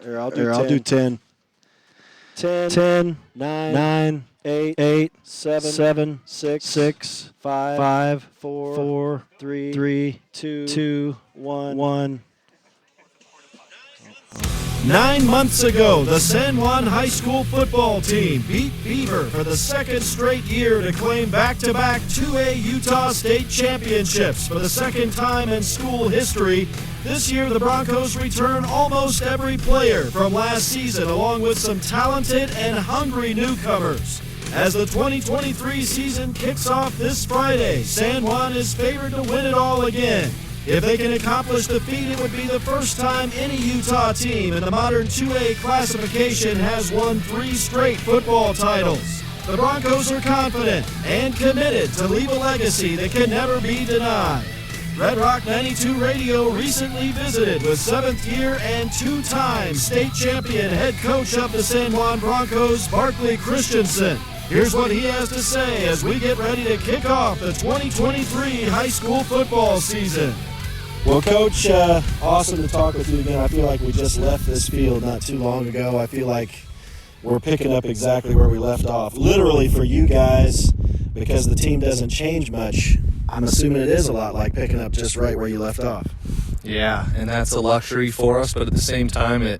Or I'll do 10. 10, 9, 8, 7, 6, 5, 4, 3, 2, 1. 9 months ago, the San Juan High School football team beat Beaver for the second straight year to claim back-to-back 2A Utah State championships for the second time in school history. This year, the Broncos return almost every player from last season, along with some talented and hungry newcomers. As the 2023 season kicks off this Friday, San Juan is favored to win it all again. If they can accomplish the feat, it would be the first time any Utah team in the modern 2A classification has won 3 straight football titles. The Broncos are confident and committed to leave a legacy that can never be denied. Red Rock 92 Radio recently visited with 7th year and 2-time state champion head coach of the San Juan Broncos, Barkley Christensen. Here's what he has to say as we get ready to kick off the 2023 high school football season. Well, Coach, awesome to talk with you again. I feel like we just left this field not too long ago. I feel like we're picking up exactly where we left off. Literally for you guys, because the team doesn't change much, I'm assuming it is a lot like picking up just right where you left off. Yeah, and that's a luxury for us, but at the same time, it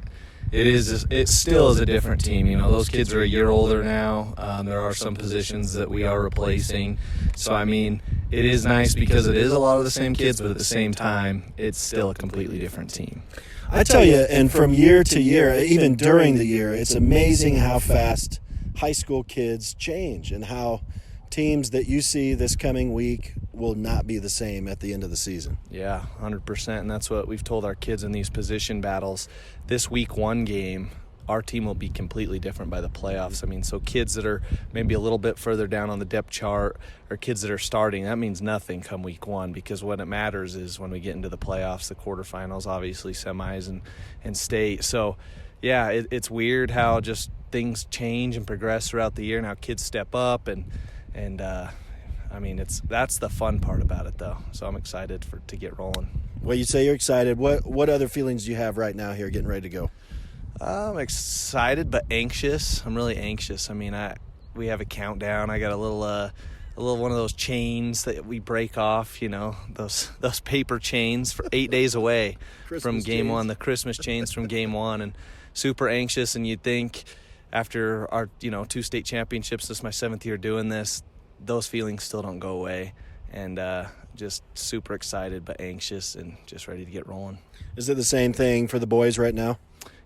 still is a different team. You know, those kids are a year older now. There are some positions that we are replacing. So, I mean, it is nice because it is a lot of the same kids, but at the same time, it's still a completely different team. I tell you, and from year to year, even during the year, it's amazing how fast high school kids change and how teams that you see this coming week will not be the same at the end of the season. Yeah, 100%, and that's what we've told our kids in these position battles. This week 1 game, our team will be completely different by the playoffs. I mean, so kids that are maybe a little bit further down on the depth chart or kids that are starting, that means nothing come week 1, because what it matters is when we get into the playoffs, the quarterfinals, obviously semis and state. So, yeah, it's weird how just things change and progress throughout the year and how kids step up and I mean, that's the fun part about it, though. So I'm excited to get rolling. Well, you say you're excited. What other feelings do you have right now here getting ready to go? I'm excited but anxious. I'm really anxious. I mean, we have a countdown. I got a little one of those chains that we break off, you know, those paper chains for 8 days away from game 1, the Christmas chains from game 1, and super anxious. And you'd think after our 2 state championships, this is my 7th year doing this, those feelings still don't go away. And just super excited but anxious and just ready to get rolling. Is it the same thing for the boys right now?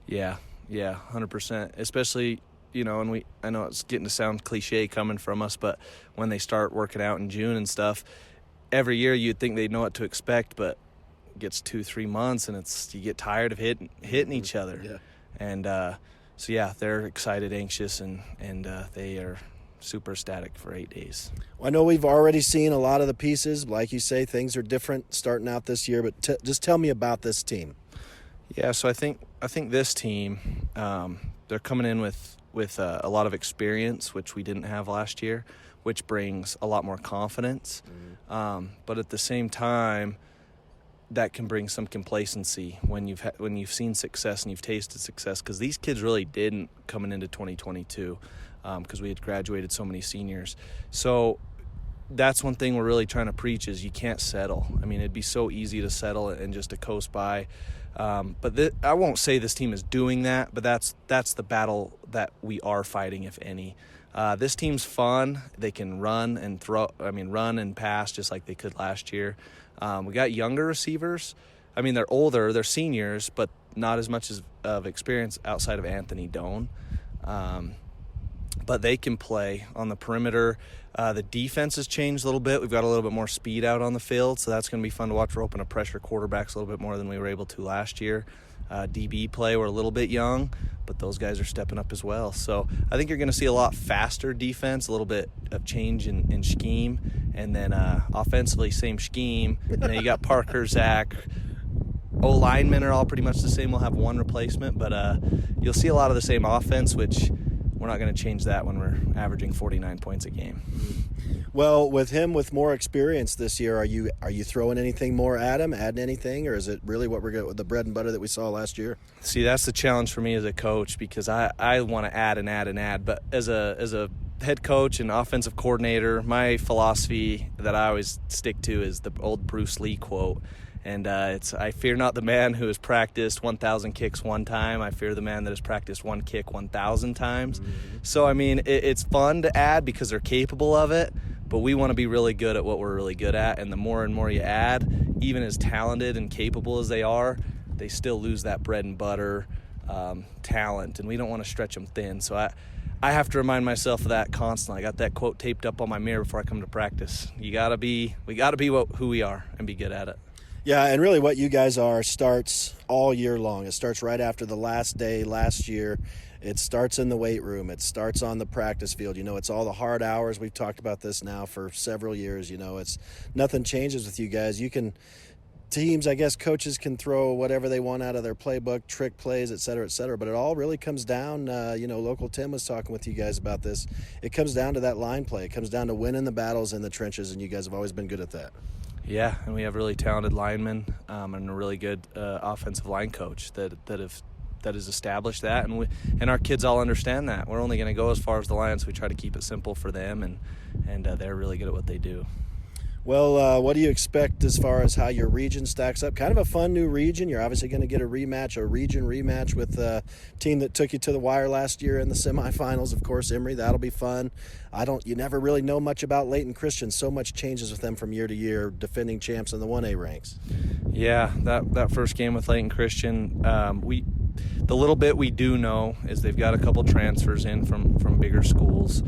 Yeah, 100%. Especially, and I know it's getting to sound cliche coming from us, but when they start working out in June and stuff, every year you'd think they'd know what to expect, but it gets 2-3 months and you get tired of hitting each other. Yeah. And so yeah, they're excited, anxious, and they are super ecstatic for 8 days. Well, I know we've already seen a lot of the pieces. Like you say, things are different starting out this year, but just tell me about this team. Yeah, so I think this team, they're coming in with a lot of experience, which we didn't have last year, which brings a lot more confidence. Mm-hmm. But at the same time, that can bring some complacency when you've seen success and you've tasted success, because these kids really didn't coming into 2022, because we had graduated so many seniors. So that's one thing we're really trying to preach is you can't settle. I mean, it'd be so easy to settle and just to coast by. But I won't say this team is doing that, but that's the battle that we are fighting, if any. This team's fun. They can run and pass just like they could last year. We got younger receivers. I mean, they're older, they're seniors, but not as much of experience outside of Anthony Doan. But they can play on the perimeter. The defense has changed a little bit. We've got a little bit more speed out on the field, so that's going to be fun to watch. We're open to pressure quarterbacks a little bit more than we were able to last year. DB play, we're a little bit young, but those guys are stepping up as well. So I think you're going to see a lot faster defense, a little bit of change in scheme, and then offensively, same scheme. And then you got Parker, Zach. O-linemen are all pretty much the same. We'll have one replacement, but you'll see a lot of the same offense, which we're not going to change that when we're averaging 49 points a game. Well, with him with more experience this year, are you throwing anything more at him, adding anything, or is it really what we're going with the bread and butter that we saw last year? See, that's the challenge for me as a coach, because I want to add and add and add, but as a head coach and offensive coordinator, my philosophy that I always stick to is the old Bruce Lee quote. And it's, I fear not the man who has practiced 1,000 kicks one time. I fear the man that has practiced one kick 1,000 times. Mm-hmm. So, I mean, it's fun to add because they're capable of it, but we want to be really good at what we're really good at. And the more and more you add, even as talented and capable as they are, they still lose that bread and butter talent, and we don't want to stretch them thin. So I have to remind myself of that constantly. I got that quote taped up on my mirror before I come to practice. We got to be who we are and be good at it. Yeah, and really what you guys are starts all year long. It starts right after the last day last year. It starts in the weight room. It starts on the practice field. You know, it's all the hard hours. We've talked about this now for several years. You know, it's nothing changes with you guys. You can teams, I guess coaches can throw whatever they want out of their playbook, trick plays, et cetera, but it all really comes down, local Tim was talking with you guys about this. It comes down to that line play. It comes down to winning the battles in the trenches, and you guys have always been good at that. Yeah, and we have really talented linemen and a really good offensive line coach that has established that, and our kids all understand that. We're only going to go as far as the line, so we try to keep it simple for them, and they're really good at what they do. Well, what do you expect as far as how your region stacks up? Kind of a fun new region. You're obviously going to get a region rematch with a team that took you to the wire last year in the semifinals, of course, Emory. That'll be fun. You never really know much about Layton Christian. So much changes with them from year to year, defending champs in the 1A ranks. Yeah, that first game with Layton Christian, the little bit we do know is they've got a couple transfers in from bigger schools.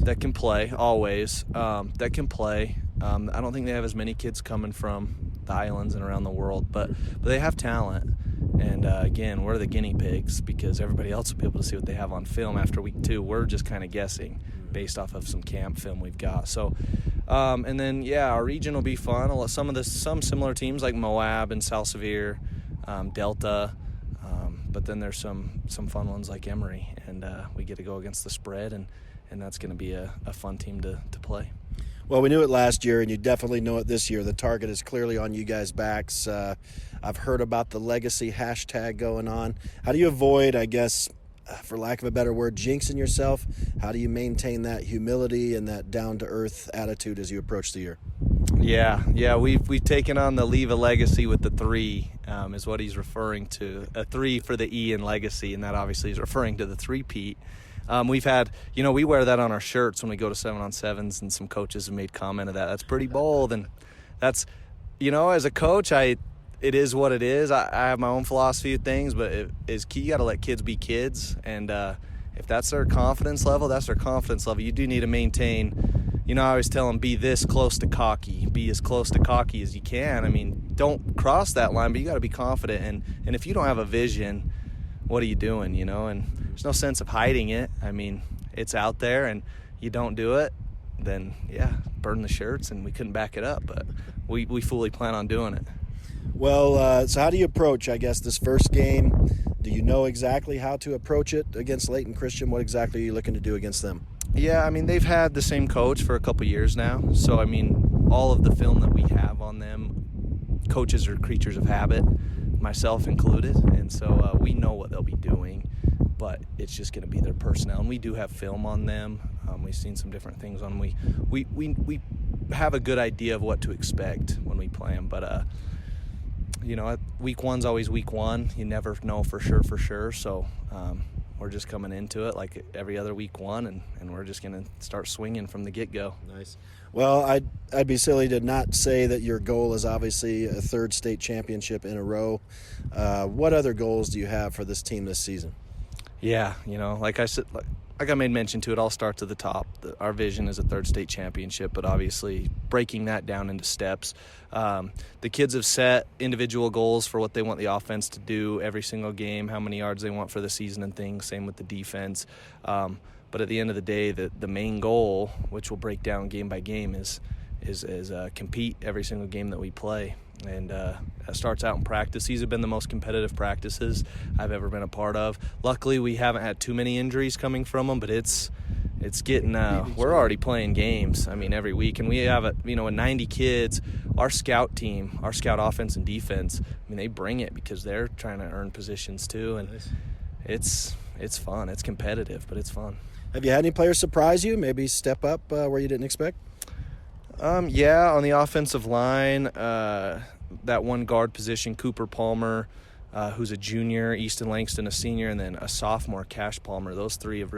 That can play, always. That can play. I don't think they have as many kids coming from the islands and around the world, but they have talent. And, again, we're the guinea pigs because everybody else will be able to see what they have on film after week 2. We're just kind of guessing based off of some camp film we've got. So, and then, our region will be fun. Some similar teams like Moab and Salsevier, Delta, but then there's some fun ones like Emory, and we get to go against the spread, and that's going to be a fun team to play. Well, we knew it last year, and you definitely know it this year. The target is clearly on you guys' backs. I've heard about the legacy hashtag going on. How do you avoid, I guess, for lack of a better word, jinxing yourself? How do you maintain that humility and that down-to-earth attitude as you approach the year? Yeah, we've taken on the leave a legacy with the 3, is what he's referring to. A 3 for the E in legacy, and that obviously is referring to the 3-peat. We've had, we wear that on our shirts when we go to 7-on-7s, and some coaches have made comment of that. That's pretty bold, and that's, as a coach, it is what it is. I have my own philosophy of things, but it is key. You got to let kids be kids, and if that's their confidence level, that's their confidence level. You do need to maintain, I always tell them, be this close to cocky. Be as close to cocky as you can. I mean, don't cross that line, but you got to be confident, and if you don't have a vision, what are you doing, and there's no sense of hiding it. I mean, it's out there, and you don't do it, then, burn the shirts, and we couldn't back it up, but we fully plan on doing it. Well, so how do you approach, I guess, this first game? Do you know exactly how to approach it against Layton Christian? What exactly are you looking to do against them? Yeah, I mean, they've had the same coach for a couple years now, so, I mean, all of the film that we have on them, coaches are creatures of habit, myself included, and so we know what they'll be doing, but it's just going to be their personnel, and we do have film on them. We've seen some different things on them. We have a good idea of what to expect when we play them, but week one's always week one. You never know for sure, so we're just coming into it like every other week one, and we're just going to start swinging from the get-go. Nice. Well, I'd be silly to not say that your goal is obviously a 3rd state championship in a row. What other goals do you have for this team this season? Yeah, like I said, like I made mention to, it all starts at the top. Our vision is a 3rd state championship, but obviously breaking that down into steps. The kids have set individual goals for what they want the offense to do every single game, how many yards they want for the season and things, same with the defense. But at the end of the day, the main goal, which will break down game by game, is is compete every single game that we play. And it starts out in practice. These have been the most competitive practices I've ever been a part of. Luckily, we haven't had too many injuries coming from them, but it's getting we're already playing games, I mean, every week. And we have with 90 kids. Our scout team, our scout offense and defense, I mean, they bring it because they're trying to earn positions too. And it's fun. It's competitive, but it's fun. Have you had any players surprise you, maybe step up where you didn't expect? Yeah, on the offensive line, that one guard position, Cooper Palmer, who's a junior, Easton Langston, a senior, and then a sophomore, Cash Palmer. Those three have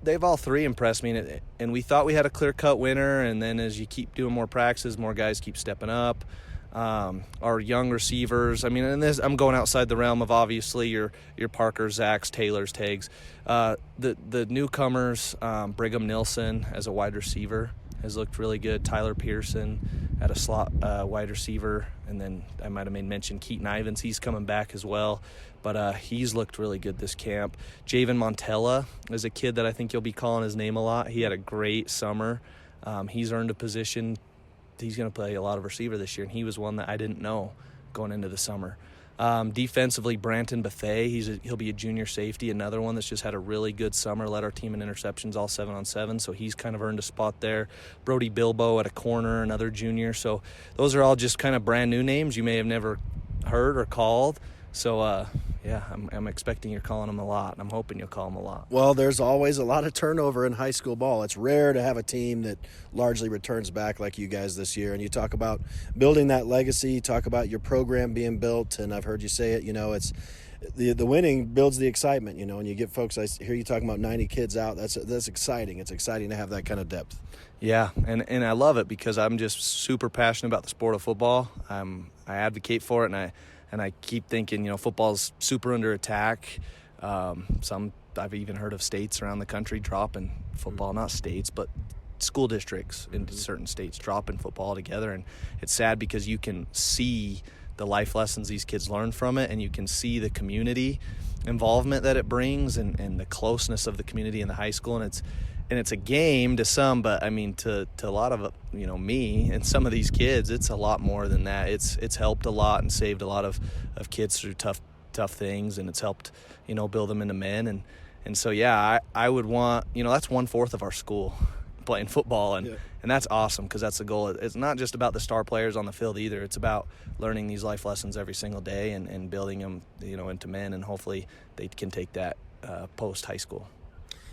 they've all three impressed me. And we thought we had a clear-cut winner, and then as you keep doing more practices, more guys keep stepping up. Our young receivers, I mean, and this, I'm going outside the realm of obviously your Parkers, Zacks, Taylors, Tags. The newcomers, Brigham Nilsson as a wide receiver has looked really good. Tyler Pearson at a slot wide receiver. And then I might have made mention Keaton Ivins. He's coming back as well. But he's looked really good this camp. Javen Montella is a kid that I think you'll be calling his name a lot. He had a great summer. He's earned a position. He's going to play a lot of receiver this year, and he was one that I didn't know going into the summer. Defensively, Branton Bethea, he'll be a junior safety, another one that's just had a really good summer, led our team in interceptions all 7-on-7, so he's kind of earned a spot there. Brody Bilbo at a corner, another junior. So those are all just kind of brand new names you may have never heard or called. So, yeah, I'm expecting you're calling them a lot, and I'm hoping you'll call them a lot. Well, there's always a lot of turnover in high school ball. It's rare to have a team that largely returns back like you guys this year. And you talk about building that legacy, you talk about your program being built, and I've heard you say it, it's the winning builds the excitement, and you get folks, I hear you talking about 90 kids out. That's exciting. It's exciting to have that kind of depth. Yeah, and I love it because I'm just super passionate about the sport of football. I advocate for it, and I keep thinking, football's super under attack. I've even heard of states around the country dropping football, not states, but school districts in certain states dropping football altogether. And it's sad because you can see the life lessons these kids learn from it, and you can see the community involvement that it brings and the closeness of the community in the high school. And it's a game to some, but I mean to a lot of me and some of these kids, it's a lot more than that. It's helped a lot and saved a lot of kids through tough things, and it's helped build them into men. And so yeah, I would want that's 1/4 of our school playing football, and that's awesome because that's the goal. It's not just about the star players on the field either. It's about learning these life lessons every single day and building them into men, and hopefully they can take that post high school.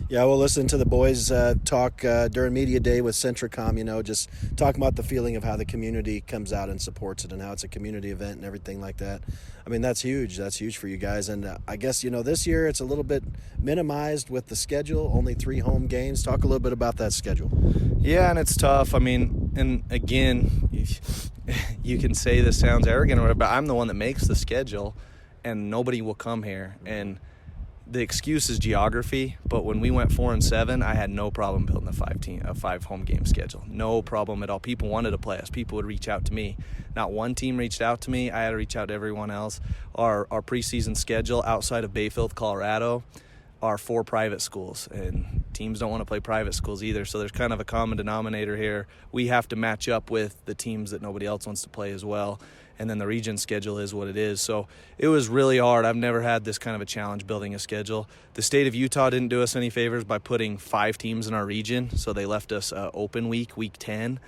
Yeah, we'll listen to the boys talk during media day with Centricom, just talking about the feeling of how the community comes out and supports it and how it's a community event and everything like that. I mean, that's huge. That's huge for you guys. And I guess, this year it's a little bit minimized with the schedule, only 3 home games. Talk a little bit about that schedule. Yeah, and it's tough. I mean, and again, you can say this sounds arrogant or whatever, but I'm the one that makes the schedule, and nobody will come here. And the excuse is geography, but when we went 4-7, I had no problem building a 5 home game schedule. No problem at all. People wanted to play us. People would reach out to me. Not one team reached out to me. I had to reach out to everyone else. Our preseason schedule outside of Bayfield, Colorado, are 4 private schools, and teams don't want to play private schools either, so there's kind of a common denominator here. We have to match up with the teams that nobody else wants to play as well, and then the region schedule is what it is. So it was really hard. I've never had this kind of a challenge building a schedule. The state of Utah didn't do us any favors by putting 5 teams in our region, so they left us open week 10,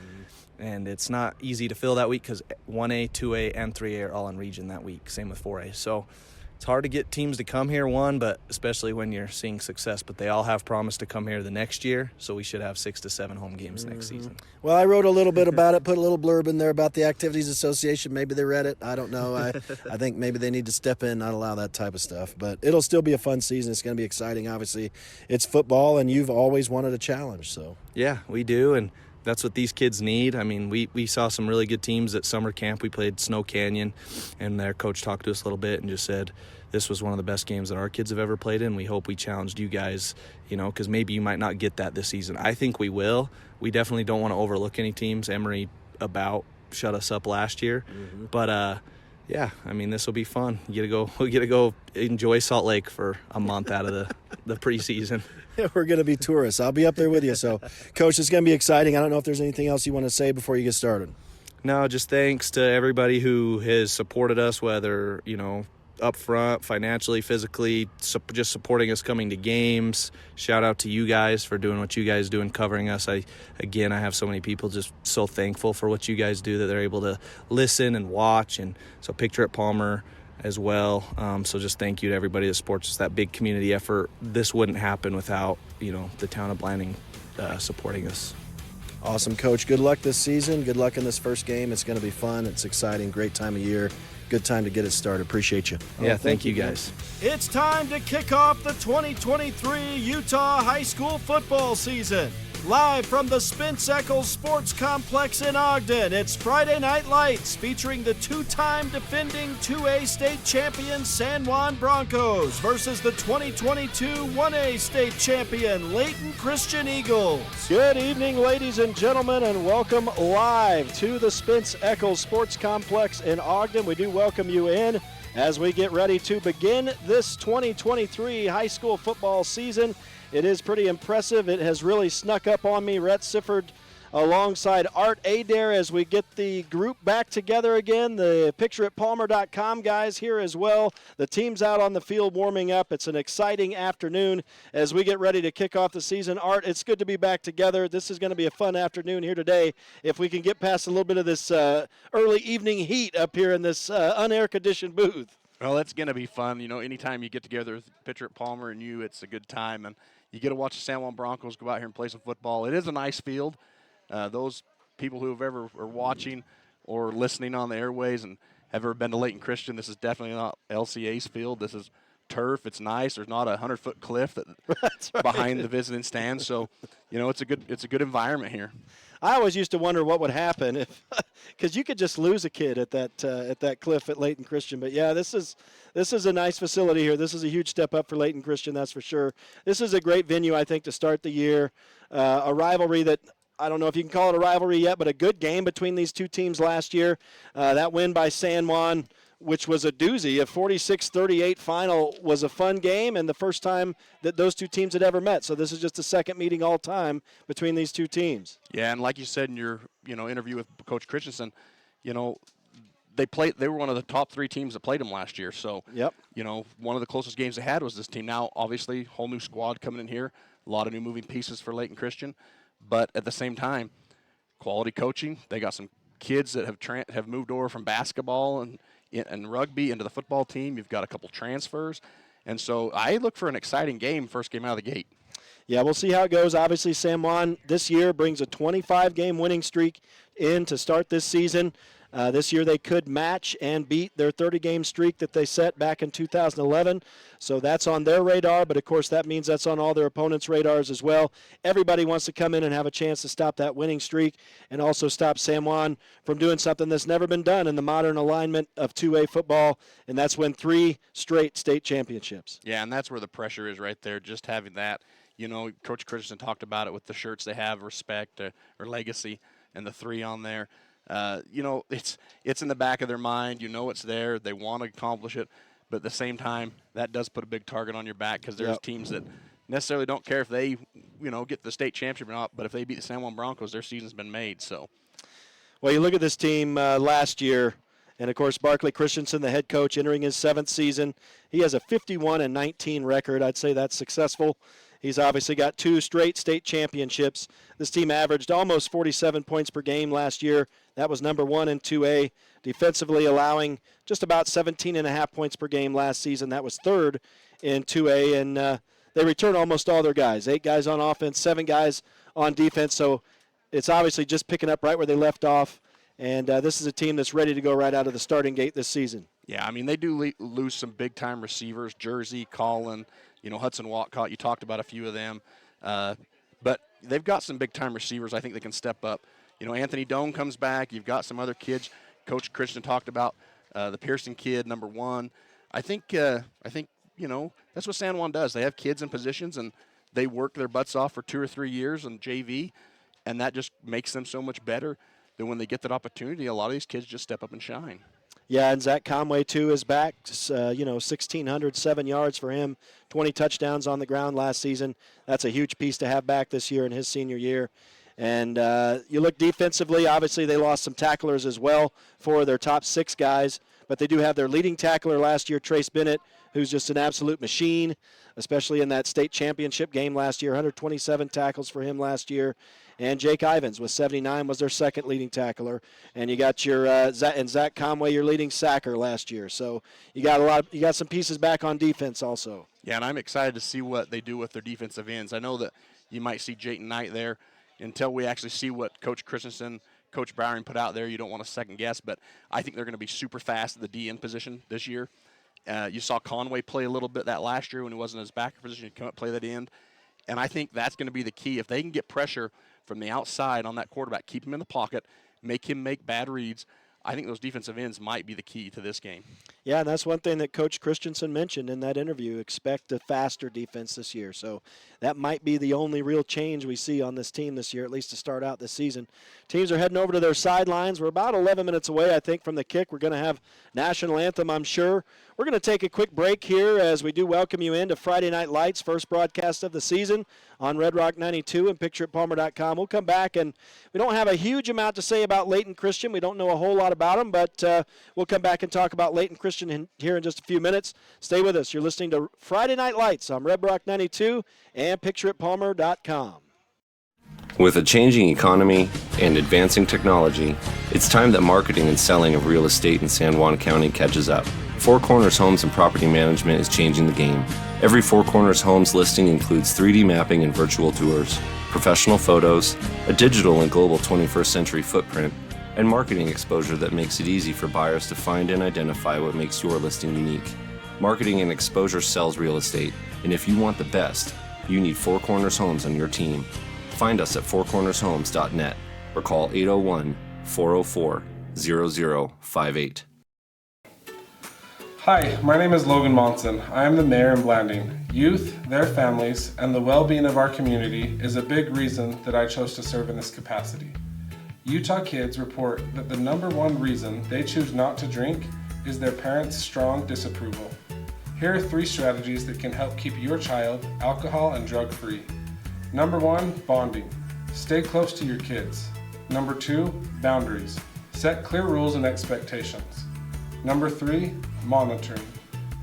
and it's not easy to fill that week because 1A, 2A, and 3A are all in region that week, same with 4A. So it's hard to get teams to come here, but especially when you're seeing success. But they all have promised to come here the next year, so we should have 6 to 7 home games next season. Well, I wrote a little bit about it, put a little blurb in there about the Activities Association. Maybe they read it. I don't know. I think maybe they need to step in, not allow that type of stuff. But it'll still be a fun season. It's going to be exciting. Obviously, it's football, and you've always wanted a challenge. So yeah, we do, and that's what these kids need. I mean, we saw some really good teams at summer camp. We played Snow Canyon, and their coach talked to us a little bit and just said, this was one of the best games that our kids have ever played in. We hope we challenged you guys, because maybe you might not get that this season. I think we will. We definitely don't want to overlook any teams. Emory shut us up last year. But Yeah, I mean, this will be fun. We get to go enjoy Salt Lake for a month out of the preseason. We're going to be tourists. I'll be up there with you. So, Coach, it's going to be exciting. I don't know if there's anything else you want to say before you get started. No, just thanks to everybody who has supported us, whether, up front, financially, physically, just supporting us coming to games. Shout out to you guys for doing what you guys do and covering us. I have so many people just so thankful for what you guys do that they're able to listen and watch. And so Picture at Palmer as well. So just thank you to everybody that supports us, that big community effort. This wouldn't happen without, the town of Blanding supporting us. Awesome, Coach. Good luck this season. Good luck in this first game. It's going to be fun. It's exciting. Great time of year. Good time to get it started. Appreciate you. Yeah, thank you guys. It's time to kick off the 2023 Utah High School football season. Live from the Spence-Eccles Sports Complex in Ogden, it's Friday Night Lights featuring the two-time defending 2A state champion San Juan Broncos versus the 2022 1A state champion Layton Christian Eagles. Good evening, ladies and gentlemen, and welcome live to the Spence-Eccles Sports Complex in Ogden. We do welcome you in as we get ready to begin this 2023 high school football season. It is pretty impressive. It has really snuck up on me. Rhett Sifford alongside Art Adair as we get the group back together again. The pictureatpalmer.com guys here as well. The team's out on the field warming up. It's an exciting afternoon as we get ready to kick off the season. Art, it's good to be back together. This is going to be a fun afternoon here today if we can get past a little bit of this early evening heat up here in this unair-conditioned booth. Well, it's going to be fun. Anytime you get together with Pitcher at Palmer and you, it's a good time. And you get to watch the San Juan Broncos go out here and play some football. It is a nice field. Those people who have ever are watching or listening on the airways and have ever been to Layton Christian, this is definitely not LCA's field. This is turf. It's nice. There's not a 100-foot cliff behind the visiting stands. So, it's a good environment here. I always used to wonder what would happen if, because you could just lose a kid at that cliff at Layton Christian. But yeah, this is a nice facility here. This is a huge step up for Layton Christian, that's for sure. This is a great venue, I think, to start the year. A rivalry that I don't know if you can call it a rivalry yet, but a good game between these two teams last year. That win by San Juan, which was a doozy, a 46-38 final, was a fun game and the first time that those two teams had ever met. So this is just the second meeting all time between these two teams. Yeah, and like you said in your interview with Coach Christensen, they were one of the top three teams that played them last year. So yep. One of the closest games they had was this team. Now, obviously, whole new squad coming in here, a lot of new moving pieces for Layton Christian, but at the same time, quality coaching. They got some kids that have moved over from basketball and rugby into the football team. You've got a couple transfers. And so I look for an exciting game, first game out of the gate. Yeah, we'll see how it goes. Obviously, San Juan this year brings a 25-game winning streak in to start this season. This year they could match and beat their 30-game streak that they set back in 2011. So that's on their radar, but of course that means that's on all their opponents' radars as well. Everybody wants to come in and have a chance to stop that winning streak and also stop San Juan from doing something that's never been done in the modern alignment of 2A football, and that's win 3 straight state championships. Yeah, and that's where the pressure is right there, just having that. Coach Christensen talked about it with the shirts they have, respect or legacy, and the 3 on there. It's in the back of their mind. It's there. They want to accomplish it. But at the same time, that does put a big target on your back because there's teams that necessarily don't care if they, get the state championship or not. But if they beat the San Juan Broncos, their season's been made. So, well, you look at this team last year, and, of course, Barkley Christensen, the head coach, entering his 7th season. He has a 51-19 record. I'd say that's successful. He's obviously got 2 straight state championships. This team averaged almost 47 points per game last year. That was number 1 in 2A. Defensively allowing just about 17.5 points per game last season. That was 3rd in 2A. And they return almost all their guys. 8 guys on offense, 7 guys on defense. So it's obviously just picking up right where they left off. And this is a team that's ready to go right out of the starting gate this season. Yeah, I mean, they do lose some big-time receivers. Jersey, Colin, Hudson Watcott. You talked about a few of them. But they've got some big-time receivers I think they can step up. Anthony Doan comes back. You've got some other kids. Coach Christian talked about the Pearson kid, number 1. I think that's what San Juan does. They have kids in positions, and they work their butts off for 2 or 3 years on JV, and that just makes them so much better that when they get that opportunity, a lot of these kids just step up and shine. Yeah, and Zach Conway, too, is back. 1,607 yards for him, 20 touchdowns on the ground last season. That's a huge piece to have back this year in his senior year. And you look defensively, obviously they lost some tacklers as well for their top 6 guys, but they do have their leading tackler last year, Trace Bennett, who's just an absolute machine, especially in that state championship game last year. 127 tackles for him last year. And Jake Ivins with 79 was their second leading tackler. And you got your Zach Conway, your leading sacker last year. So you got some pieces back on defense also. Yeah, and I'm excited to see what they do with their defensive ends. I know that you might see Jayton Knight there. Until we actually see what Coach Christensen, Coach Bowering put out there, you don't want to second guess, but I think they're going to be super fast at the DN position this year. You saw Conway play a little bit that last year when he wasn't in his backer position. He'd come up, play that end. And I think that's going to be the key. If they can get pressure from the outside on that quarterback, keep him in the pocket, make him make bad reads, I think those defensive ends might be the key to this game. Yeah, and that's one thing that Coach Christensen mentioned in that interview. Expect a faster defense this year. So that might be the only real change we see on this team this year, at least to start out this season. Teams are heading over to their sidelines. We're about 11 minutes away, I think, from the kick. We're going to have national anthem, I'm sure. We're going to take a quick break here as we do welcome you into Friday Night Lights, first broadcast of the season on Red Rock 92 and PictureItPalmer.com. We'll come back, and we don't have a huge amount to say about Layton Christian. We don't know a whole lot about them, but we'll come back and talk about Layton Christian here in just a few minutes. Stay with us. You're listening to Friday Night Lights on Red Rock 92 and PictureItPalmer.com. With a changing economy and advancing technology, it's time that marketing and selling of real estate in San Juan County catches up. Four Corners Homes and Property Management is changing the game. Every Four Corners Homes listing includes 3D mapping and virtual tours, professional photos, a digital and global 21st century footprint, and marketing exposure that makes it easy for buyers to find and identify what makes your listing unique. Marketing and exposure sells real estate, and if you want the best, you need Four Corners Homes on your team. Find us at fourcornershomes.net or call 801-404-0058. Hi, my name is Logan Monson. I am the mayor in Blanding. Youth, their families, and the well-being of our community is a big reason that I chose to serve in this capacity. Utah kids report that the number one reason they choose not to drink is their parents' strong disapproval. Here are 3 strategies that can help keep your child alcohol and drug free. Number 1, bonding. Stay close to your kids. Number 2, boundaries. Set clear rules and expectations. Number 3, monitoring.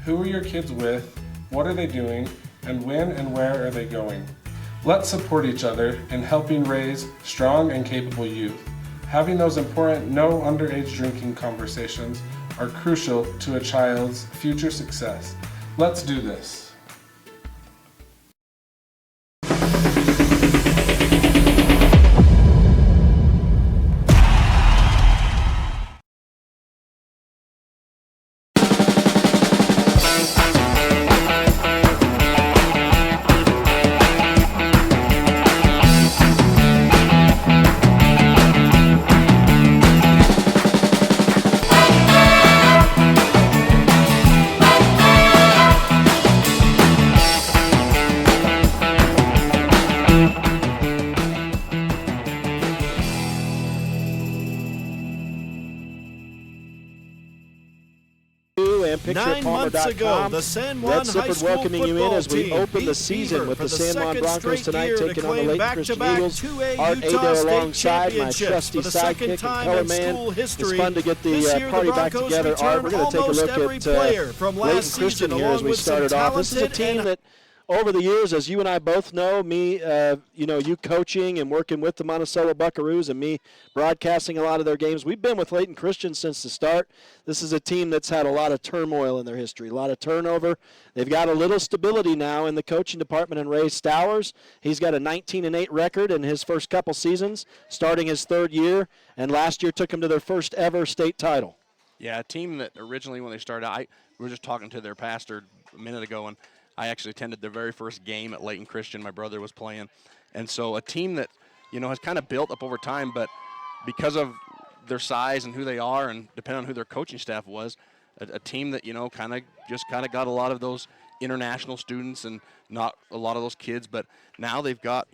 Who are your kids with? What are they doing? And when and where are they going? Let's support each other in helping raise strong and capable youth. Having those important no underage drinking conversations are crucial to a child's future success. Let's do this. and 9 months ago, PictureItPalmer.com. the San Juan Red High Sippard School welcoming you in football as we team open the beat season Beaver with for the San Juan second Broncos straight tonight year to taking on the claim Layton Christian back-to-back Eagles. 2A Art Utah Adair State alongside my championships trusty for the second sidekick and time color in man. school history. It's fun to get This the year, party the back Broncos together. Art, we're going to take a almost look every at player from Layton last Christian season, here as along we with some started off. This is a talented team and that over the years, as you and I both know, me, you coaching and working with the Monticello Buckaroos and me broadcasting a lot of their games, we've been with Layton Christian since the start. This is a team that's had a lot of turmoil in their history, a lot of turnover. They've got a little stability now in the coaching department and Ray Stowers. He's got a 19-8 record in his first couple seasons, starting his third year, and last year took him to their first ever state title. Yeah, a team that originally when they started out, we were just talking to their pastor a minute ago, and I actually attended their very first game at Layton Christian. My brother was playing. And so a team that, has kind of built up over time, but because of their size and who they are and depending on who their coaching staff was, a team that, kind of got a lot of those international students and not a lot of those kids. But now they've got,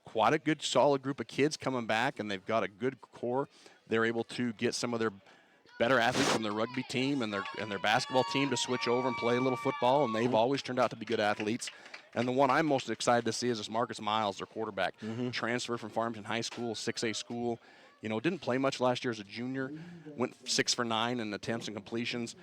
quite a good solid group of kids coming back, and they've got a good core. They're able to get some of their better athletes from their rugby team and their basketball team to switch over and play a little football, and they've always turned out to be good athletes. And the one I'm most excited to see is this Marcus Miles, their quarterback, transfer from Farmington High School, 6A school. Didn't play much last year as a junior, went 6 for 9 in attempts and completions,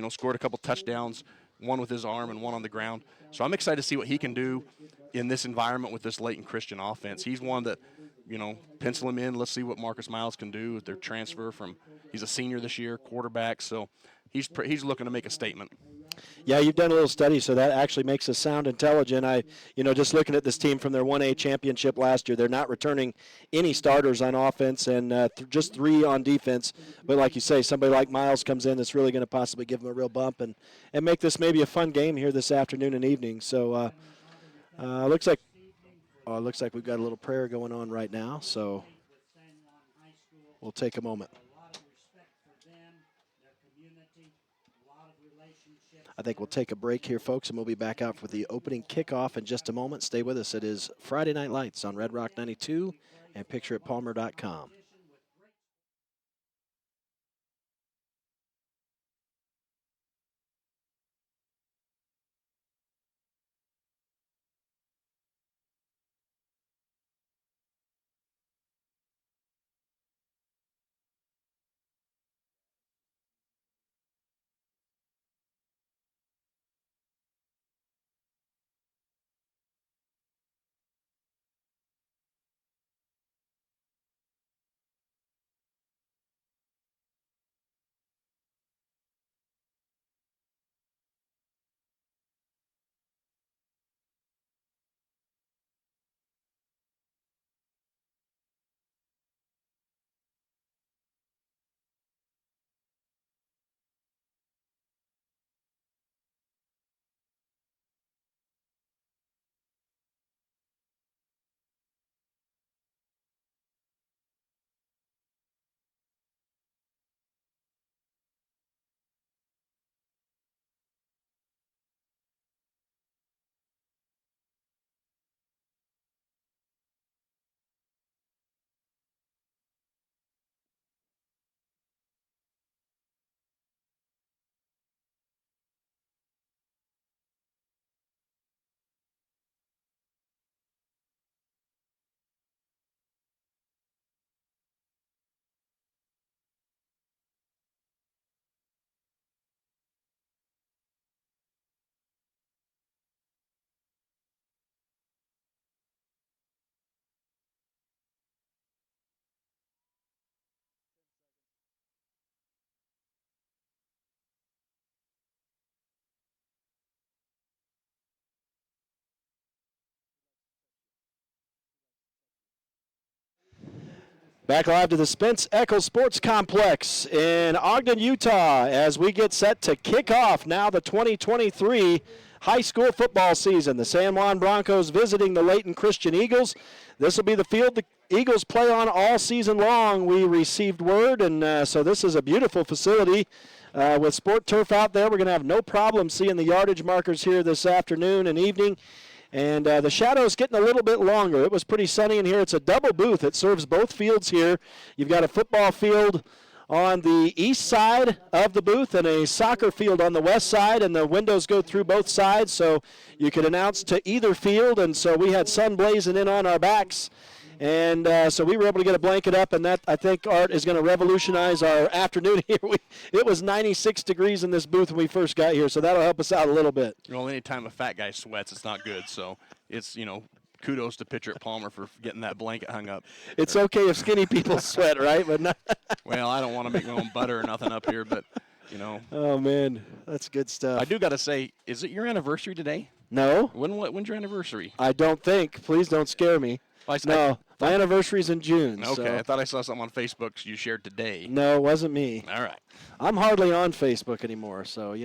scored a couple touchdowns, one with his arm and one on the ground. So I'm excited to see what he can do in this environment with this Layton Christian offense. He's one that, pencil him in. Let's see what Marcus Miles can do with their transfer he's a senior this year, quarterback. So he's looking to make a statement. Yeah, you've done a little study, so that actually makes us sound intelligent. Just looking at this team from their 1A championship last year, they're not returning any starters on offense and just 3 on defense. But like you say, somebody like Miles comes in that's really going to possibly give them a real bump and make this maybe a fun game here this afternoon and evening. So looks like we've got a little prayer going on right now, so we'll take a moment. I think we'll take a break here, folks, and we'll be back out for the opening kickoff in just a moment. Stay with us. It is Friday Night Lights on Red Rock 92 and pictureitpalmer.com. Back live to the Spence Eccles Sports Complex in Ogden, Utah, as we get set to kick off now the 2023 high school football season. The San Juan Broncos visiting the Layton Christian Eagles. This will be the field the Eagles play on all season long, we received word, and so this is a beautiful facility with sport turf out there. We're going to have no problem seeing the yardage markers here this afternoon and evening. And the shadow's getting a little bit longer. It was pretty sunny in here. It's a double booth. It serves both fields here. You've got a football field on the east side of the booth and a soccer field on the west side, and the windows go through both sides, so you could announce to either field. And so we had sun blazing in on our backs. And so we were able to get a blanket up, and that, I think, Art, is going to revolutionize our afternoon here. It was 96 degrees in this booth when we first got here, so that'll help us out a little bit. Well, anytime a fat guy sweats, it's not good. So it's, kudos to pitcher at Palmer for getting that blanket hung up. It's okay if skinny people sweat, right? But not well, I don't want to make my own butter or nothing up here, but, Oh, man, that's good stuff. I do got to say, is it your anniversary today? No. When's your anniversary? I don't think. Please don't scare me. No, my anniversary's in June. Okay, so. I thought I saw something on Facebook you shared today. No, it wasn't me. All right. I'm hardly on Facebook anymore, so,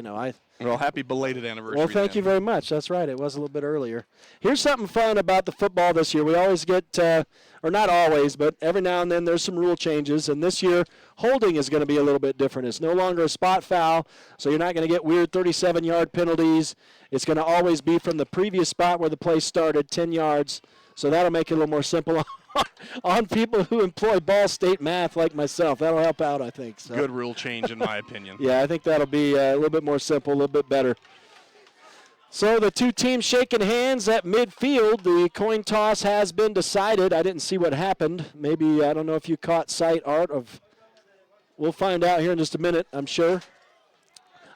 Well, happy belated anniversary. Well, thank you very much. That's right. It was a little bit earlier. Here's something fun about the football this year. We always get, or not always, but every now and then there's some rule changes, and this year holding is going to be a little bit different. It's no longer a spot foul, so you're not going to get weird 37-yard penalties. It's going to always be from the previous spot where the play started, 10 yards. So that'll make it a little more simple on people who employ Ball State math like myself. That'll help out, I think. So. Good rule change, in my opinion. Yeah, I think that'll be a little bit more simple, a little bit better. So the two teams shaking hands at midfield. The coin toss has been decided. I didn't see what happened. Maybe, I don't know if you caught sight, Art, of. We'll find out here in just a minute, I'm sure.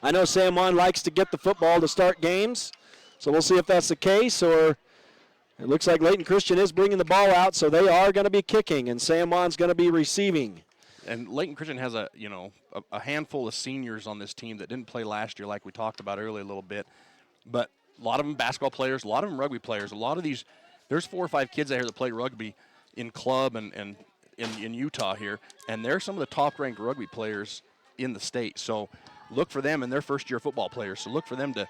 I know San Juan likes to get the football to start games, so we'll see if that's the case. Or it looks like Layton Christian is bringing the ball out, so they are going to be kicking, and San Juan's going to be receiving. And Layton Christian has a handful of seniors on this team that didn't play last year, like we talked about earlier a little bit. But a lot of them basketball players, a lot of them rugby players. A lot of these, there's 4 or 5 kids out here that play rugby in club and in Utah here, and they're some of the top-ranked rugby players in the state. So look for them, and they're first-year football players. So look for them to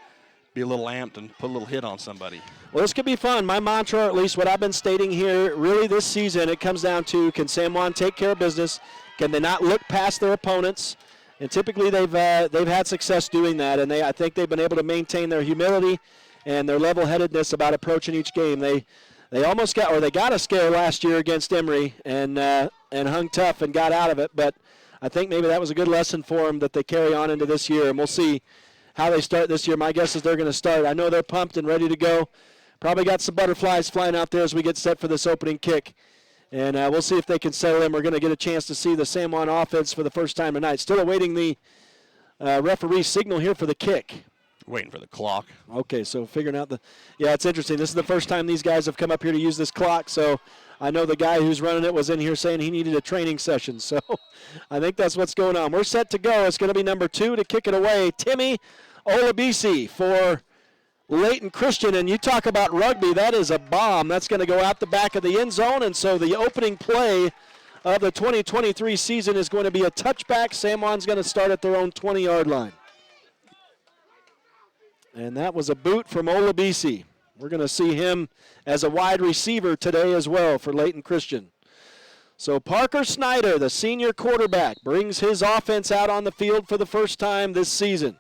be a little amped and put a little hit on somebody. Well, this could be fun. My mantra, or at least what I've been stating here, really this season, it comes down to, can San Juan take care of business? Can they not look past their opponents? And typically they've had success doing that, and I think they've been able to maintain their humility and their level-headedness about approaching each game. They almost got a scare last year against Emory and hung tough and got out of it, but I think maybe that was a good lesson for them that they carry on into this year, and we'll see how they start this year. My guess is they're going to start. I know they're pumped and ready to go. Probably got some butterflies flying out there as we get set for this opening kick. And we'll see if they can settle in. We're going to get a chance to see the San Juan offense for the first time tonight. Still awaiting the referee signal here for the kick. Waiting for the clock. Okay, so figuring out yeah, it's interesting. This is the first time these guys have come up here to use this clock. So I know the guy who's running it was in here saying he needed a training session. So I think that's what's going on. We're set to go. It's going to be number 2 to kick it away. Timmy Olabisi for Layton Christian, and you talk about rugby, that is a bomb. That's going to go out the back of the end zone, and so the opening play of the 2023 season is going to be a touchback. San Juan's going to start at their own 20-yard line. And that was a boot from Olabisi. We're going to see him as a wide receiver today as well for Layton Christian. So Parker Snyder, the senior quarterback, brings his offense out on the field for the first time this season.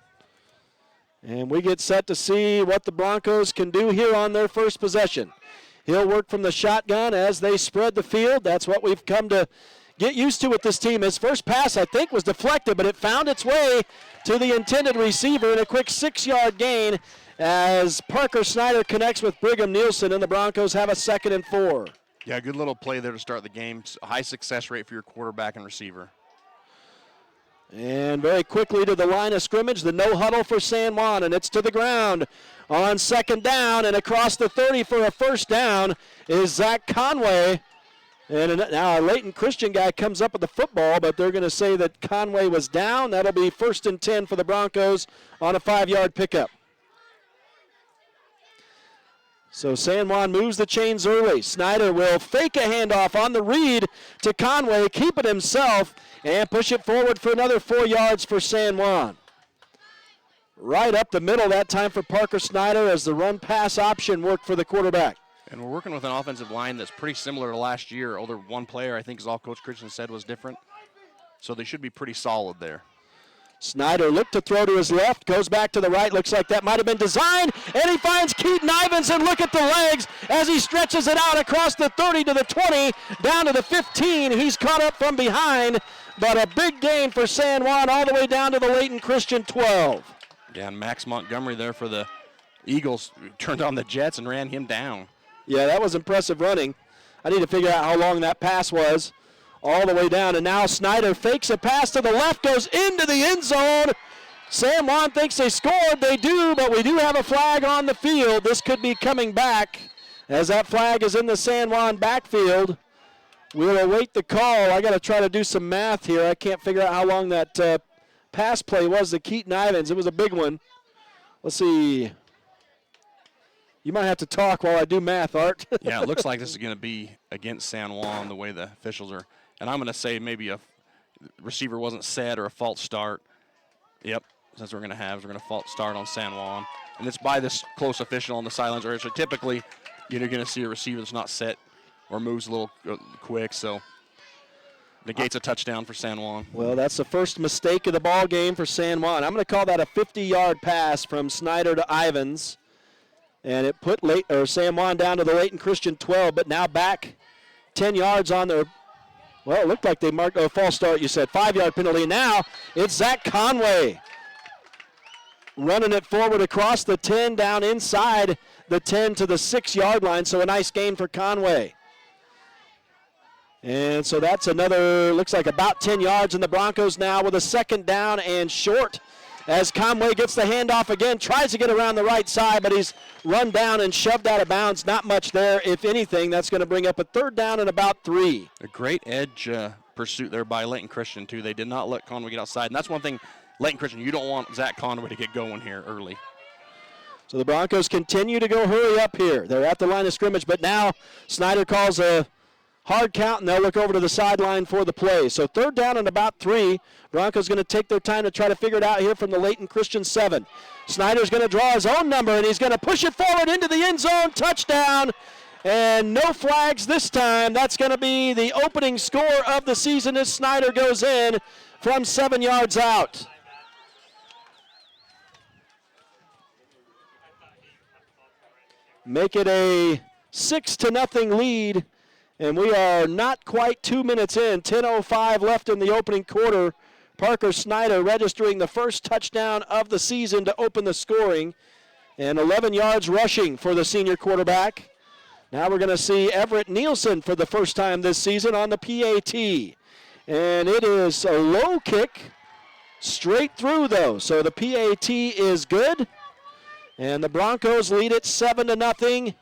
And we get set to see what the Broncos can do here on their first possession. He'll work from the shotgun as they spread the field. That's what we've come to get used to with this team. His first pass, I think, was deflected, but it found its way to the intended receiver in a quick 6-yard gain as Parker Snyder connects with Brigham Nielsen, and the Broncos have a 2nd and 4. Yeah, good little play there to start the game. High success rate for your quarterback and receiver. And very quickly to the line of scrimmage, the no huddle for San Juan, and it's to the ground on 2nd down, and across the 30 for a first down is Zach Conway. And now a Layton Christian guy comes up with the football, but they're going to say that Conway was down. That'll be 1st and 10 for the Broncos on a 5-yard pickup. So San Juan moves the chains early. Snyder will fake a handoff on the read to Conway, keep it himself, and push it forward for another 4 yards for San Juan. Right up the middle that time for Parker Snyder as the run-pass option worked for the quarterback. And we're working with an offensive line that's pretty similar to last year. Although one player, I think, is all Coach Christian said was different. So they should be pretty solid there. Snyder looked to throw to his left, goes back to the right, looks like that might have been designed, and he finds Keaton Ivins, and look at the legs as he stretches it out across the 30 to the 20, down to the 15. He's caught up from behind, but a big gain for San Juan all the way down to the Layton Christian 12. Yeah, and Max Montgomery there for the Eagles turned on the Jets and ran him down. Yeah, that was impressive running. I need to figure out how long that pass was. All the way down, and now Snyder fakes a pass to the left, goes into the end zone. San Juan thinks they scored. They do, but we do have a flag on the field. This could be coming back as that flag is in the San Juan backfield. We'll await the call. I got to try to do some math here. I can't figure out how long that pass play was to Keaton Ivins. It was a big one. Let's see. You might have to talk while I do math, Art. Yeah, it looks like this is going to be against San Juan the way the officials are. And I'm going to say maybe a receiver wasn't set or a false start. Yep, that's what we're going to have. We're going to false start on San Juan. And it's by this close official on the sidelines. Or so typically, you're going to see a receiver that's not set or moves a little quick. So negates a touchdown for San Juan. Well, that's the first mistake of the ball game for San Juan. I'm going to call that a 50-yard pass from Snyder to Ivins. And it put San Juan down to the Layton Christian 12, but now back 10 yards on their, well, it looked like they marked a false start, you said. 5-yard penalty. Now it's Zach Conway running it forward across the 10, down inside the 10 to the 6-yard line. So a nice gain for Conway. And so that's another, looks like about 10 yards, and the Broncos now with a 2nd down and short as Conway gets the handoff again, tries to get around the right side, but he's run down and shoved out of bounds. Not much there. If anything, that's going to bring up a 3rd down and about 3. A great edge pursuit there by Layton Christian, too. They did not let Conway get outside, and that's one thing, Layton Christian, you don't want Zach Conway to get going here early. So the Broncos continue to go hurry up here. They're at the line of scrimmage, but now Snyder calls a hard count, and they'll look over to the sideline for the play. So 3rd down and about 3. Broncos going to take their time to try to figure it out here from the Layton Christian 7. Snyder's going to draw his own number, and he's going to push it forward into the end zone. Touchdown, and no flags this time. That's going to be the opening score of the season as Snyder goes in from 7 yards out. Make it a 6-0 lead. And we are not quite 2 minutes in. 10:05 left in the opening quarter. Parker Snyder registering the first touchdown of the season to open the scoring. And 11 yards rushing for the senior quarterback. Now we're going to see Everett Nielsen for the first time this season on the PAT. And it is a low kick, straight through though. So the PAT is good. And the Broncos lead it 7-0.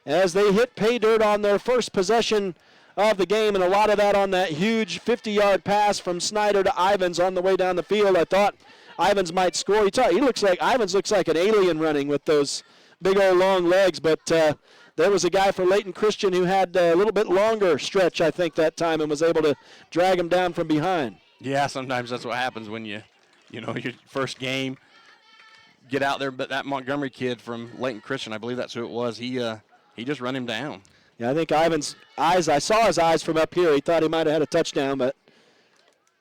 As they hit pay dirt on their first possession of the game, and a lot of that on that huge 50-yard pass from Snyder to Ivins on the way down the field. I thought Ivins might score. Ivins looks like an alien running with those big old long legs, but there was a guy for Layton Christian who had a little bit longer stretch, I think, that time, and was able to drag him down from behind. Yeah, sometimes that's what happens when your first game, get out there. But that Montgomery kid from Layton Christian, I believe that's who it was, he just run him down. Yeah, I think Ivan's eyes, I saw his eyes from up here. He thought he might have had a touchdown, but.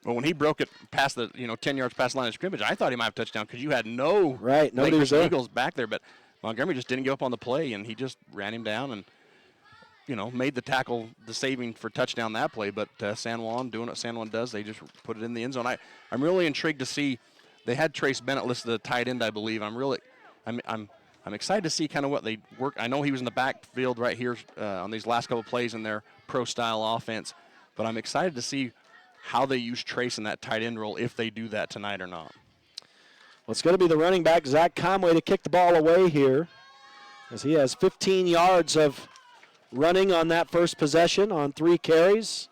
Well, when he broke it past the, 10 yards past the line of scrimmage, I thought he might have a touchdown because you had no nobody was there. Eagles back there. But Montgomery just didn't give up on the play, and he just ran him down and, made the tackle, the saving for touchdown that play. But San Juan doing what San Juan does, they just put it in the end zone. I'm really intrigued to see. They had Trace Bennett listed as the tight end, I believe. I'm excited to see kind of what they work. I know he was in the backfield right here on these last couple of plays in their pro-style offense, but I'm excited to see how they use Trace in that tight end role, if they do that tonight or not. Well, it's going to be the running back, Zach Conway, to kick the ball away here, as he has 15 yards of running on that first possession on 3 carries.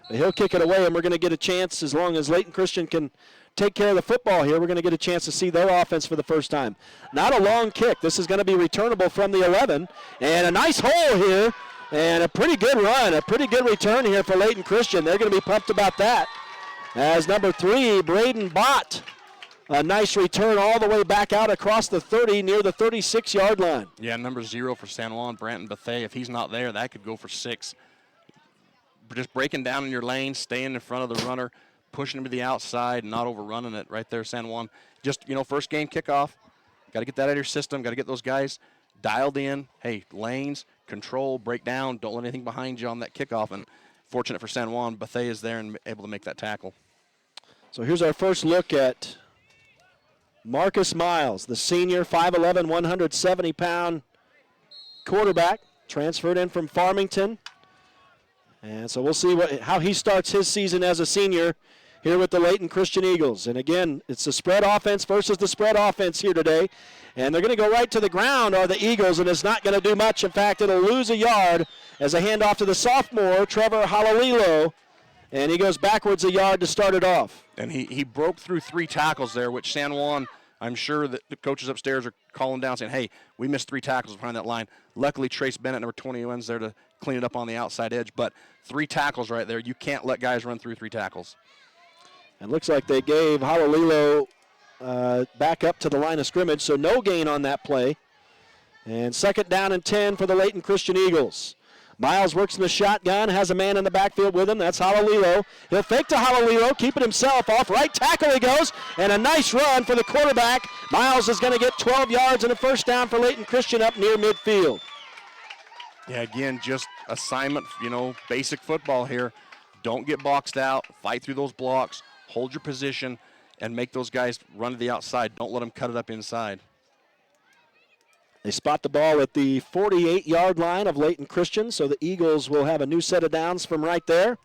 But he'll kick it away, and we're going to get a chance, as long as Layton Christian can take care of the football here, we're going to get a chance to see their offense for the first time. Not a long kick. This is going to be returnable from the 11. And a nice hole here, and a pretty good run, a pretty good return here for Layton Christian. They're going to be pumped about that. As number 3, Braden Bott, a nice return all the way back out across the 30 near the 36-yard line. Yeah, number 0 for San Juan, Branton Bethea. If he's not there, that could go for 6. Just breaking down in your lane, staying in front of the runner, pushing him to the outside and not overrunning it right there, San Juan. Just, first game kickoff. Got to get that out of your system. Got to get those guys dialed in. Hey, lanes, control, break down. Don't let anything behind you on that kickoff. And fortunate for San Juan, Bethea is there and able to make that tackle. So here's our first look at Marcus Miles, the senior, 5'11", 170-pound quarterback, transferred in from Farmington. And so we'll see how he starts his season as a senior here with the Layton Christian Eagles. And again, it's the spread offense versus the spread offense here today. And they're going to go right to the ground, are the Eagles, and it's not going to do much. In fact, it'll lose a yard as a handoff to the sophomore, Trevor Halalilo. And he goes backwards a yard to start it off. And he broke through 3 tackles there, which San Juan, I'm sure that the coaches upstairs are calling down saying, hey, we missed 3 tackles behind that line. Luckily, Trace Bennett, number 21, is there to clean it up on the outside edge. But 3 tackles right there. You can't let guys run through 3 tackles. It looks like they gave Halalilo back up to the line of scrimmage, so no gain on that play. And 2nd down and 10 for the Layton Christian Eagles. Miles works in the shotgun, has a man in the backfield with him. That's Halalilo. He'll fake to Halalilo, keep it himself off. Right tackle he goes, and a nice run for the quarterback. Miles is going to get 12 yards and a first down for Layton Christian up near midfield. Yeah, again, just assignment, basic football here. Don't get boxed out. Fight through those blocks. Hold your position and make those guys run to the outside. Don't let them cut it up inside. They spot the ball at the 48-yard line of Layton Christian, so the Eagles will have a new set of downs from right there.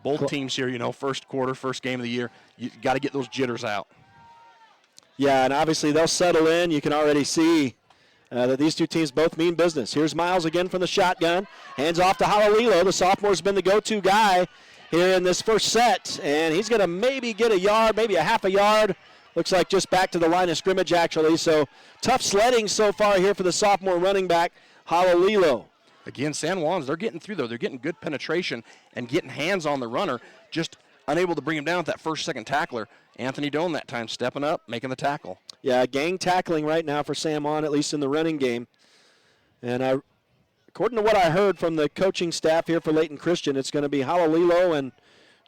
Both teams here, first quarter, first game of the year, you got to get those jitters out. Yeah, and obviously they'll settle in. You can already see that these two teams both mean business. Here's Miles again from the shotgun. Hands off to Halalilo. The sophomore's been the go-to guy here in this first set, and he's going to maybe get a yard, maybe a half a yard. Looks like just back to the line of scrimmage, actually. So tough sledding so far here for the sophomore running back, Halalilo. Again, San Juan's, they're getting through, though. They're getting good penetration and getting hands on the runner, just unable to bring him down with that first, second tackler. Anthony Doan that time stepping up, making the tackle. Yeah, gang tackling right now for San Juan, at least in the running game. And according to what I heard from the coaching staff here for Layton Christian, it's going to be Halalilo and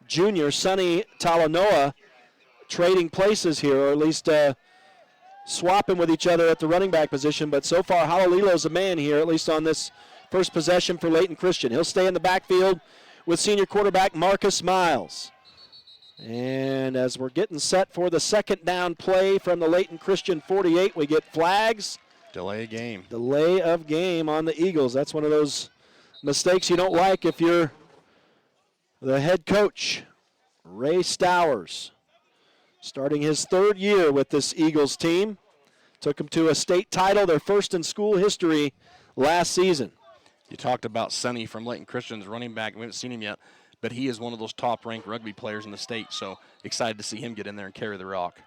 junior Sonny Talanoa trading places here, or at least swapping with each other at the running back position. But so far, Halalilo's a man here, at least on this first possession for Layton Christian. He'll stay in the backfield with senior quarterback Marcus Miles. And as we're getting set for the second down play from the Layton Christian 48, we get flags. Delay of game. Delay of game on the Eagles. That's one of those mistakes you don't like if you're the head coach, Ray Stowers. Starting his third year with this Eagles team. Took them to a state title, their first in school history last season. You talked about Sonny from Layton Christian's running back. We haven't seen him yet, but he is one of those top-ranked rugby players in the state, so excited to see him get in there and carry the rock.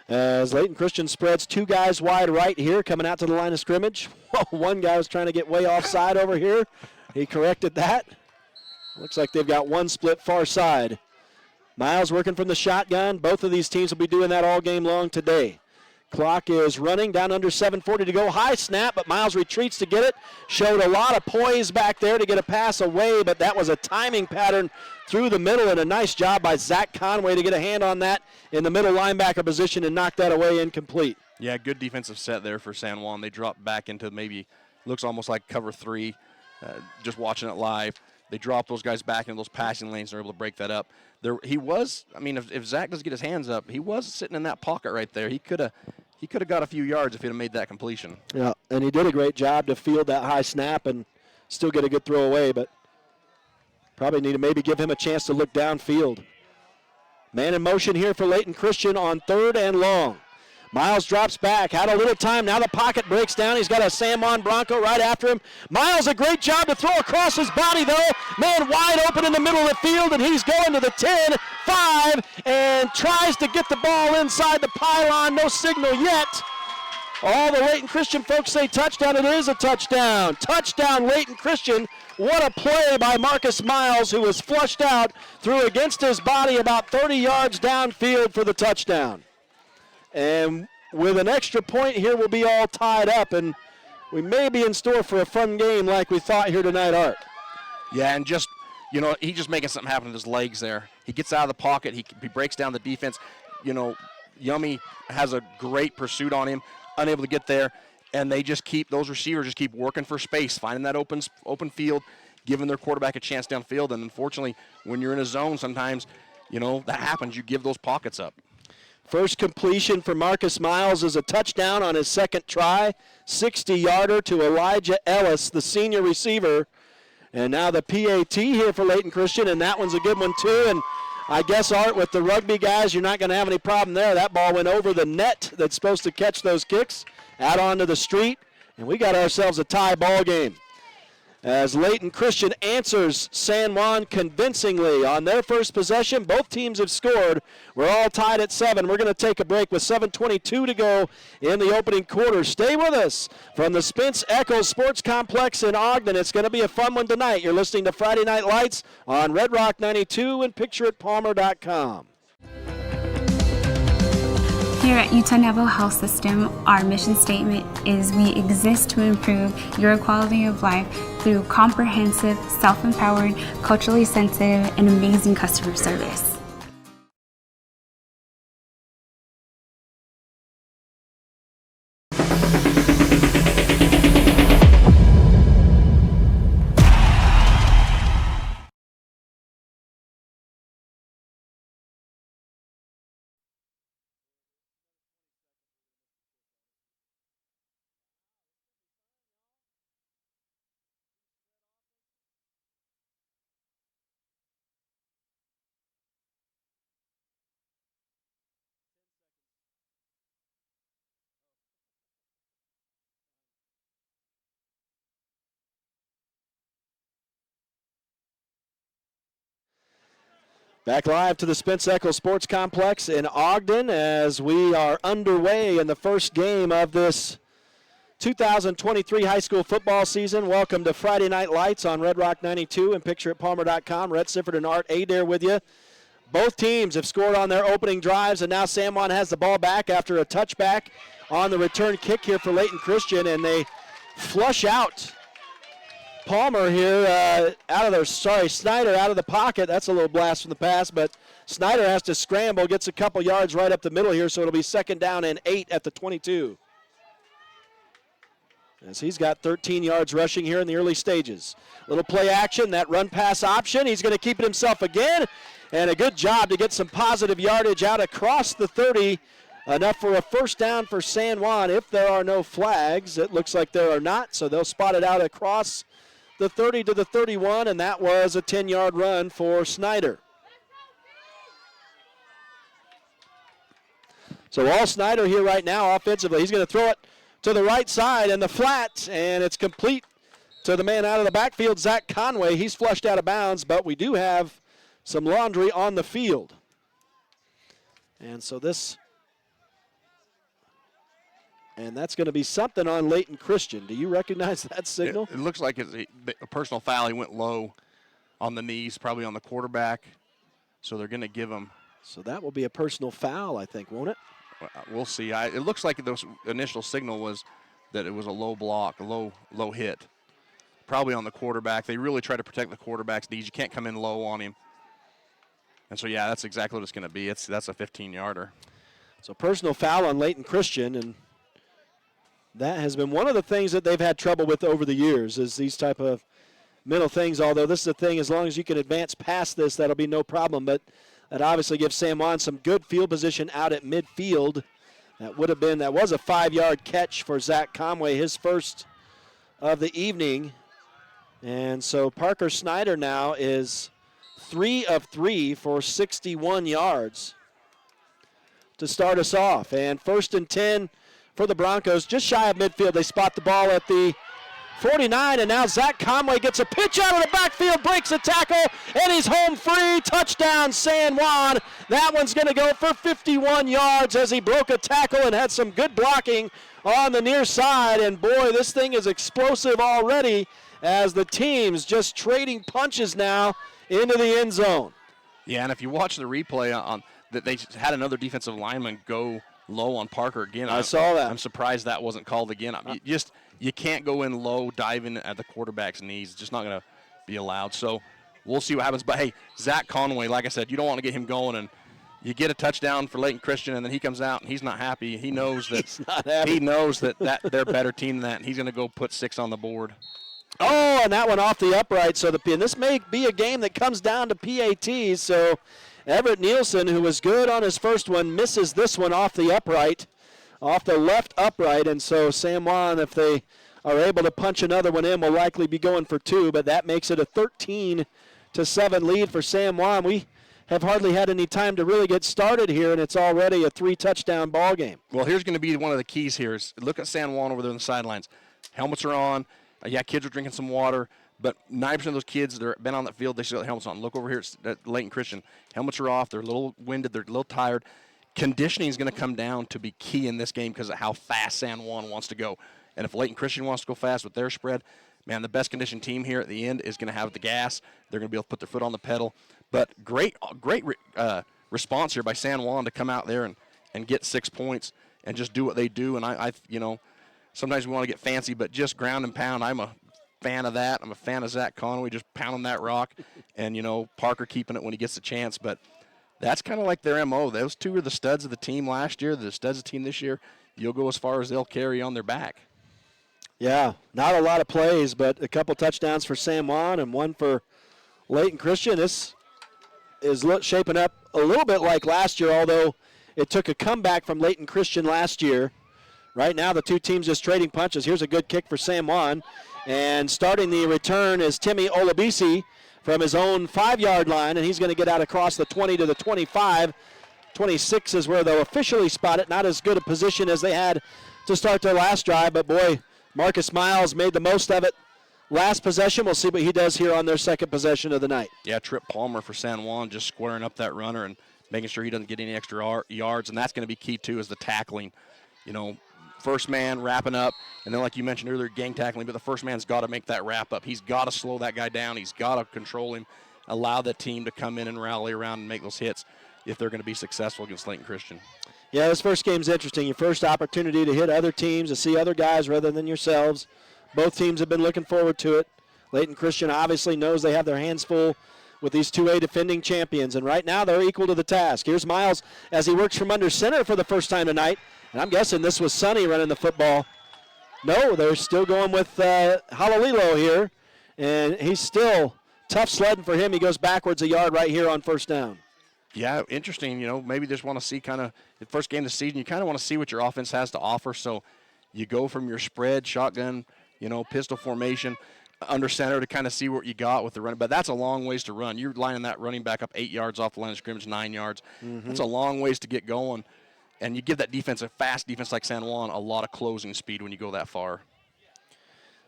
As Layton Christian spreads two guys wide right here, coming out to the line of scrimmage. One guy was trying to get way offside over here. He corrected that. Looks like they've got one split far side. Miles working from the shotgun. Both of these teams will be doing that all game long today. Clock is running, down under 7:40 to go. High snap, but Miles retreats to get it. Showed a lot of poise back there to get a pass away, but that was a timing pattern through the middle, and a nice job by Zach Conway to get a hand on that in the middle linebacker position and knock that away incomplete. Yeah, good defensive set there for San Juan. They dropped back into maybe, looks almost like cover three, just watching it live. They dropped those guys back into those passing lanes and were able to break that up. If Zach does get his hands up, he was sitting in that pocket right there. He could have got a few yards if he'd have made that completion. Yeah, and he did a great job to field that high snap and still get a good throw away, but probably need to maybe give him a chance to look downfield. Man in motion here for Layton Christian on 3rd and long. Miles drops back, had a little time, now the pocket breaks down. He's got a San Juan Bronco right after him. Miles, a great job to throw across his body though. Man wide open in the middle of the field, and he's going to the 10, 5, and tries to get the ball inside the pylon. No signal yet. All the Layton Christian folks say touchdown. It is a touchdown. Touchdown, Layton Christian. What a play by Marcus Miles, who was flushed out, threw against his body about 30 yards downfield for the touchdown. And with an extra point here, we'll be all tied up, and we may be in store for a fun game like we thought here tonight, Art. Yeah, and just, he's just making something happen with his legs there. He gets out of the pocket. He breaks down the defense. Yummy has a great pursuit on him, unable to get there, and those receivers just keep working for space, finding that open field, giving their quarterback a chance downfield. And unfortunately, when you're in a zone, sometimes, that happens. You give those pockets up. First completion for Marcus Miles is a touchdown on his second try. 60-yarder to Elijah Ellis, the senior receiver. And now the PAT here for Layton Christian, and that one's a good one too. And I guess, Art, with the rugby guys, you're not going to have any problem there. That ball went over the net that's supposed to catch those kicks, out onto the street, and we got ourselves a tie ball game. As Layton Christian answers San Juan convincingly on their first possession. Both teams have scored. We're all tied at 7. We're going to take a break with 7:22 to go in the opening quarter. Stay with us from the Spence Echols Sports Complex in Ogden. It's going to be a fun one tonight. You're listening to Friday Night Lights on Red Rock 92 and pictureitpalmer.com. Here at Utah Naval Health System, our mission statement is we exist to improve your quality of life through comprehensive, self-empowered, culturally sensitive, and amazing customer service. Back live to the Spence Eccles Sports Complex in Ogden as we are underway in the first game of this 2023 high school football season. Welcome to Friday Night Lights on Red Rock 92 and PictureItPalmer.com. Rhett Sifford and Art Adair with you. Both teams have scored on their opening drives, and now San Juan has the ball back after a touchback on the return kick here for Layton Christian, and they flush out Palmer here Snyder out of the pocket. That's a little blast from the pass, but Snyder has to scramble, gets a couple yards right up the middle here, so it'll be 2nd down and 8 at the 22. As he's got 13 yards rushing here in the early stages. Little play action, that run pass option. He's going to keep it himself again, and a good job to get some positive yardage out across the 30. Enough for a 1st down for San Juan if there are no flags. It looks like there are not, so they'll spot it out across the 30 to the 31, and that was a 10-yard run for Snyder. So all Snyder here right now offensively. He's going to throw it to the right side and the flat, and it's complete to the man out of the backfield, Zach Conway. He's flushed out of bounds, but we do have some laundry on the field. And so and that's going to be something on Layton Christian. Do you recognize that signal? It looks like it's a personal foul. He went low on the knees, probably on the quarterback. So they're going to give him. So that will be a personal foul, I think, won't it? We'll see. It looks like the initial signal was that it was a low block, a low hit. Probably on the quarterback. They really try to protect the quarterback's knees. You can't come in low on him. And so, yeah, that's exactly what it's going to be. That's a 15-yarder. So personal foul on Layton Christian, and that has been one of the things that they've had trouble with over the years is these type of middle things, although this is the thing, as long as you can advance past this, that'll be no problem. But that obviously gives San Juan some good field position out at midfield. That was a 5-yard catch for Zach Conway, his first of the evening. And so Parker Snyder now is 3 of 3 for 61 yards to start us off. And 1st and 10 for the Broncos, just shy of midfield. They spot the ball at the 49, and now Zach Conway gets a pitch out of the backfield, breaks a tackle, and he's home free. Touchdown, San Juan. That one's going to go for 51 yards as he broke a tackle and had some good blocking on the near side. And boy, this thing is explosive already as the team's just trading punches now into the end zone. Yeah, and if you watch the replay on that, they had another defensive lineman go low on Parker again. I saw that. I'm surprised that wasn't called again. You can't go in low, diving at the quarterback's knees. It's just not going to be allowed. So we'll see what happens. But, hey, Zach Conway, like I said, you don't want to get him going. And you get a touchdown for Layton Christian, and then he comes out, and he's not happy. He knows that he knows that they're a better team than that, and he's going to go put 6 on the board. Oh, and that one off the upright. So and this may be a game that comes down to PATs. So Everett Nielsen, who was good on his first one, misses this one off the upright, off the left upright. And so San Juan, if they are able to punch another one in, will likely be going for 2. But that makes it a 13-7 lead for San Juan. We have hardly had any time to really get started here, and it's already a 3-touchdown ball game. Well, here's going to be one of the keys here is look at San Juan over there on the sidelines. Helmets are on. Yeah, kids are drinking some water. But 9% of those kids that have been on that field, they still have helmets on. Look over here at Layton Christian. Helmets are off. They're a little winded. They're a little tired. Conditioning is going to come down to be key in this game because of how fast San Juan wants to go. And if Layton Christian wants to go fast with their spread, man, the best conditioned team here at the end is going to have the gas. They're going to be able to put their foot on the pedal. But great response here by San Juan to come out there and and get 6 points and just do what they do. And I sometimes we want to get fancy, but just ground and pound. I'm a fan of that. I'm a fan of Zach Conway just pounding that rock, and Parker keeping it when he gets the chance. But that's kind of like their MO. Those two are the studs of the team last year. The studs of the team this year. You'll go as far as they'll carry on their back. Yeah, not a lot of plays, but a couple touchdowns for San Juan and one for Layton Christian. This is shaping up a little bit like last year, although it took a comeback from Layton Christian last year. Right now, the two teams just trading punches. Here's a good kick for San Juan. And starting the return is Timmy Olabisi from his own 5-yard line, and he's going to get out across the 20 to the 25. 26 is where they'll officially spot it. Not as good a position as they had to start their last drive, but boy, Marcus Miles made the most of it last possession. We'll see what he does here on their second possession of the night. Yeah, Trip Palmer for San Juan just squaring up that runner and making sure he doesn't get any extra yards, and that's going to be key too, is the tackling. First man wrapping up, and then like you mentioned earlier, gang tackling, but the first man's got to make that wrap up. He's got to slow that guy down. He's got to control him, allow the team to come in and rally around and make those hits if they're going to be successful against Layton Christian. Yeah, this first game's interesting. Your first opportunity to hit other teams, to see other guys rather than yourselves. Both teams have been looking forward to it. Layton Christian obviously knows they have their hands full with these 2A defending champions, and right now they're equal to the task. Here's Miles as he works from under center for the first time tonight, and I'm guessing this was Sonny running the football. No, they're still going with Halalilo here, and he's still tough sledding for him. He goes backwards a yard right here on first down. Yeah, interesting. Maybe just want to see kind of the first game of the season, you kind of want to see what your offense has to offer. So you go from your spread, shotgun, pistol formation, under center to kind of see what you got with the run. But that's a long ways to run. You're lining that running back up 8 yards off the line of scrimmage, 9 yards. Mm-hmm. That's a long ways to get going. And you give that defense, a fast defense like San Juan, a lot of closing speed when you go that far.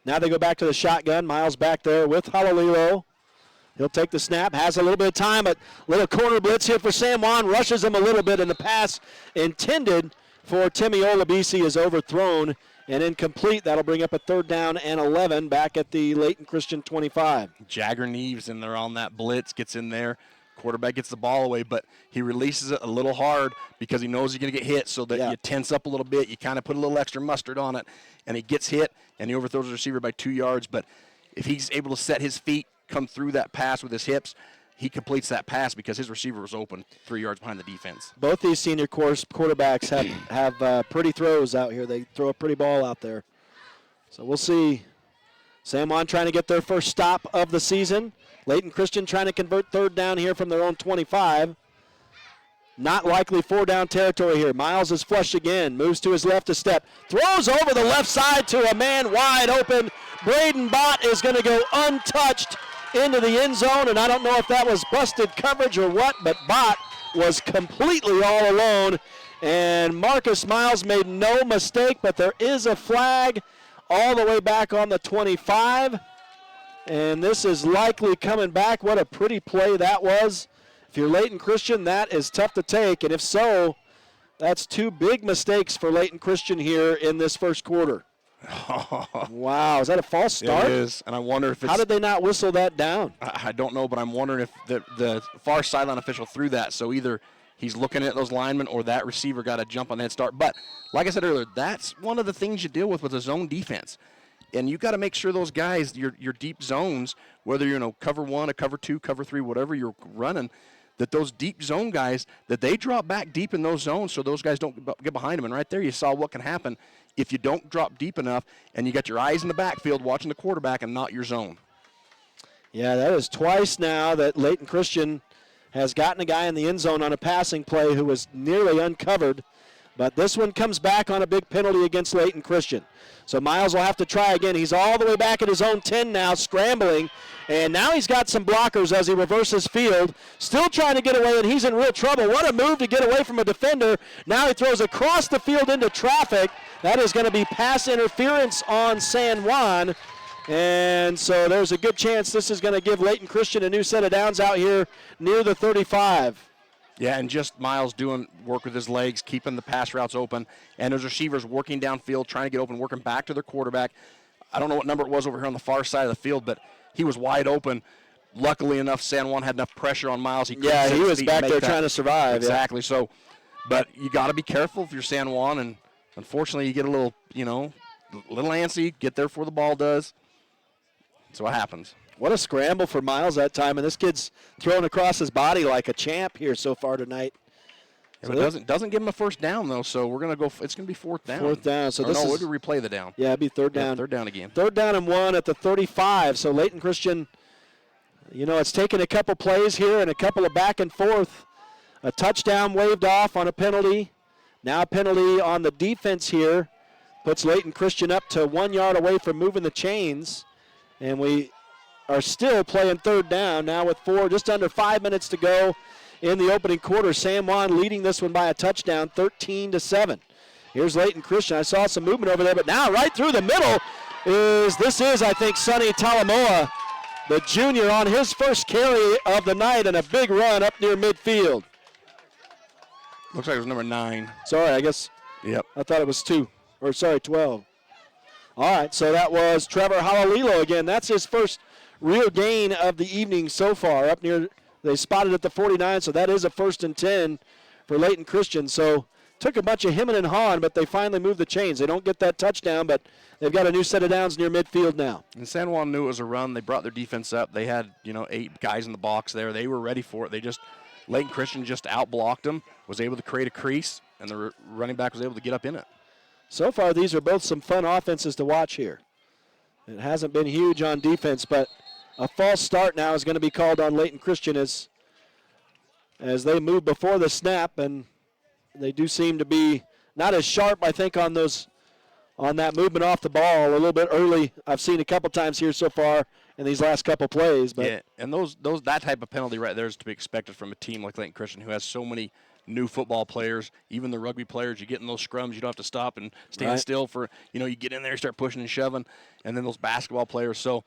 Now they go back to the shotgun. Miles back there with Halalilo. He'll take the snap, has a little bit of time, but little corner blitz here for San Juan, rushes him a little bit, and the pass intended for Timmy Olabisi is overthrown and incomplete. That'll bring up a 3rd down and 11 back at the Layton Christian 25. Jagger Neves in there on that blitz, gets in there. Quarterback gets the ball away, but he releases it a little hard because he knows he's going to get hit, so that you tense up a little bit. You kind of put a little extra mustard on it, and he gets hit, and he overthrows the receiver by 2 yards. But if he's able to set his feet, come through that pass with his hips, he completes that pass because his receiver was open 3 yards behind the defense. Both these senior quarterbacks have pretty throws out here. They throw a pretty ball out there. So we'll see. San Juan trying to get their first stop of the season. Layton Christian trying to convert 3rd down here from their own 25. Not likely 4-down territory here. Miles is flush again. Moves to his left a step. Throws over the left side to a man wide open. Braden Bott is going to go untouched into the end zone, and I don't know if that was busted coverage or what, but Bott was completely all alone, and Marcus Miles made no mistake, but there is a flag all the way back on the 25, and this is likely coming back. What a pretty play that was. If you're Layton Christian, that is tough to take, and if so, that's 2 big mistakes for Layton Christian here in this first quarter. Wow, is that a false start? It is, and I wonder if it's... How did they not whistle that down? I don't know, but I'm wondering if the far sideline official threw that, so either he's looking at those linemen or that receiver got a jump on that start. But like I said earlier, that's one of the things you deal with a zone defense. And you got to make sure those guys, your deep zones, whether you're cover 1, a cover 2, cover 3, whatever you're running, that those deep zone guys, that they drop back deep in those zones so those guys don't get behind them. And right there you saw what can happen if you don't drop deep enough and you got your eyes in the backfield watching the quarterback and not your zone. Yeah, that is twice now that Layton Christian has gotten a guy in the end zone on a passing play who was nearly uncovered. But this one comes back on a big penalty against Layton Christian. So Miles will have to try again. He's all the way back at his own 10 now, scrambling. And now he's got some blockers as he reverses field. Still trying to get away, and he's in real trouble. What a move to get away from a defender. Now he throws across the field into traffic. That is going to be pass interference on San Juan. And so there's a good chance this is going to give Layton Christian a new set of downs out here near the 35. Yeah, and just Miles doing work with his legs, keeping the pass routes open, and his receivers working downfield, trying to get open, working back to their quarterback. I don't know what number it was over here on the far side of the field, but he was wide open. Luckily enough, San Juan had enough pressure on Miles. He was back there trying to survive. Exactly. Yeah. So, But you got to be careful if you're San Juan, and unfortunately you get a little, little antsy, get there before the ball does. That's what happens. What a scramble for Miles that time, and this kid's throwing across his body like a champ here so far tonight. Yeah, so it doesn't give him a first down, though, so we're going to go – it's going to be fourth down. Fourth down. So we'll replay the down. Yeah, it'd be third down. Yeah, third down again. Third down and 1 at the 35. So Layton Christian, it's taken a couple plays here and a couple of back and forth. A touchdown waved off on a penalty. Now a penalty on the defense here. Puts Layton Christian up to 1 yard away from moving the chains. And we are still playing third down now with just under 5 minutes to go in the opening quarter. San Juan leading this one by a touchdown, 13-7. Here's Layton Christian. I saw some movement over there, but now right through the middle is, I think, Sonny Talamoa, the junior, on his first carry of the night and a big run up near midfield. Looks like it was number 9. Sorry, I guess. Yep. I thought it was 12. All right, so that was Trevor Halalilo again. That's his first real gain of the evening so far. Up near, they spotted at the 49, so that is a 1st and 10 for Layton Christian. So took a bunch of hemming and hawing, but they finally moved the chains. They don't get that touchdown, but they've got a new set of downs near midfield now. And San Juan knew it was a run. They brought their defense up. They had, 8 guys in the box there. They were ready for it. Layton Christian just outblocked them, was able to create a crease, and the running back was able to get up in it. So far, these are both some fun offenses to watch here. It hasn't been huge on defense, but a false start now is going to be called on Layton Christian as they move before the snap, and they do seem to be not as sharp, I think, on that movement off the ball a little bit early. I've seen a couple times here so far in these last couple plays. But yeah, and that type of penalty right there is to be expected from a team like Layton Christian, who has so many new football players, even the rugby players. You get in those scrums, you don't have to stop and stand still for, you get in there, start pushing and shoving, and then those basketball players. So,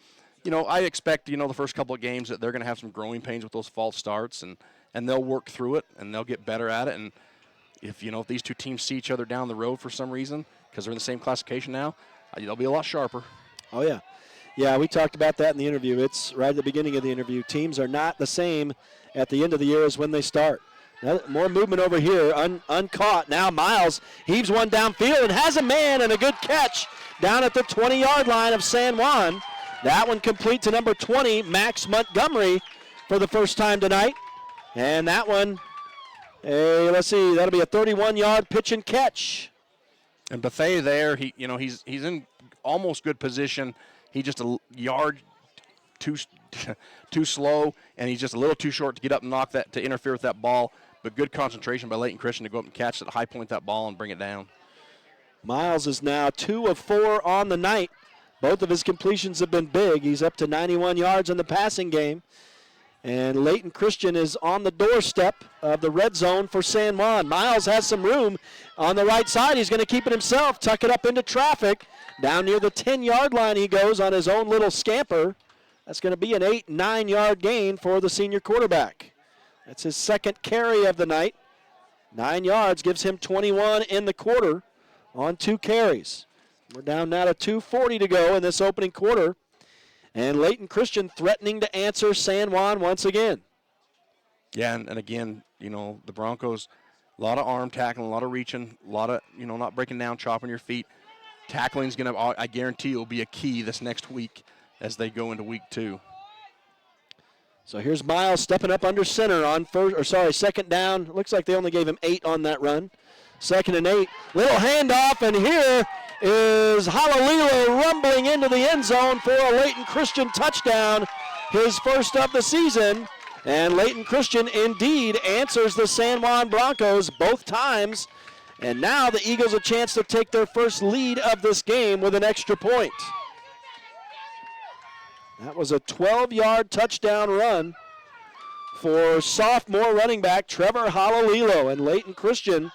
I expect, the first couple of games that they're going to have some growing pains with those false starts, and they'll work through it, and they'll get better at it. And if these two teams see each other down the road for some reason, because they're in the same classification now, they'll be a lot sharper. Oh, yeah. Yeah, we talked about that in the interview. It's right at the beginning of the interview. Teams are not the same at the end of the year as when they start. Now, more movement over here, uncaught. Now Miles heaves one downfield and has a man and a good catch down at the 20-yard line of San Juan. That one complete to number 20, Max Montgomery, for the first time tonight. And that one, let's see, that'll be a 31-yard pitch and catch. And Bethea there, he's in almost good position. He's just a yard too slow, and he's just a little too short to get up and to interfere with that ball. But good concentration by Layton Christian to go up and catch it, high point that ball, and bring it down. Miles is now 2 of 4 on the night. Both of his completions have been big. He's up to 91 yards in the passing game. And Layton Christian is on the doorstep of the red zone for San Juan. Miles has some room on the right side. He's going to keep it himself, tuck it up into traffic. Down near the 10-yard line he goes on his own little scamper. That's going to be an 8-9-yard gain for the senior quarterback. That's his second carry of the night. 9 yards gives him 21 in the quarter on 2 carries. We're down now to 2:40 to go in this opening quarter. And Layton Christian threatening to answer San Juan once again. Yeah, and again, the Broncos, a lot of arm tackling, a lot of reaching, a lot of, not breaking down, chopping your feet. Tackling is going to, I guarantee, will be a key this next week as they go into week 2. So here's Miles stepping up under center on second down. Looks like they only gave him 8 on that run. 2nd and 8. Little handoff, and here is Halalilo rumbling into the end zone for a Layton Christian touchdown, his first of the season. And Layton Christian indeed answers the San Juan Broncos both times. And now the Eagles a chance to take their first lead of this game with an extra point. That was a 12-yard touchdown run for sophomore running back Trevor Halalilo, and Layton Christian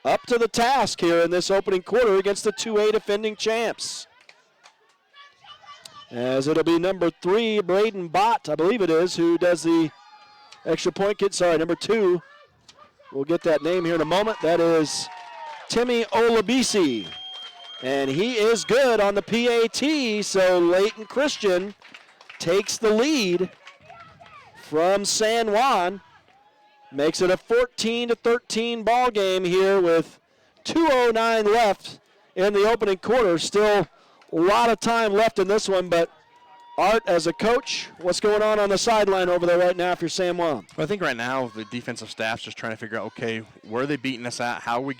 up to the task here in this opening quarter against the 2A defending champs. As it'll be number 3, Braden Bott, I believe it is, who does the extra point kick. Sorry, number 2. We'll get that name here in a moment. That is Timmy Olabisi. And he is good on the PAT, so Layton Christian takes the lead from San Juan. Makes it a 14-13 ball game here with 2:09 left in the opening quarter. Still a lot of time left in this one, but Art, as a coach, what's going on the sideline over there right now for San Juan? Well, I think right now the defensive staff's just trying to figure out, okay, where are they beating us at? How are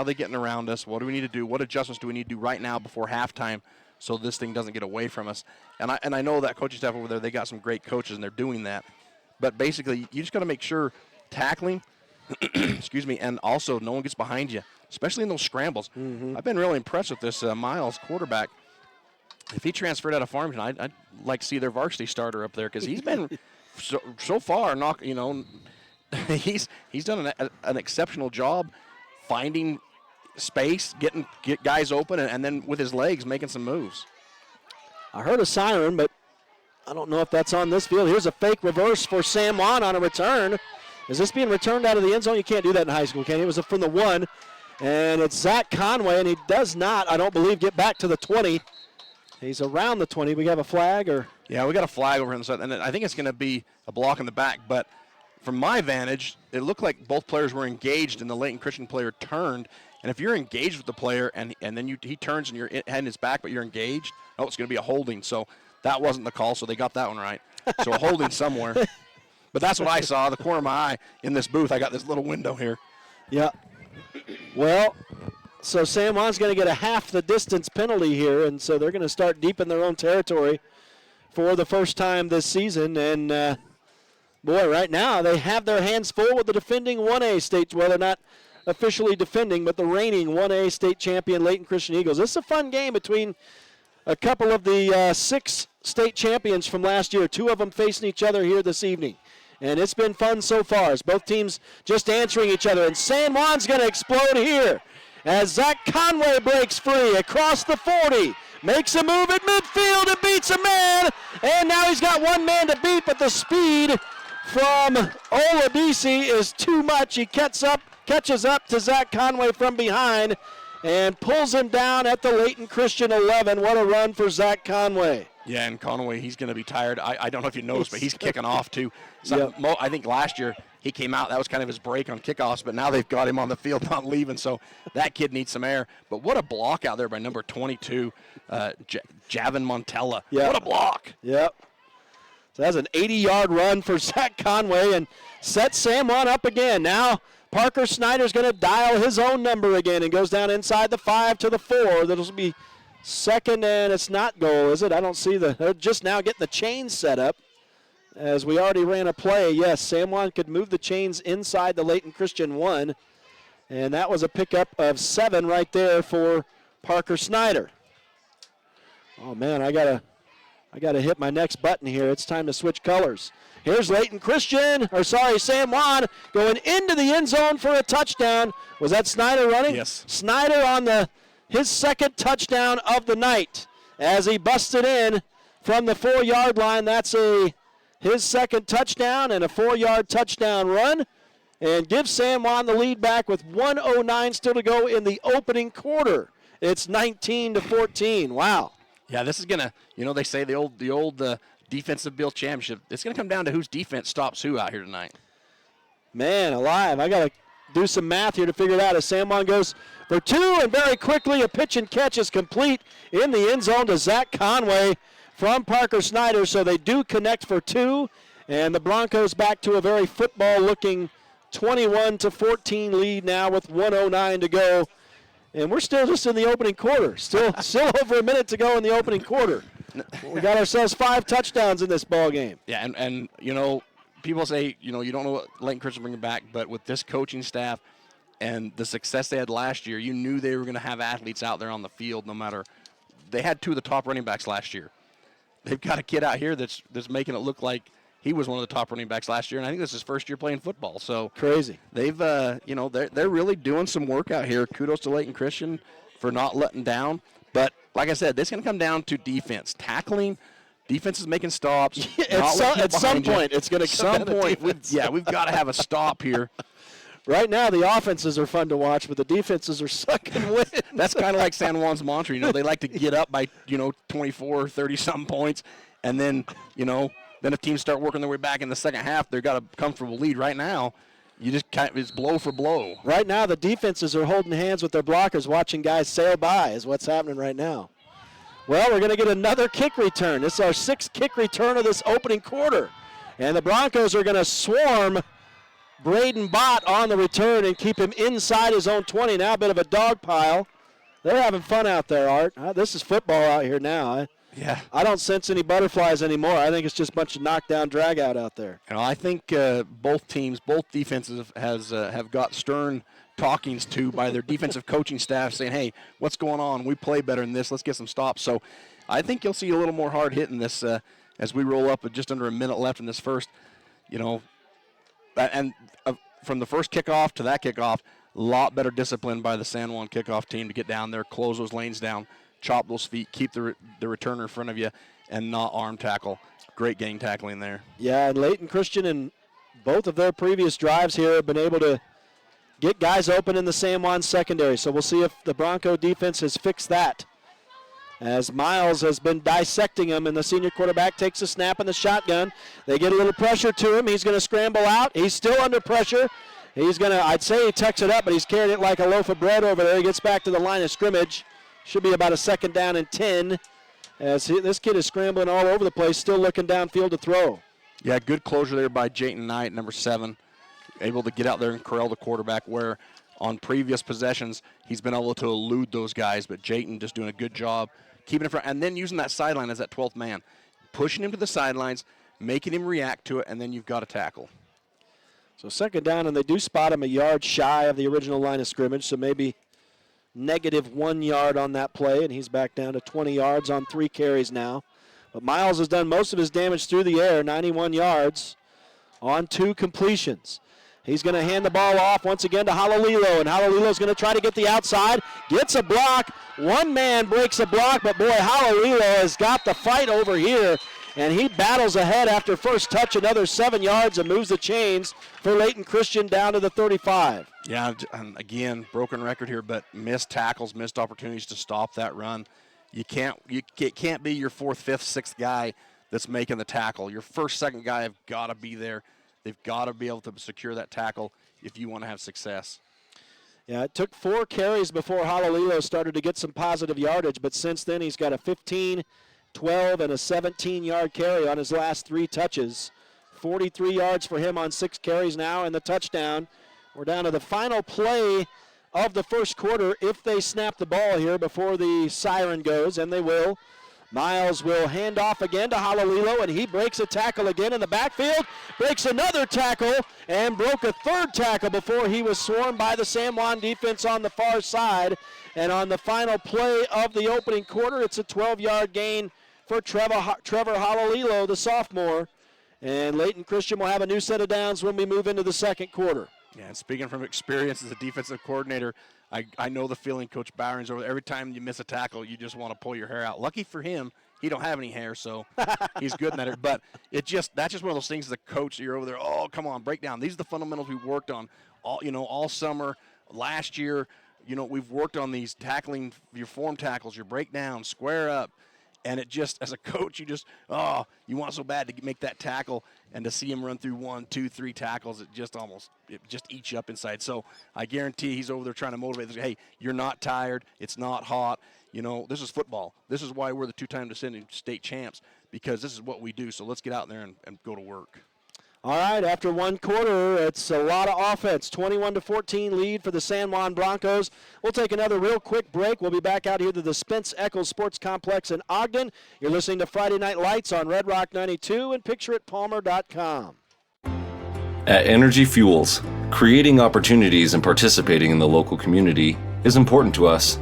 they getting around us? What do we need to do? What adjustments do we need to do right now before halftime so this thing doesn't get away from us? And I know that coaching staff over there, they got some great coaches and they're doing that. But basically, you just got to make sure tackling, excuse me, and also no one gets behind you, especially in those scrambles. Mm-hmm. I've been really impressed with this Miles quarterback. If he transferred out of Farmington, I'd like to see their varsity starter up there because he's been so far he's done an exceptional job finding space, get guys open, and then with his legs making some moves. I heard a siren, but I don't know if that's on this field. Here's a fake reverse for San Juan on a return. Is this being returned out of the end zone? You can't do that in high school, can you? It was from the 1, and it's Zach Conway, and he does not, I don't believe, get back to the 20. He's around the 20. We have a flag, or? Yeah, we got a flag over on the side, and I think it's going to be a block in the back. But from my vantage, it looked like both players were engaged, and the Layton Christian player turned. And if you're engaged with the player, and then he turns and your head in his back, but you're engaged, it's going to be a holding. So that wasn't the call, so they got that one right. So a holding somewhere. But that's what I saw, the corner of my eye in this booth. I got this little window here. Yeah. Well, so San Juan's going to get a half the distance penalty here, and so they're going to start deep in their own territory for the first time this season. And, boy, right now they have their hands full with the defending 1A state, well, they're not officially defending, but the reigning 1A state champion Layton Christian Eagles. This is a fun game between a couple of the 6 state champions from last year, 2 of them facing each other here this evening. And it's been fun so far as both teams just answering each other. And San Juan's going to explode here as Zach Conway breaks free across the 40. Makes a move at midfield and beats a man. And now he's got one man to beat, but the speed from Olabisi is too much. He catches up to Zach Conway from behind and pulls him down at the Layton Christian 11. What a run for Zach Conway. Yeah, and Conway, he's going to be tired. I don't know if you noticed, but he's kicking off too. Yep. I think last year he came out. That was kind of his break on kickoffs, but now they've got him on the field not leaving, so that kid needs some air. But what a block out there by number 22, Javin Montella. Yep. What a block. Yep. So that's an 80-yard run for Zach Conway and sets San Juan up again. Now Parker Snyder's going to dial his own number again and goes down inside the 5 to the 4. That'll be second, and it's not goal, is it? I don't see they're just now getting the chains set up as we already ran a play. Yes, San Juan could move the chains inside the Layton Christian 1, and that was a pickup of 7 right there for Parker Snyder. Oh, man, I gotta hit my next button here. It's time to switch colors. Here's San Juan going into the end zone for a touchdown. Was that Snyder running? Yes. Snyder on his second touchdown of the night as he busted in from the 4-yard line. That's his second touchdown and a 4-yard touchdown run, and gives San Juan the lead back with 1:09 still to go in the opening quarter. It's 19-14. Wow. Yeah, this is gonna. They say the old defensive build championship. It's gonna come down to whose defense stops who out here tonight. Man alive, I got to do some math here to figure it out as San Juan goes for 2, and very quickly a pitch and catch is complete in the end zone to Zach Conway from Parker Snyder, so they do connect for 2, and the Broncos back to a very football-looking 21-14 lead now with 1:09 to go, and we're still just in the opening quarter. Still over a minute to go in the opening quarter. We got ourselves 5 touchdowns in this ball game. Yeah, and people say, you don't know what Layton Christian bringing back, but with this coaching staff and the success they had last year, you knew they were going to have athletes out there on the field no matter. They had 2 of the top running backs last year. They've got a kid out here that's making it look like he was one of the top running backs last year, and I think this is his first year playing football. So crazy. They've, they're really doing some work out here. Kudos to Layton Christian for not letting down. But like I said, this is going to come down to defense, tackling. Defense is making stops. At some point, it's going to come down to defense. We've got to have a stop here. Right now, the offenses are fun to watch, but the defenses are sucking wind. That's kind of like San Juan's mantra. They like to get up by, 24, 30-something points, and then, then if teams start working their way back in the second half, they've got a comfortable lead. Right now, you just it's blow for blow. Right now, the defenses are holding hands with their blockers, watching guys sail by is what's happening right now. Well, we're going to get another kick return. This is our 6th kick return of this opening quarter. And the Broncos are going to swarm Braden Bott on the return and keep him inside his own 20. Now a bit of a dog pile. They're having fun out there, Art. This is football out here now. I don't sense any butterflies anymore. I think it's just a bunch of knockdown, drag out there. I think both teams, both defenses have got stern talkings to by their defensive coaching staff saying, hey, what's going on? We play better than this. Let's get some stops. So I think you'll see a little more hard hitting this as we roll up with just under a minute left in this first, and from the first kickoff to that kickoff, a lot better discipline by the San Juan kickoff team to get down there, close those lanes down, chop those feet, keep the returner in front of you, and not arm tackle. Great gang tackling there. Yeah, and Layton Christian in both of their previous drives here have been able to get guys open in the San Juan secondary. So we'll see if the Bronco defense has fixed that. As Miles has been dissecting him, and the senior quarterback takes a snap in the shotgun. They get a little pressure to him. He's going to scramble out. He's still under pressure. He's going to, I'd say he tucks it up, but he's carrying it like a loaf of bread over there. He gets back to the line of scrimmage. Should be about a 2nd down and 10. As this kid is scrambling all over the place, still looking downfield to throw. Yeah, good closure there by Jayton Knight, number 7. Able to get out there and corral the quarterback, where on previous possessions he's been able to elude those guys, but Jayton just doing a good job keeping in front, and then using that sideline as that 12th man, pushing him to the sidelines, making him react to it, and then you've got a tackle. So 2nd down, and they do spot him a yard shy of the original line of scrimmage, so maybe -1 yard on that play, and he's back down to 20 yards on 3 carries now. But Miles has done most of his damage through the air, 91 yards on 2 completions. He's going to hand the ball off once again to Halalilo, and Halalilo's going to try to get the outside, gets a block. One man breaks a block, but boy, Halalilo has got the fight over here, and he battles ahead after first touch, another 7 yards, and moves the chains for Layton Christian down to the 35. Yeah, and again, broken record here, but missed tackles, missed opportunities to stop that run. It can't be your 4th, 5th, 6th guy that's making the tackle. Your 1st, 2nd guy have got to be there. They've got to be able to secure that tackle if you want to have success. Yeah, it took 4 carries before Halalilo started to get some positive yardage, but since then he's got a 15, 12, and a 17-yard carry on his last 3 touches. 43 yards for him on 6 carries now, and the touchdown. We're down to the final play of the first quarter if they snap the ball here before the siren goes, and they will. Miles will hand off again to Halalilo, and he breaks a tackle again in the backfield, breaks another tackle, and broke a 3rd tackle before he was swarmed by the San Juan defense on the far side. And on the final play of the opening quarter, it's a 12-yard gain for Trevor Halalilo, the sophomore. And Layton Christian will have a new set of downs when we move into the 2nd quarter. Yeah, and speaking from experience as a defensive coordinator, I know the feeling Coach Byron's over there. Every time you miss a tackle, you just want to pull your hair out. Lucky for him, he don't have any hair, so he's good in that. But that's just one of those things as a coach, you're over there, oh, come on, break down. These are the fundamentals we worked on all summer, last year. We've worked on these tackling, your form tackles, your breakdown, square up. And it just, as a coach, you want so bad to make that tackle, and to see him run through 1, 2, 3 tackles, it just eats you up inside. So I guarantee he's over there trying to motivate. Hey, you're not tired. It's not hot. This is football. This is why we're the 2-time defending state champs, because this is what we do. So let's get out there and go to work. All right, after 1 quarter, it's a lot of offense. 21-14 lead for the San Juan Broncos. We'll take another real quick break. We'll be back out here to the Spence Eccles Sports Complex in Ogden. You're listening to Friday Night Lights on Red Rock 92 and pictureitpalmer.com. At Energy Fuels, creating opportunities and participating in the local community is important to us.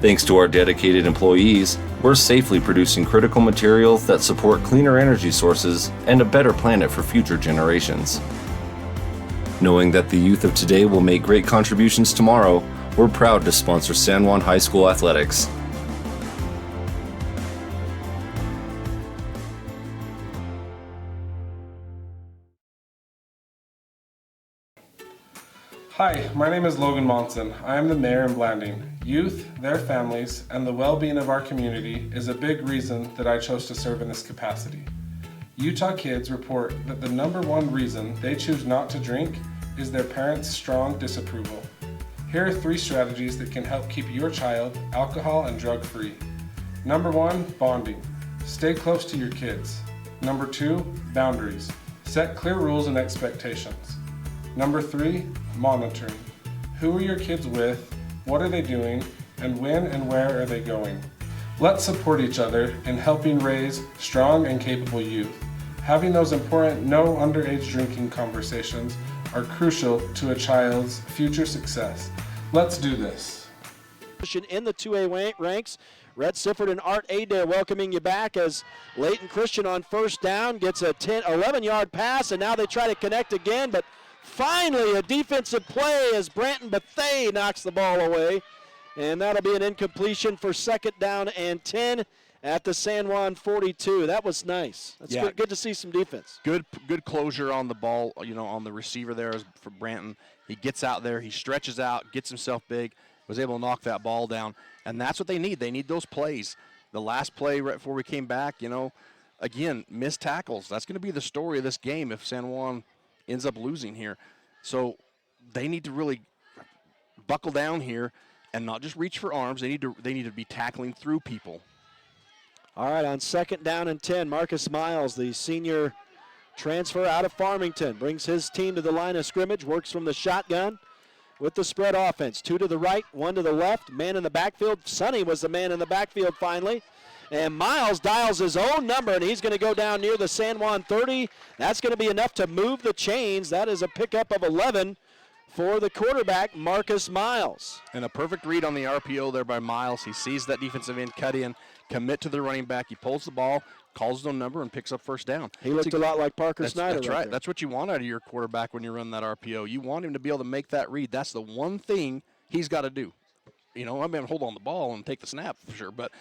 Thanks to our dedicated employees, we're safely producing critical materials that support cleaner energy sources and a better planet for future generations. Knowing that the youth of today will make great contributions tomorrow, we're proud to sponsor San Juan High School athletics. Hi, my name is Logan Monson. I am the mayor in Blanding. Youth, their families, and the well-being of our community is a big reason that I chose to serve in this capacity. Utah kids report that the #1 reason they choose not to drink is their parents' strong disapproval. Here are 3 strategies that can help keep your child alcohol and drug free. Number 1, bonding. Stay close to your kids. Number 2, boundaries. Set clear rules and expectations. Number 3, monitoring. Who are your kids with? What are they doing? And when and where are they going? Let's support each other in helping raise strong and capable youth. Having those important no underage drinking conversations are crucial to a child's future success. Let's do this. In the 2A ranks, Rhett Sifford and Art Adair welcoming you back as Layton Christian on first down gets a 11-yard pass, and now they try to connect again, but finally a defensive play as Branton Bethay knocks the ball away, and that'll be an incompletion for 2nd down and 10 at the San Juan 42. That was nice. That's good to see some defense. Good closure on the ball, on the receiver there for Branton. He gets out there, he stretches out, gets himself big, was able to knock that ball down, and that's what they need. They need those plays. The last play right before we came back, again, missed tackles. That's going to be the story of this game if San Juan ends up losing here. So they need to really buckle down here and not just reach for arms. They need to be tackling through people. All right, on 2nd down and 10, Marcus Miles, the senior transfer out of Farmington, brings his team to the line of scrimmage, works from the shotgun with the spread offense. 2 to the right, 1 to the left, man in the backfield. Sonny was the man in the backfield finally. And Miles dials his own number, and he's going to go down near the San Juan 30. That's going to be enough to move the chains. That is a pickup of 11 for the quarterback, Marcus Miles. And a perfect read on the RPO there by Miles. He sees that defensive end cut in, commit to the running back. He pulls the ball, calls his own number, and picks up first down. He looked a lot like Parker Snyder. That's right. That's what you want out of your quarterback when you run that RPO. You want him to be able to make that read. That's the one thing he's got to do. Hold on the ball and take the snap for sure, but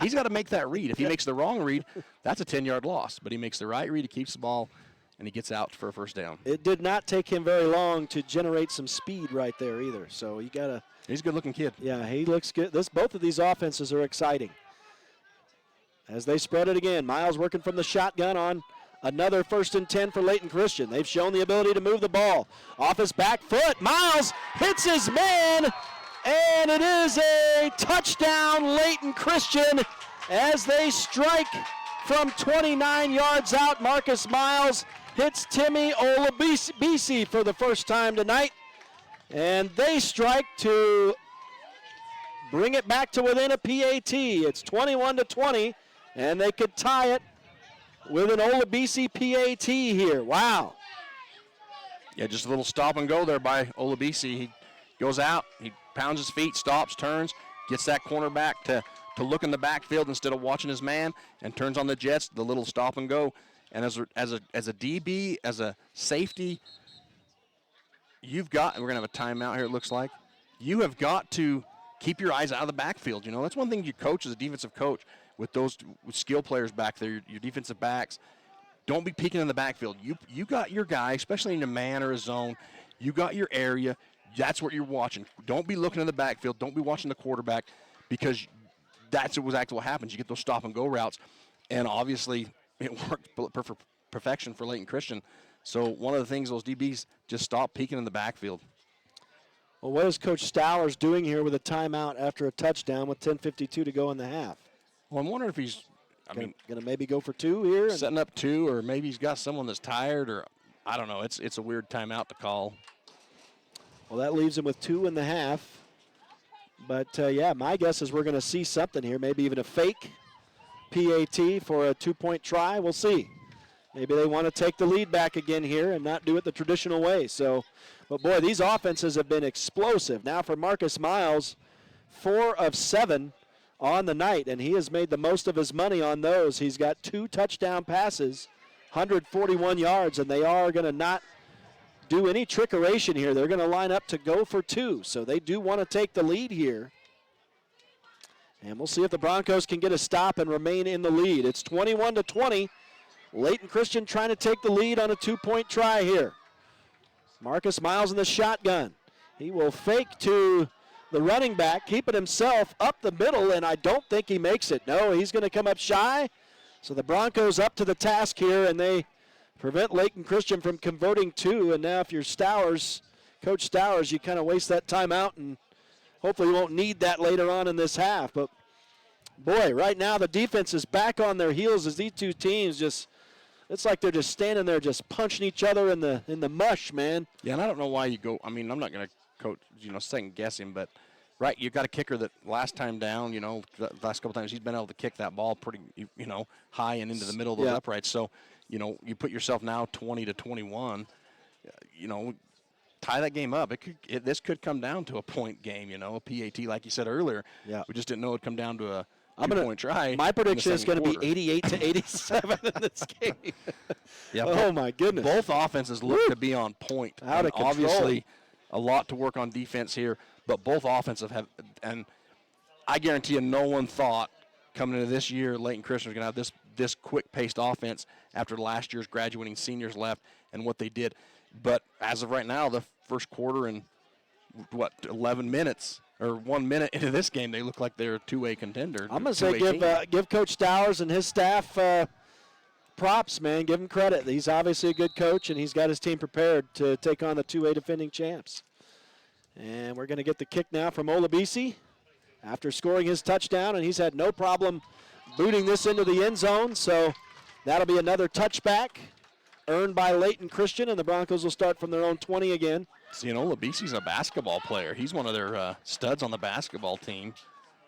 he's got to make that read. If he makes the wrong read, that's a 10-yard loss. But he makes the right read, he keeps the ball, and he gets out for a first down. It did not take him very long to generate some speed right there either. So he's a good-looking kid. Yeah, he looks good. Both of these offenses are exciting. As they spread it again, Miles working from the shotgun on another 1st and 10 for Layton Christian. They've shown the ability to move the ball. Off his back foot, Miles hits his man, and it is a touchdown, Layton Christian, as they strike from 29 yards out. Marcus Miles hits Timmy Olabisi for the first time tonight, and they strike to bring it back to within a PAT. It's 21-20, and they could tie it with an Olabisi PAT here. Wow. Yeah, just a little stop and go there by Olabisi. He goes out, he pounds his feet, stops, turns, gets that cornerback to look in the backfield instead of watching his man, and turns on the jets, the little stop and go. And as a DB, as a safety, you've got, and we're going to have a timeout here, it looks like. You have got to keep your eyes out of the backfield. That's one thing you coach as a defensive coach with skill players back there, your defensive backs. Don't be peeking in the backfield. You got your guy, especially in a man or a zone. You got your area. That's what you're watching. Don't be looking in the backfield. Don't be watching the quarterback, because that's exactly what happens. You get those stop-and-go routes, and obviously it worked perfection for Layton Christian. So one of the things, those DBs just stop peeking in the backfield. Well, what is Coach Stowers doing here with a timeout after a touchdown with 10:52 to go in the half? Well, I'm wondering if he's going to maybe go for 2 here? Setting up 2, or maybe he's got someone that's tired, or I don't know. It's a weird timeout to call. Well, that leaves him with 2 in the half. But, yeah, my guess is we're going to see something here, maybe even a fake PAT for a 2-point try. We'll see. Maybe they want to take the lead back again here and not do it the traditional way. So, but, boy, these offenses have been explosive. Now for Marcus Miles, 4 of 7 on the night, and he has made the most of his money on those. He's got 2 touchdown passes, 141 yards, and they are going to not do any trickeration here. They're going to line up to go for 2, so they do want to take the lead here. And we'll see if the Broncos can get a stop and remain in the lead. It's 21-20. Layton Christian trying to take the lead on a 2-point try here. Marcus Miles in the shotgun. He will fake to the running back, keep it himself up the middle, and I don't think he makes it. No, he's going to come up shy. So the Broncos up to the task here, and they prevent Layton Christian from converting 2. And now if you're Coach Stowers, you kind of waste that timeout, and hopefully you won't need that later on in this half. But, boy, right now the defense is back on their heels as these two teams it's like they're just standing there just punching each other in the mush, man. Yeah, and I don't know why you go. I mean, I'm not going to coach, second guess him, but right, you've got a kicker that last time down, the last couple times he's been able to kick that ball pretty, high and into the middle of those uprights. So, you put yourself now 20-21. Tie that game up. This could come down to a point game. A PAT, like you said earlier. Yeah. We just didn't know it'd come down to a 2-point try. My prediction is going to be 88-87 in this game. Yeah. Oh my goodness. Both offenses look to be on point. Out of control. Obviously, a lot to work on defense here, but both offensive have, and I guarantee you, no one thought coming into this year Layton Christian was going to have this quick-paced offense after last year's graduating seniors left and what they did. But as of right now, the first quarter and 11 minutes or 1 minute into this game, they look like they're a 2A contender. I'm going to say give Coach Stowers and his staff props, man. Give him credit. He's obviously a good coach, and he's got his team prepared to take on the 2A defending champs. And we're going to get the kick now from Olabisi after scoring his touchdown, and he's had no problem booting this into the end zone. So that'll be another touchback earned by Layton Christian, and the Broncos will start from their own 20 again. See, and Olabisi's a basketball player. He's one of their studs on the basketball team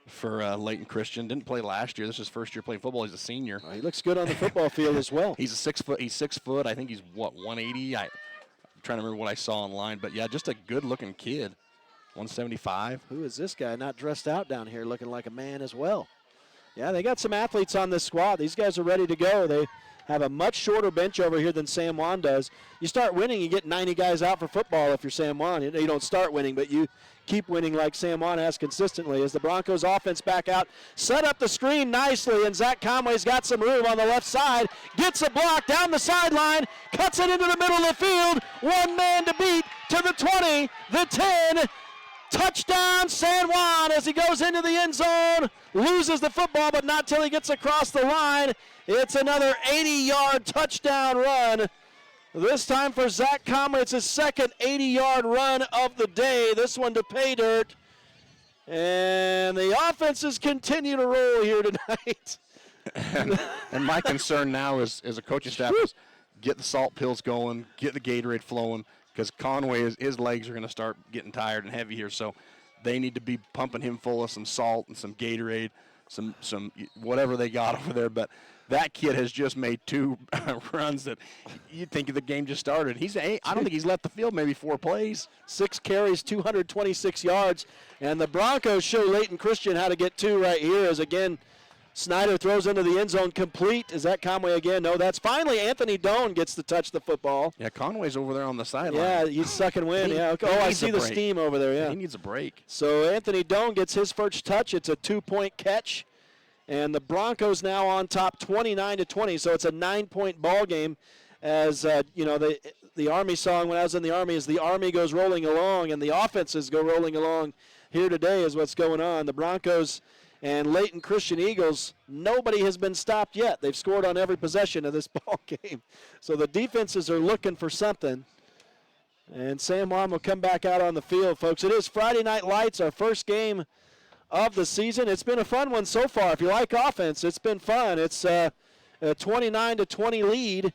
for Layton Christian. Didn't play last year. This is his first year playing football. He's a senior. He looks good on the football field as well. He's 6 foot. He's 6 foot. I think he's 180. I'm trying to remember what I saw online, but yeah, just a good-looking kid. 175. Who is this guy not dressed out down here looking like a man as well? Yeah, they got some athletes on this squad. These guys are ready to go. They have a much shorter bench over here than San Juan does. You start winning, you get 90 guys out for football if you're San Juan. You don't start winning, but you keep winning like San Juan has consistently. As the Broncos offense back out, set up the screen nicely, and Zach Conway's got some room on the left side. Gets a block down the sideline, cuts it into the middle of the field. One man to beat to the 20, the 10. Touchdown San Juan as he goes into the end zone. Loses the football, but not till he gets across the line. It's another 80-yard touchdown run. This time for Zach Conway, it's his second 80-yard run of the day. This one to pay dirt. And the offenses continue to roll here tonight. and my concern now is, as a coaching staff, is get the salt pills going, get the Gatorade flowing, because Conway, his legs are going to start getting tired and heavy here. So they need to be pumping him full of some salt and some Gatorade, some whatever they got over there. But that kid has just made 2 runs that you'd think the game just started. I don't think he's left the field maybe 4 plays. 6 carries, 226 yards. And the Broncos show Layton Christian how to get 2 right here as, again, Snyder throws into the end zone complete. Is that Conway again? No, that's finally Anthony Doan gets to touch the football. Yeah, Conway's over there on the sideline. Yeah, he's sucking wind. I see the steam over there. Yeah, he needs a break. So Anthony Doan gets his first touch. It's a 2-point catch. And the Broncos now on top 29-20. So it's a 9-point ball game. As, the Army song when I was in the Army is the Army goes rolling along and the offenses go rolling along. Here today is what's going on. The Broncos and Layton Christian Eagles, nobody has been stopped yet. They've scored on every possession of this ball game. So the defenses are looking for something. And San Juan will come back out on the field, folks. It is Friday Night Lights, our first game of the season. It's been a fun one so far. If you like offense, it's been fun. It's a 29-20 lead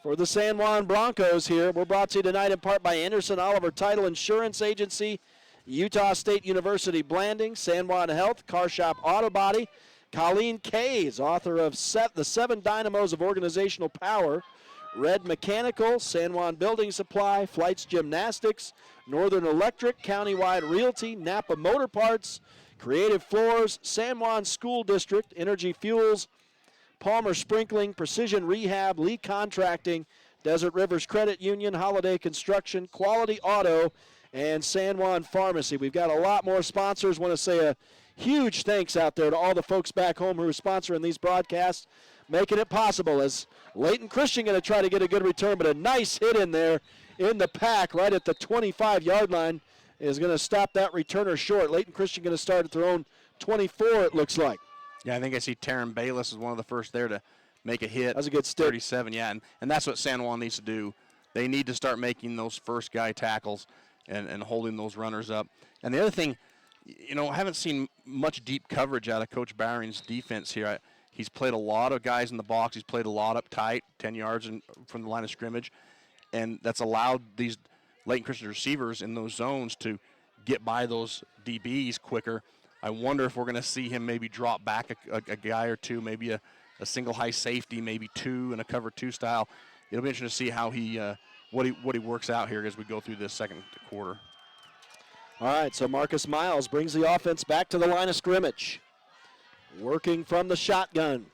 for the San Juan Broncos here. We're brought to you tonight in part by Anderson Oliver Title Insurance Agency, Utah State University Blanding, San Juan Health, Car Shop Auto Body, Colleen Kays, author of The 7 Dynamos of Organizational Power, Red Mechanical, San Juan Building Supply, Flights Gymnastics, Northern Electric, Countywide Realty, Napa Motor Parts, Creative Floors, San Juan School District, Energy Fuels, Palmer Sprinkling, Precision Rehab, Lee Contracting, Desert Rivers Credit Union, Holiday Construction, Quality Auto, and San Juan Pharmacy. We've got a lot more sponsors. Want to say a huge thanks out there to all the folks back home who are sponsoring these broadcasts, making it possible. As Layton Christian going to try to get a good return, but a nice hit in there in the pack right at the 25-yard line is going to stop that returner short. Layton Christian going to start at their own 24, it looks like. Yeah, I think I see Taryn Bayless is one of the first there to make a hit. That was a good stick. 37, yeah, and that's what San Juan needs to do. They need to start making those first guy tackles and holding those runners up. And the other thing, I haven't seen much deep coverage out of Coach Barring's defense here. He's played a lot of guys in the box. He's played a lot up tight, 10 yards from the line of scrimmage, and that's allowed these Layton Christian receivers in those zones to get by those DBs quicker. I wonder if we're going to see him maybe drop back a guy or two, maybe a single high safety, maybe two in a cover two style. It'll be interesting to see how what he works out here as we go through this second quarter. All right, so Marcus Miles brings the offense back to the line of scrimmage, working from the shotgun.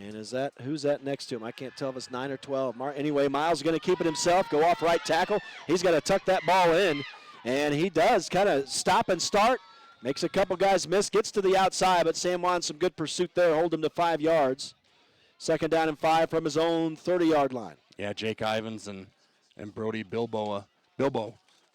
And who's that next to him? I can't tell if it's 9 or 12. Anyway, Miles is going to keep it himself, go off right tackle. He's got to tuck that ball in, and he does kind of stop and start. Makes a couple guys miss, gets to the outside, but San Juan some good pursuit there, hold him to 5 yards. Second down and 5 from his own 30-yard line. Yeah, Jake Ivins and Brody Bilbo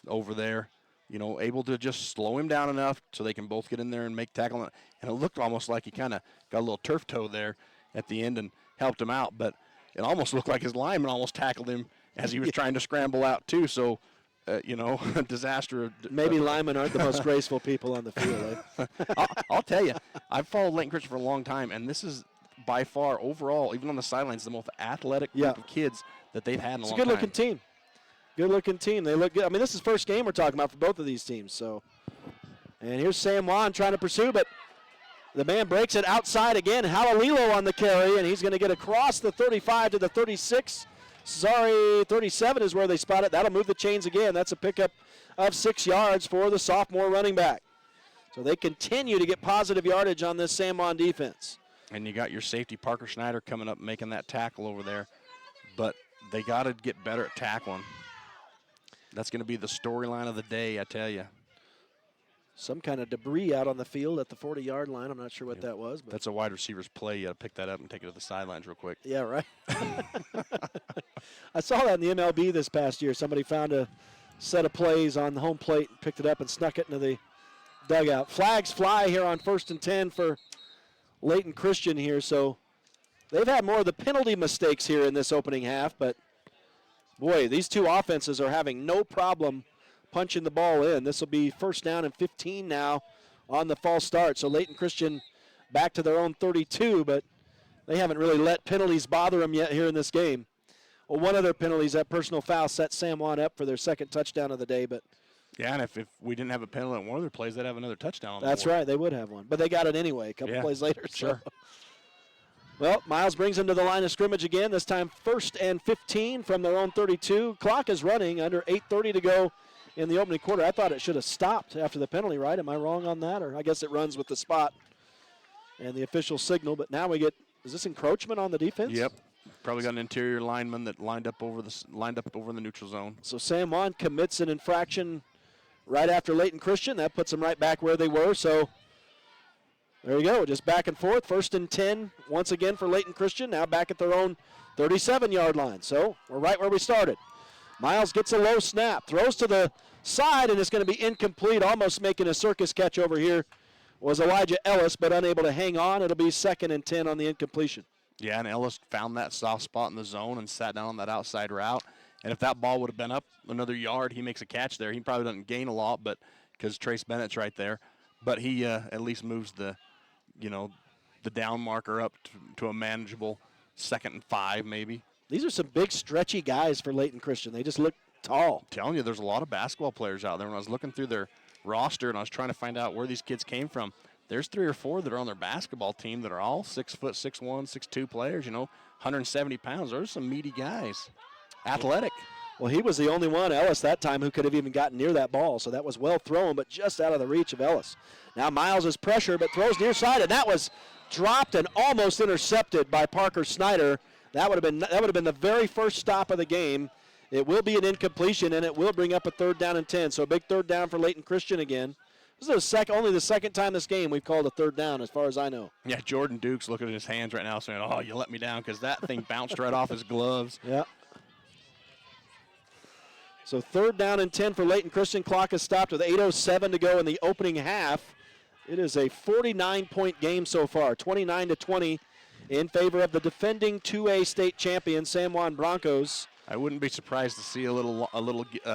over there, able to just slow him down enough so they can both get in there and make tackle. And it looked almost like he kind of got a little turf toe there at the end and helped him out, but it almost looked like his lineman almost tackled him as he was trying to scramble out too. So, a disaster. Maybe linemen aren't the most graceful people on the field. Eh? I'll tell you, I've followed Layton Christian for a long time, and this is by far overall, even on the sidelines, the most athletic group of kids that they've had in a long time. It's a good-looking team. Good-looking team. They look good. I mean, this is the first game we're talking about for both of these teams. So, and here's San Juan trying to pursue, but the man breaks it outside again. Halalilo on the carry, and he's going to get across the 35 to the 36. 37 is where they spot it. That'll move the chains again. That's a pickup of 6 yards for the sophomore running back. So they continue to get positive yardage on this San Juan defense. And you got your safety, Parker Schneider, coming up making that tackle over there. But they got to get better at tackling. That's going to be the storyline of the day, I tell you. Some kind of debris out on the field at the 40-yard line. I'm not sure what that was. But that's a wide receiver's play. You got to pick that up and take it to the sidelines real quick. Yeah, right. I saw that in the MLB this past year. Somebody found a set of plays on the home plate and picked it up and snuck it into the dugout. Flags fly here on 1st and 10 for Layton Christian here. So they've had more of the penalty mistakes here in this opening half. But, boy, these two offenses are having no problem punching the ball in. This will be 1st down and 15 now on the false start. So Layton Christian back to their own 32, but they haven't really let penalties bother them yet here in this game. Well, one of their penalties, that personal foul, set San Juan up for their second touchdown of the day. But yeah, and if we didn't have a penalty on one of their plays, they'd have another touchdown on the That's board. right, they would have one. But they got it anyway a couple plays later. Sure. So. Well, Miles brings him to the line of scrimmage again, this time 1st and 15 from their own 32. Clock is running, under 8:30 to go in the opening quarter. I thought it should have stopped after the penalty, right? Am I wrong on that? Or I guess it runs with the spot and the official signal. But now we get, is this encroachment on the defense? Yep. Probably got an interior lineman that lined up over in the neutral zone. So San Juan commits an infraction right after Layton Christian. That puts them right back where they were. So there you go, just back and forth. 1st and 10 once again for Layton Christian. Now back at their own 37-yard line. So we're right where we started. Miles gets a low snap, throws to the side, and it's going to be incomplete. Almost making a circus catch over here was Elijah Ellis, but unable to hang on. It'll be 2nd and 10 on the incompletion. Yeah, and Ellis found that soft spot in the zone and sat down on that outside route. And if that ball would have been up another yard, he makes a catch there. He probably doesn't gain a lot, but because Trace Bennett's right there. But he at least moves the down marker up to a manageable 2nd and 5 maybe. These are some big, stretchy guys for Layton Christian. They just look tall. I'm telling you, there's a lot of basketball players out there. When I was looking through their roster and I was trying to find out where these kids came from, there's 3 or 4 that are on their basketball team that are all 6 foot, 6'1", 6'2" players, 170 pounds. Those are some meaty guys. Athletic. Well, he was the only one, Ellis, that time, who could have even gotten near that ball. So that was well thrown, but just out of the reach of Ellis. Now Miles is pressure, but throws near side, and that was dropped and almost intercepted by Parker Snyder. That would have been the very first stop of the game. It will be an incompletion, and it will bring up a 3rd down and 10. So a big 3rd down for Layton Christian again. This is only the second time this game we've called a 3rd down, as far as I know. Yeah, Jordan Duke's looking at his hands right now saying, oh, you let me down, because that thing bounced right off his gloves. Yeah. So 3rd down and 10 for Layton Christian. Clock is stopped with 8:07 to go in the opening half. It is a 49-point game so far, 29-20 in favor of the defending 2A state champion San Juan Broncos. I wouldn't be surprised to see a little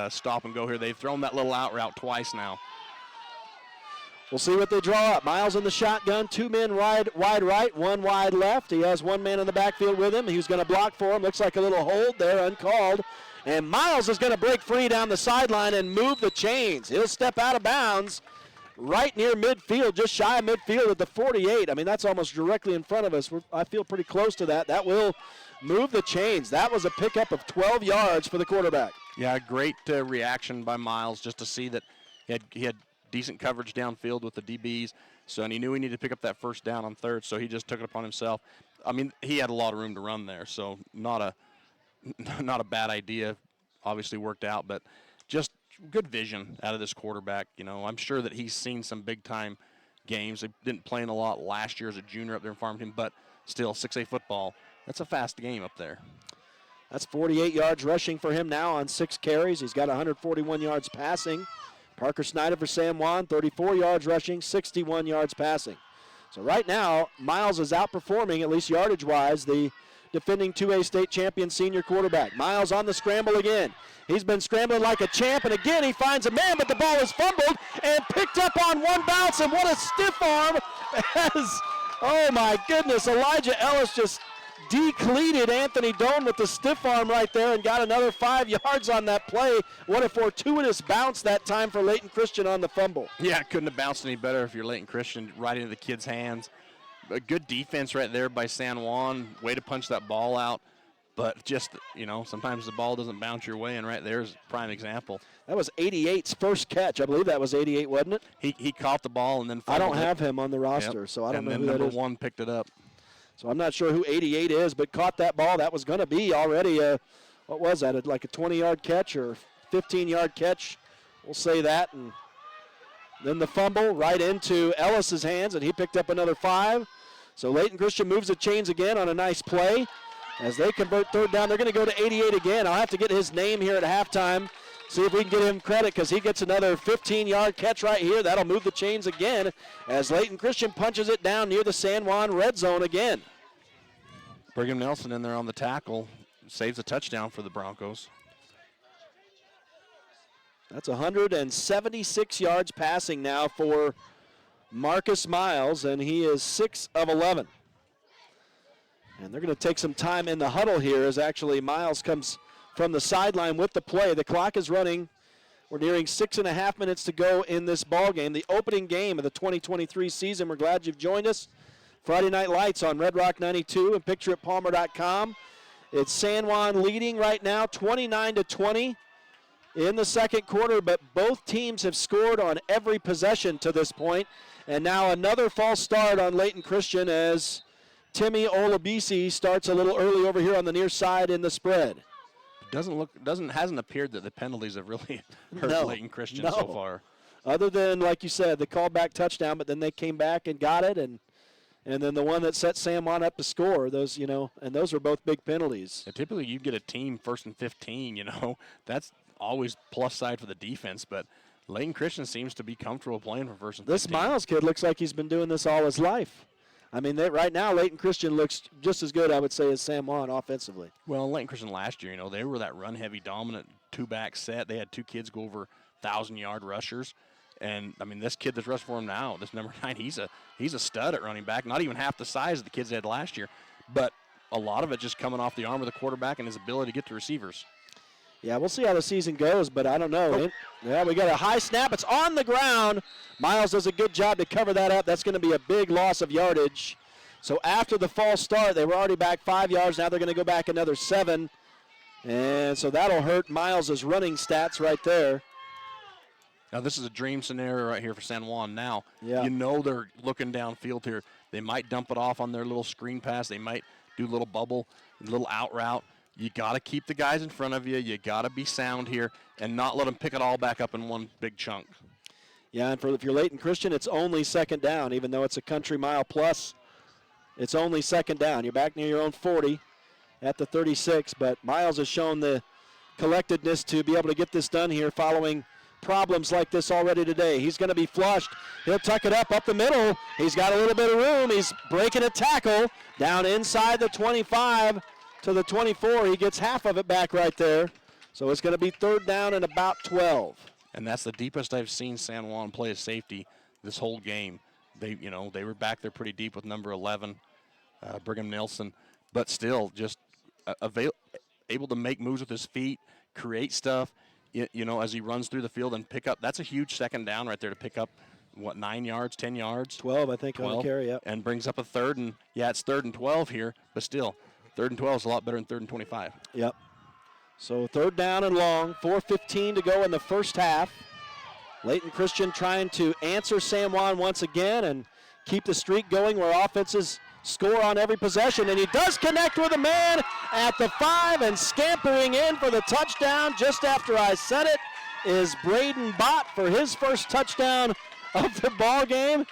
stop and go here. They've thrown that little out route twice now. We'll see what they draw up. Miles in the shotgun, 2 men wide right, 1 wide left. He has 1 man in the backfield with him. He's going to block for him. Looks like a little hold there, uncalled. And Miles is going to break free down the sideline and move the chains. He'll step out of bounds right near midfield, just shy of midfield at the 48. I mean, that's almost directly in front of us. I feel pretty close to that. That will move the chains. That was a pickup of 12 yards for the quarterback. Yeah, great reaction by Miles just to see that he had decent coverage downfield with the DBs, and he knew he needed to pick up that first down on third, so he just took it upon himself. I mean, he had a lot of room to run there, so not a bad idea. Obviously worked out, but just good vision out of this quarterback. You know, I'm sure that he's seen some big-time games. He didn't play in a lot last year as a junior up there in Farmington, but still, 6A football, that's a fast game up there. That's 48 yards rushing for him now on 6 carries. He's got 141 yards passing. Parker Snyder for San Juan, 34 yards rushing, 61 yards passing. So right now, Miles is outperforming, at least yardage-wise, the defending 2A state champion senior quarterback. Miles on the scramble again. He's been scrambling like a champ, and again he finds a man, but the ball is fumbled and picked up on 1 bounce, and what a stiff arm as, oh my goodness, Elijah Ellis just decleated Anthony Doan with the stiff arm right there and got another 5 yards on that play. What a fortuitous bounce that time for Layton Christian on the fumble. Yeah, couldn't have bounced any better if you're Layton Christian right into the kid's hands. A good defense right there by San Juan. Way to punch that ball out. But just, you know, sometimes the ball doesn't bounce your way, and right there's a prime example. That was 88's first catch. I believe that was 88, wasn't it? He caught the ball and then I don't have him on the roster, so I don't know who that is. And then number 1 picked it up. So I'm not sure who 88 is, but caught that ball. That was going to be already what was that, like a 20-yard catch or 15-yard catch? We'll say that. And then the fumble right into Ellis's hands, and he picked up another 5. So Layton Christian moves the chains again on a nice play. As they convert third down, they're going to go to 88 again. I'll have to get his name here at halftime, see if we can get him credit, because he gets another 15-yard catch right here. That'll move the chains again as Layton Christian punches it down near the San Juan red zone again. Brigham Nelson in there on the tackle. Saves a touchdown for the Broncos. That's 176 yards passing now for Marcus Miles, and he is 6 of 11. And they're going to take some time in the huddle here as actually Miles comes from the sideline with the play. The clock is running. We're nearing 6.5 minutes to go in this ball game, the opening game of the 2023 season. We're glad you've joined us. Friday Night Lights on Red Rock 92 and pictureitpalmer.com. It's San Juan leading right now, 29-20 in the second quarter, but both teams have scored on every possession to this point. And now another false start on Layton Christian as Timmy Olabisi starts a little early over here on the near side in the spread. Hasn't appeared that the penalties have really hurt Layton Christian so far. Other than, like you said, the callback touchdown, but then they came back and got it, and then the one that set San Juan up to score. Those, you know, and those were both big penalties. Yeah, typically, you get a team 1st and 15. You know, that's always plus side for the defense, but Layton Christian seems to be comfortable playing for 1st and 15. This Miles kid looks like he's been doing this all his life. I mean, right now, Layton Christian looks just as good, I would say, as San Juan offensively. Well, Layton Christian last year, you know, they were that run-heavy, dominant 2-back set. They had 2 kids go over 1,000-yard rushers. And, I mean, this kid that's rushing for him now, this number 9, he's a stud at running back, not even half the size of the kids they had last year. But a lot of it just coming off the arm of the quarterback and his ability to get to receivers. Yeah, we'll see how the season goes, but I don't know. Yeah, we got a high snap. It's on the ground. Miles does a good job to cover that up. That's going to be a big loss of yardage. So after the false start, they were already back 5 yards. Now they're going to go back another 7. And so that'll hurt Miles' running stats right there. Now, this is a dream scenario right here for San Juan now. Yeah. You know they're looking downfield here. They might dump it off on their little screen pass. They might do a little bubble, a little out route. You got to keep the guys in front of you. You got to be sound here and not let them pick it all back up in one big chunk. Yeah, and if you're Layton Christian, it's only 2nd down, even though it's a country mile plus. It's only 2nd down. You're back near your own 40 at the 36, but Miles has shown the collectedness to be able to get this done here following problems like this already today. He's going to be flushed. He'll tuck it up the middle. He's got a little bit of room. He's breaking a tackle down inside the 25 to the 24. He gets half of it back right there. So it's going to be 3rd down and about 12. And that's the deepest I've seen San Juan play a safety this whole game. They were back there pretty deep with number 11, Brigham Nelson, but still just able to make moves with his feet, create stuff, as he runs through the field and pick up. That's a huge 2nd down right there to pick up, 9 yards, 10 yards? 12, I think, 12, on the carry, yep. And brings up a 3rd, and it's 3rd and 12 here, but still, 3rd and 12 is a lot better than 3rd and 25. Yep. So 3rd down and long, 4:15 to go in the first half. Layton Christian trying to answer San Juan once again and keep the streak going where offenses score on every possession. And he does connect with a man at the 5, and scampering in for the touchdown just after I said it is Braden Bott for his first touchdown of the ball game.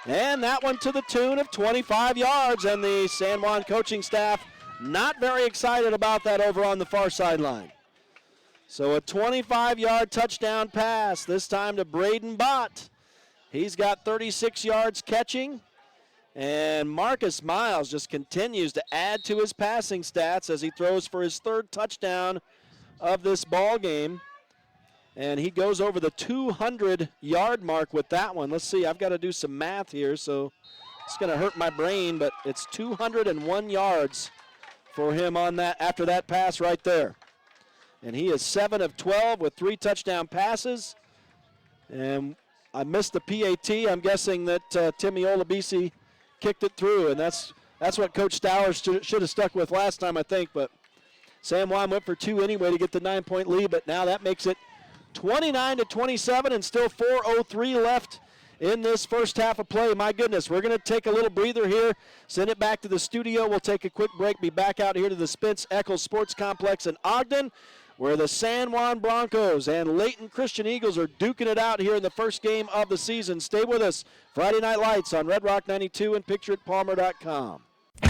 And that one to the tune of 25 yards. And the San Juan coaching staff not very excited about that over on the far sideline. So a 25-yard touchdown pass, this time to Braden Bott. He's got 36 yards catching. And Marcus Miles just continues to add to his passing stats as he throws for his 3rd touchdown of this ball game. And he goes over the 200-yard mark with that one. Let's see, I've got to do some math here, so it's going to hurt my brain, but it's 201 yards for him on that after that pass right there. And he is 7 of 12 with 3 touchdown passes. And I missed the PAT. I'm guessing that Timmy Olabisi kicked it through, and that's what Coach Stowers should have stuck with last time, I think. But San Juan went for 2 anyway to get the 9-point lead, but now that makes it 29-27 and still 4:03 left in this first half of play. My goodness, we're going to take a little breather here, send it back to the studio. We'll take a quick break, be back out here to the Spence Eccles Sports Complex in Ogden, where the San Juan Broncos and Layton Christian Eagles are duking it out here in the first game of the season. Stay with us. Friday Night Lights on Red Rock 92 and PictureItPalmer.com.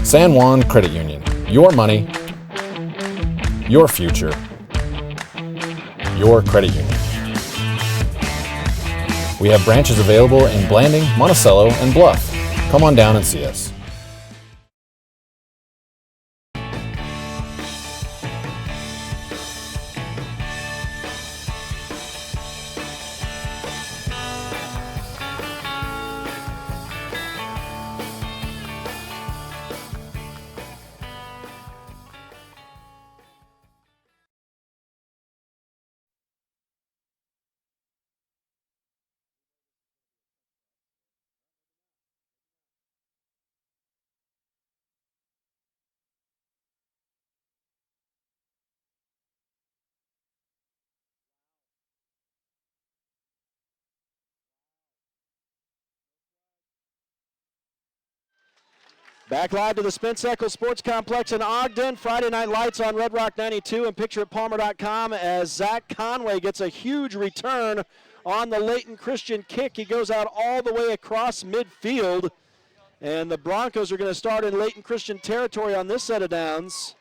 San Juan Credit Union. Your money, your future, your credit union. We have branches available in Blanding, Monticello, and Bluff. Come on down and see us. Back live to the Spence Eccles Sports Complex in Ogden. Friday Night Lights on Red Rock 92 and PictureItPalmer.com as Zach Conway gets a huge return on the Layton Christian kick. He goes out all the way across midfield. And the Broncos are going to start in Layton Christian territory on this set of downs.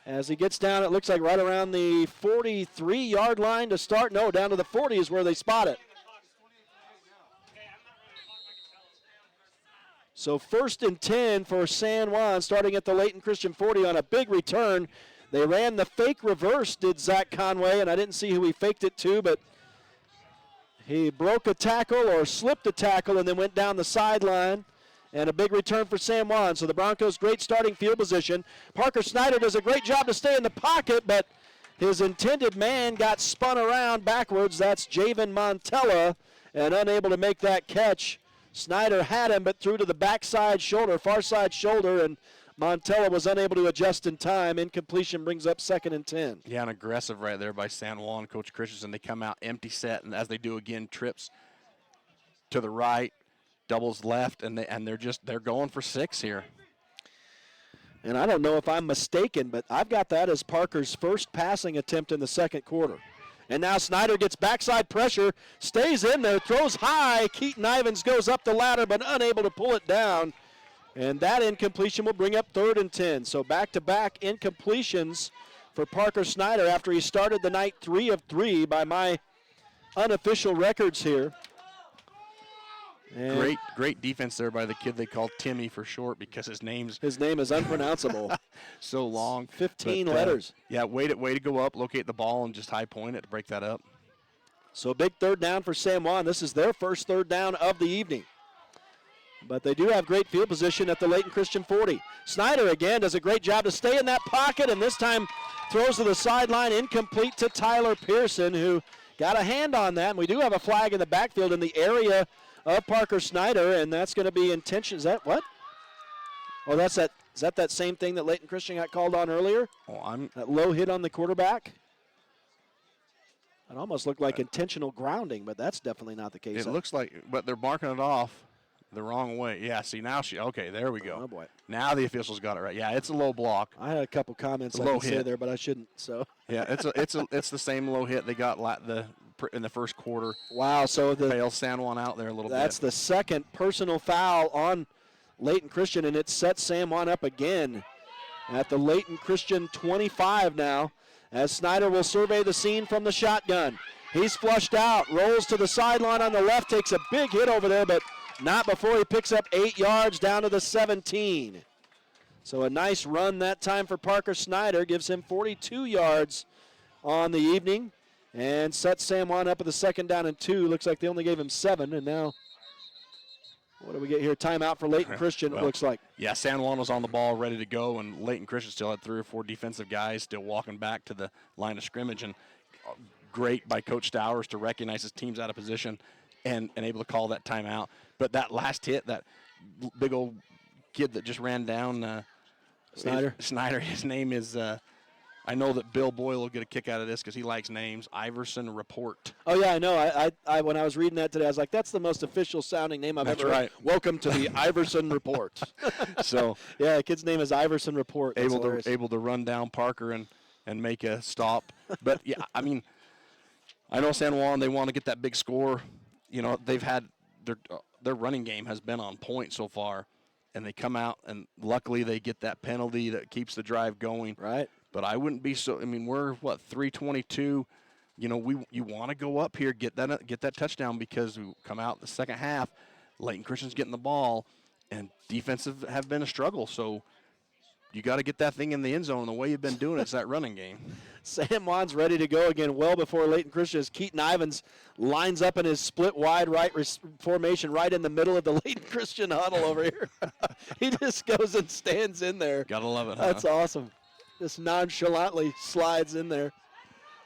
As he gets down, it looks like right around the 43-yard line to start. No, down to the 40 is where they spot it. So 1st and 10 for San Juan, starting at the Layton Christian 40 on a big return. They ran the fake reverse, did Zach Conway, and I didn't see who he faked it to, but he broke a tackle or slipped a tackle and then went down the sideline. And a big return for San Juan. So the Broncos, great starting field position. Parker Snyder does a great job to stay in the pocket, but his intended man got spun around backwards. That's Javen Montella, and unable to make that catch. Snyder had him, but threw to the backside shoulder, far side shoulder, and Montella was unable to adjust in time. Incompletion brings up 2nd and 10. Yeah, and aggressive right there by San Juan. Coach Christensen, they come out empty set, and as they do again, trips to the right, doubles left, and they're going for 6 here. And I don't know if I'm mistaken, but I've got that as Parker's first passing attempt in the second quarter. And now Snyder gets backside pressure, stays in there, throws high. Keaton Ivins goes up the ladder, but unable to pull it down. And that incompletion will bring up 3rd and 10. So back-to-back incompletions for Parker Snyder after he started the night 3 of 3 by my unofficial records here. And Great defense there by the kid they call Timmy for short because his name is unpronounceable. So long. 15 letters. Yeah, way to go up, locate the ball, and just high point it to break that up. So big third down for San Juan. This is their first third down of the evening. But they do have great field position at the Layton Christian 40. Snyder again does a great job to stay in that pocket, and this time throws to the sideline, incomplete to Tyler Pearson, who got a hand on that. And we do have a flag in the backfield in the area of Parker Snyder, and that's going to be intention. Is that what? Oh, is that same thing that Layton Christian got called on earlier? That low hit on the quarterback? It almost looked like intentional grounding, but that's definitely not the case. It looks like, but they're marking it off the wrong way. Yeah, see, now okay, there we go. Oh, boy. Now the officials got it right. Yeah, it's a low block. I had a couple comments I could say there, but I shouldn't, so. Yeah, it's the same low hit they got in the first quarter. Wow, so bails San Juan out there a little bit. That's the second personal foul on Layton Christian, and it sets San Juan up again at the Layton Christian 25 now, as Snyder will survey the scene from the shotgun. He's flushed out, rolls to the sideline on the left, takes a big hit over there, but not before he picks up 8 yards down to the 17. So a nice run that time for Parker Snyder, gives him 42 yards on the evening, and sets San Juan up at the second down and 2. Looks like they only gave him 7, and now what do we get here? Timeout for Layton Christian, it looks like. Yeah, San Juan was on the ball, ready to go, and Layton Christian still had 3 or 4 defensive guys still walking back to the line of scrimmage. And great by Coach Stowers to recognize his team's out of position and able to call that timeout. But that last hit, that big old kid that just ran down Snyder, his name is I know that Bill Boyle will get a kick out of this because he likes names. Iverson Report. Oh, yeah, I know. I when I was reading that today, I was like, that's the most official sounding name I've ever heard. Welcome to the Iverson Report. So yeah, the kid's name is Iverson Report. That's able to run down Parker and make a stop. But, yeah, I mean, I know San Juan, they want to get that big score. You know, they've had their running game has been on point so far. And they come out, and luckily they get that penalty that keeps the drive going. Right. But I wouldn't be so. I mean, we're 3:22. You know, you want to go up here, get that touchdown because we come out the second half. Layton Christian's getting the ball, and defensive have been a struggle. So you got to get that thing in the end zone. And the way you've been doing it's that running game. San Juan's ready to go again well before Layton Christian as Keaton Ivins lines up in his split wide right formation right in the middle of the Layton Christian huddle over here. He just goes and stands in there. Gotta love it, That's awesome. Just nonchalantly slides in there.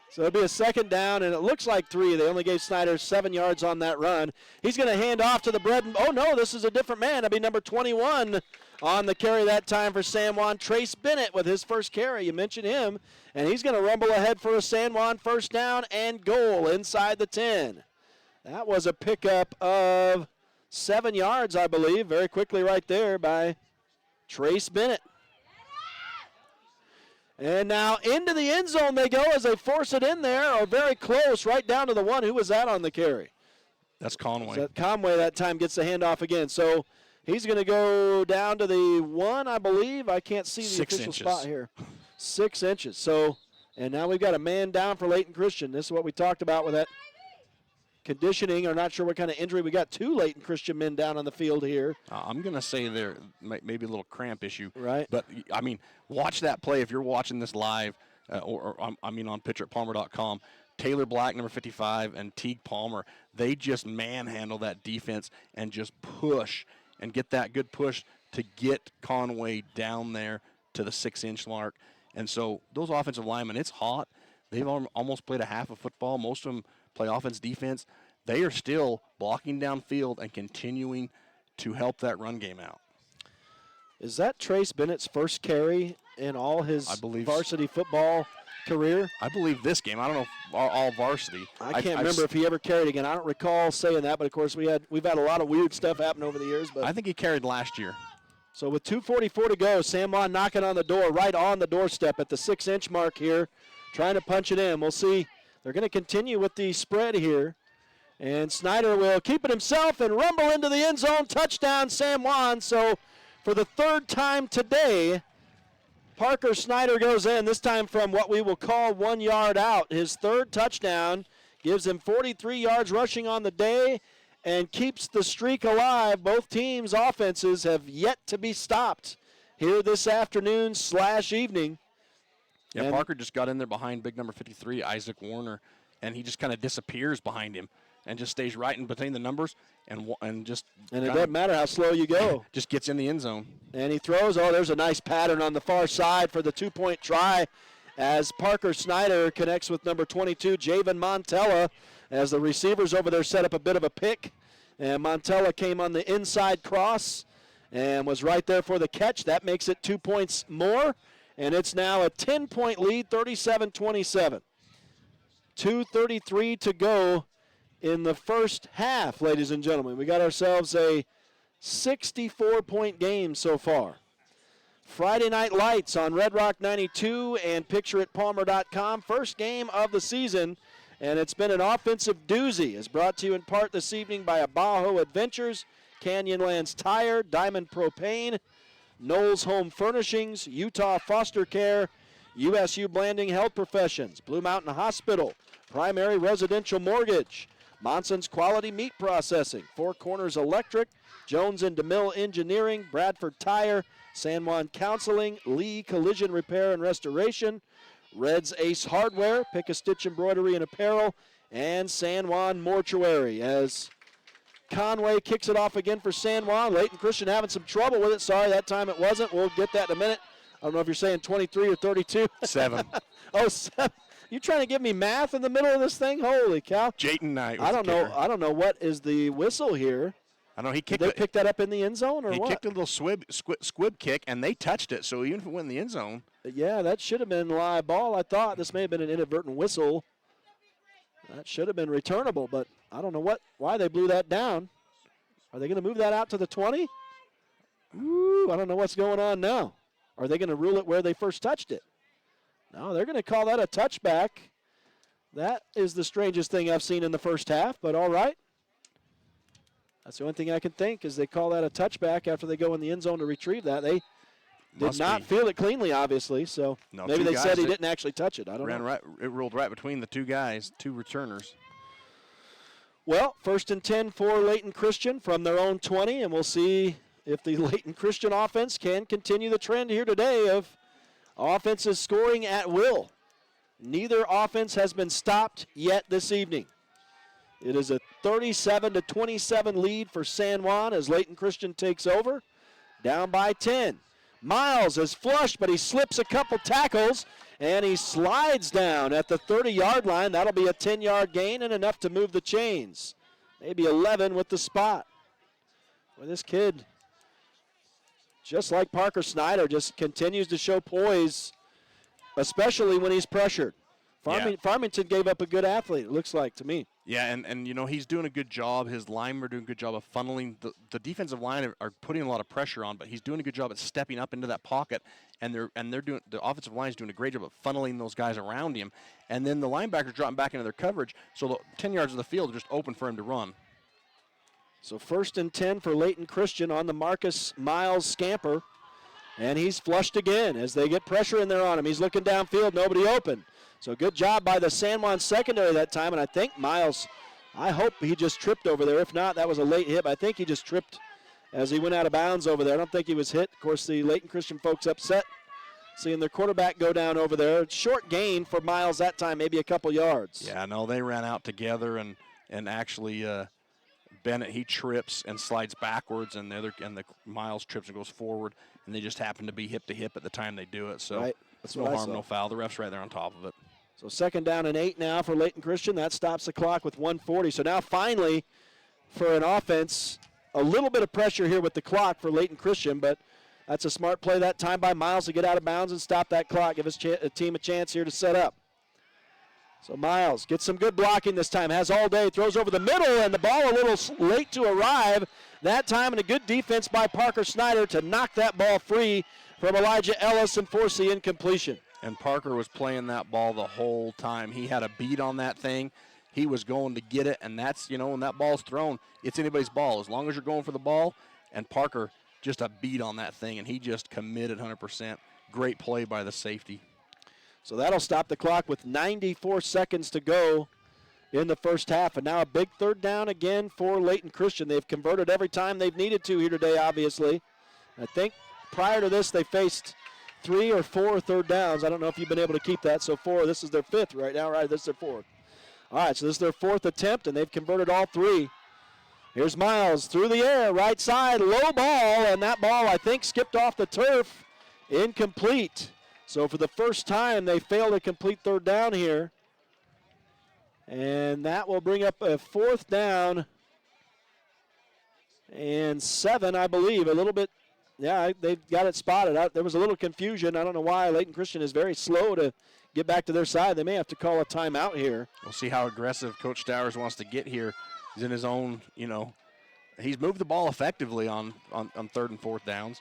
So it'll be a second down, and it looks like 3. They only gave Snyder 7 yards on that run. He's going to hand off to the bread. Oh, no, this is a different man. That'll be number 21 on the carry that time for San Juan. Trace Bennett with his first carry. You mentioned him. And he's going to rumble ahead for a San Juan first down and goal inside the 10. That was a pickup of 7 yards, I believe, very quickly right there by Trace Bennett. And now into the end zone they go as they force it in there, or very close, right down to the one. Who was that on the carry? That's Conway. So Conway that time gets the handoff again. So he's going to go down to the 1, I believe. I can't see the official spot here. 6 inches. So, and now we've got a man down for Layton Christian. This is what we talked about with that conditioning, or not sure what kind of injury. We got 2 Layton Christian men down on the field here. I'm going to say there maybe a little cramp issue. Right. But, I mean, watch that play if you're watching this live, or on pitcherpalmer.com. Taylor Black, number 55, and Teague Palmer, they just manhandle that defense and just push and get that good push to get Conway down there to the 6-inch mark. And so those offensive linemen, it's hot. They've almost played a half of football. Most of them play offense, defense. They are still blocking downfield and continuing to help that run game out. Is that Trace Bennett's first carry in all his varsity football career? I believe this game. I don't know if all varsity. I can't remember if he ever carried again. I don't recall saying that, but of course we've had a lot of weird stuff happen over the years. But I think he carried last year. So with 2:44 to go, San Juan knocking on the door, right on the doorstep at the 6-inch mark here, trying to punch it in. We'll see. They're going to continue with the spread here. And Snyder will keep it himself and rumble into the end zone. Touchdown, San Juan. So for the 3rd time today, Parker Snyder goes in, this time from what we will call 1 yard out. His 3rd touchdown gives him 43 yards rushing on the day and keeps the streak alive. Both teams' offenses have yet to be stopped here this afternoon/evening. Yeah, Parker just got in there behind big number 53, Isaac Warner, and he just kind of disappears behind him and just stays right in between the numbers and it doesn't matter how slow you go. Just gets in the end zone. And he throws. Oh, there's a nice pattern on the far side for the two-point try as Parker Snyder connects with number 22, Javen Montella, as the receivers over there set up a bit of a pick. And Montella came on the inside cross and was right there for the catch. That makes it 2 points more, and it's now a 10-point lead, 37-27. 2:33 to go in the first half, ladies and gentlemen. We got ourselves a 64-point game so far. Friday Night Lights on Red Rock 92 and PictureItPalmer.com. First game of the season, and it's been an offensive doozy. It's brought to you in part this evening by Abajo Adventures, Canyonlands Tire, Diamond Propane, Knowles Home Furnishings, Utah Foster Care, USU Blanding Health Professions, Blue Mountain Hospital, Primary Residential Mortgage, Monson's Quality Meat Processing, Four Corners Electric, Jones and DeMille Engineering, Bradford Tire, San Juan Counseling, Lee Collision Repair and Restoration, Red's Ace Hardware, Pick a Stitch Embroidery and Apparel, and San Juan Mortuary. As Conway kicks it off again for San Juan. Layton Christian having some trouble with it. Sorry, that time it wasn't. We'll get that in a minute. I don't know if you're saying 23 or 32. 7. Oh, 7. You trying to give me math in the middle of this thing? Holy cow. Jayton Knight. I don't know what is the whistle here. I know he kicked. Did they pick that up in the end zone or he what? He kicked a little squib kick, and they touched it. So even if it went in the end zone, yeah, that should have been live ball. I thought this may have been an inadvertent whistle. That should have been returnable, but I don't know why they blew that down. Are they going to move that out to the 20? Ooh, I don't know what's going on now. Are they going to rule it where they first touched it? No, they're going to call that a touchback. That is the strangest thing I've seen in the first half, but all right. That's the only thing I can think is they call that a touchback after they go in the end zone to retrieve that. They did not field it cleanly, obviously, so maybe they said he didn't actually touch it. I don't know. It rolled right between the two guys, two returners. Well, 1st and 10 for Layton Christian from their own 20, and we'll see if the Layton Christian offense can continue the trend here today of offenses scoring at will. Neither offense has been stopped yet this evening. It is a 37-27 lead for San Juan as Layton Christian takes over, down by 10. Miles is flushed, but he slips a couple tackles, and he slides down at the 30-yard line. That'll be a 10-yard gain and enough to move the chains. Maybe 11 with the spot. Well, this kid, just like Parker Snyder, just continues to show poise, especially when he's pressured. Farmington gave up a good athlete, it looks like to me. Yeah, and you know, he's doing a good job. His linemen are doing a good job of funneling. The defensive line are putting a lot of pressure on, but he's doing a good job at stepping up into that pocket, and they're doing, the offensive line is doing a great job of funneling those guys around him. And then the linebackers dropping back into their coverage, so the 10 yards of the field are just open for him to run. So 1st and 10 for Layton Christian on the Marcus Miles scamper. And he's flushed again as they get pressure in there on him. He's looking downfield, nobody open. So good job by the San Juan secondary that time, and I think Miles, I hope he just tripped over there. If not, that was a late hit, but I think he just tripped as he went out of bounds over there. I don't think he was hit. Of course, the Layton Christian folks upset seeing their quarterback go down over there. Short gain for Miles that time, maybe a couple yards. Yeah, no, they ran out together, and actually Bennett, he trips and slides backwards, and the Miles trips and goes forward, and they just happen to be hip to hip at the time they do it. So right. That's no harm, no foul. The ref's right there on top of it. So 2nd down and 8 now for Layton Christian. That stops the clock with 1:40. So now finally for an offense, a little bit of pressure here with the clock for Layton Christian, but that's a smart play that time by Miles to get out of bounds and stop that clock, give his team a chance here to set up. So Miles gets some good blocking this time, has all day, throws over the middle, and the ball a little late to arrive that time, and a good defense by Parker Snyder to knock that ball free from Elijah Ellis and force the incompletion. And Parker was playing that ball the whole time. He had a beat on that thing. He was going to get it, and that's, you know, when that ball's thrown, it's anybody's ball. As long as you're going for the ball, and Parker just a beat on that thing, and he just committed 100%. Great play by the safety. So that'll stop the clock with 94 seconds to go in the first half. And now a big third down again for Layton Christian. They've converted every time they've needed to here today, obviously. I think prior to this they faced 3 or 4 third downs. I don't know if you've been able to keep that. So 4, this is their 5th right now, right? This is their 4th. All right, so this is their 4th attempt, and they've converted all 3. Here's Miles through the air, right side, low ball, and that ball, I think, skipped off the turf. Incomplete. So for the first time, they failed to complete third down here. And that will bring up a 4th down and 7, I believe. A little bit, yeah, they've got it spotted. There was a little confusion. I don't know why. Layton Christian is very slow to get back to their side. They may have to call a timeout here. We'll see how aggressive Coach Stowers wants to get here. He's in his own, he's moved the ball effectively on 3rd and 4th downs.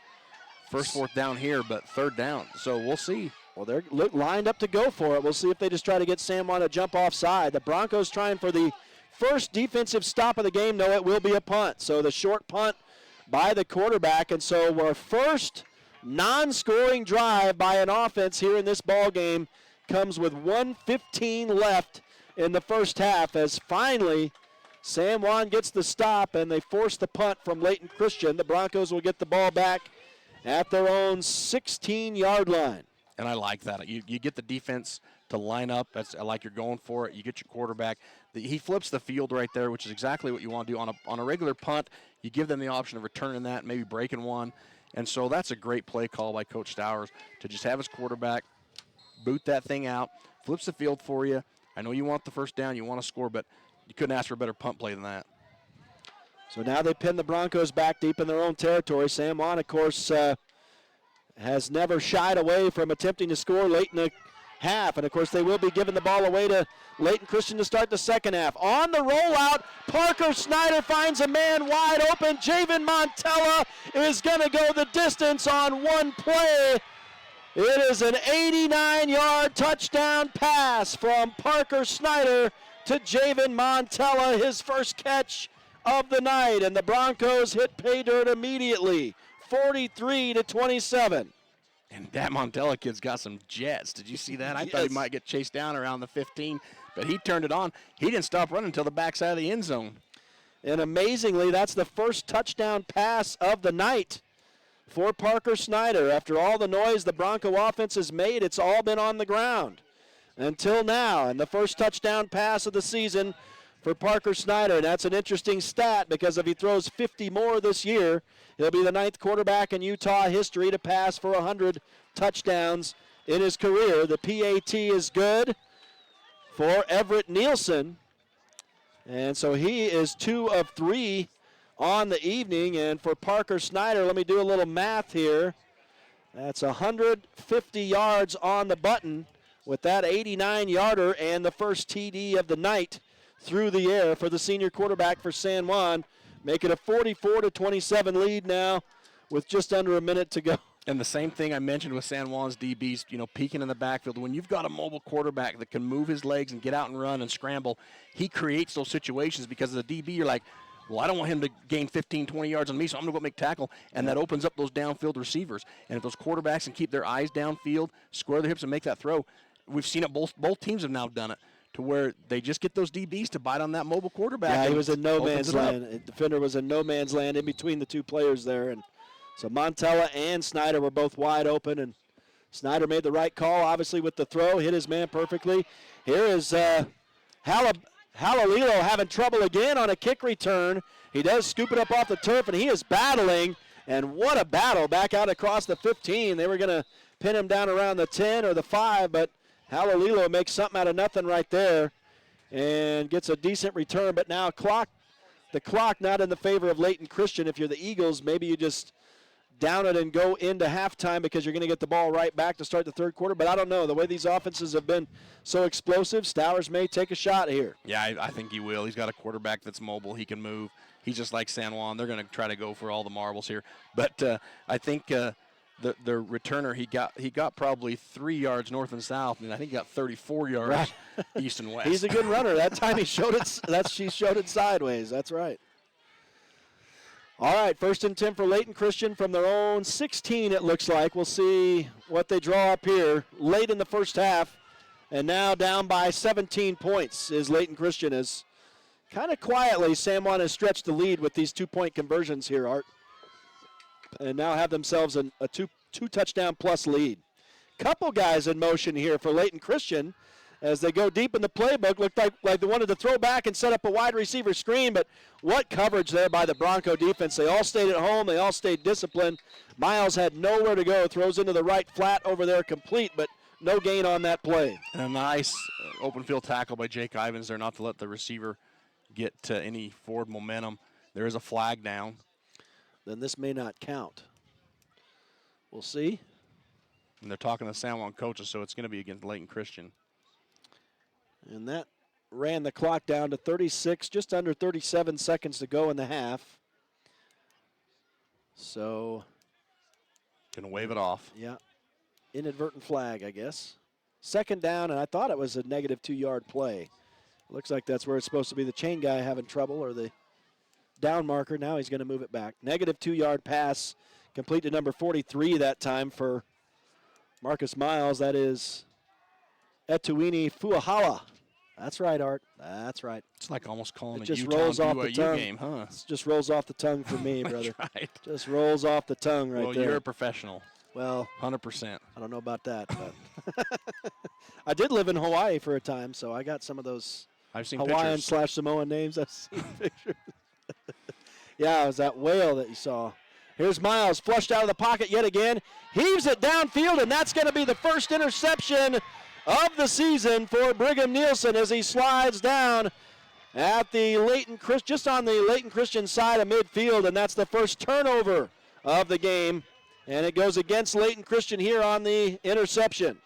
First 4th down here, but 3rd down. So we'll see. Well, they're lined up to go for it. We'll see if they just try to get San Juan to jump offside. The Broncos trying for the first defensive stop of the game. No, it will be a punt. So the short punt by the quarterback. And so our first non-scoring drive by an offense here in this ball game comes with 1:15 left in the first half, as finally San Juan gets the stop and they force the punt from Layton Christian. The Broncos will get the ball back at their own 16-yard line. And I like that. You get the defense to line up. I like you're going for it. You get your quarterback. He flips the field right there, which is exactly what you want to do. On a regular punt, you give them the option of returning that, maybe breaking one. And so that's a great play call by Coach Stowers to just have his quarterback boot that thing out, flips the field for you. I know you want the first down, you want to score, but you couldn't ask for a better punt play than that. So now they pin the Broncos back deep in their own territory. San Juan, of course, has never shied away from attempting to score late in the half. And, of course, they will be giving the ball away to Layton Christian to start the second half. On the rollout, Parker Snyder finds a man wide open. Javen Montella is going to go the distance on one play. It is an 89-yard touchdown pass from Parker Snyder to Javen Montella, his first catch of the night. And the Broncos hit pay dirt immediately, 43-27. And that Montella kid's got some jets. Did you see that? I thought he might get chased down around the 15, but he turned it on. He didn't stop running until the backside of the end zone. And amazingly, that's the first touchdown pass of the night for Parker Snyder. After all the noise the Bronco offense has made, it's all been on the ground until now. And the first touchdown pass of the season for Parker Snyder. And that's an interesting stat because if he throws 50 more this year, he'll be the 9th quarterback in Utah history to pass for 100 touchdowns in his career. The PAT is good for Everett Nielsen. And so he is 2 of 3 on the evening. And for Parker Snyder, let me do a little math here. That's 150 yards on the button with that 89-yarder and the first TD of the night through the air for the senior quarterback for San Juan, making a 44-27 lead now with just under a minute to go. And the same thing I mentioned with San Juan's DBs, peeking in the backfield. When you've got a mobile quarterback that can move his legs and get out and run and scramble, he creates those situations because as a DB, you're like, well, I don't want him to gain 15, 20 yards on me, so I'm going to go make tackle, and that opens up those downfield receivers. And if those quarterbacks can keep their eyes downfield, square their hips, and make that throw, we've seen it, both teams have now done it, to where they just get those DBs to bite on that mobile quarterback. Yeah, he was in no man's land. The defender was in no man's land in between the two players there. And so Montella and Snyder were both wide open, and Snyder made the right call, obviously, with the throw, hit his man perfectly. Here is Halalilo having trouble again on a kick return. He does scoop it up off the turf, and he is battling. And what a battle back out across the 15. They were going to pin him down around the 10 or the 5, but Halalilo makes something out of nothing right there and gets a decent return. But now the clock not in the favor of Layton Christian. If you're the Eagles, maybe you just down it and go into halftime because you're going to get the ball right back to start the third quarter. But I don't know. The way these offenses have been so explosive, Stowers may take a shot here. Yeah, I think he will. He's got a quarterback that's mobile. He can move. He's just like San Juan. They're going to try to go for all the marbles here. But I think the returner, he got probably 3 yards north and south, and I think he got 34 yards east and west. He's a good runner. That time he showed it. She showed it sideways. That's right. All right, 1st and 10 for Layton Christian from their own 16. It looks like we'll see what they draw up here late in the first half And now down by 17 points is Layton Christian, as kind of quietly San Juan has stretched the lead with these 2-point conversions here, Art. And now have themselves a two touchdown plus lead. Couple guys in motion here for Layton Christian as they go deep in the playbook. Looked like they wanted to throw back and set up a wide receiver screen, but what coverage there by the Bronco defense. They all stayed at home. They all stayed disciplined. Miles had nowhere to go. Throws into the right flat over there complete, but no gain on that play. And a nice open field tackle by Jake Ivins there, not to let the receiver get any forward momentum. There is a flag down. Then this may not count. We'll see. And they're talking to San Juan coaches, so it's going to be against Layton Christian. And that ran the clock down to 36, just under 37 seconds to go in the half. So. Going to wave it off. Yeah. Inadvertent flag, I guess. Second down, and I thought it was a negative 2-yard play. Looks like that's where it's supposed to be. The chain guy having trouble, or the down marker. Now he's going to move it back. Negative 2-yard pass, complete to number 43 that time for Marcus Miles. That is Etuini Fuahala. That's right, Art. That's right. It's like almost calling it a just Utah rolls off the BYU tongue. game, huh? It just rolls off the tongue for me, brother. That's right. Just rolls off the tongue right well, there. You're a professional. Well, 100%. I don't know about that, but I did live in Hawaii for a time, so I got some of those I've seen Hawaiian pictures. / Samoan names. I've seen pictures. Yeah, it was that whale that you saw. Here's Miles, flushed out of the pocket yet again. Heaves it downfield, and that's going to be the first interception of the season for Brigham Nielsen as he slides down at the just on the Layton Christian side of midfield, and that's the first turnover of the game. And it goes against Layton Christian here on the interception.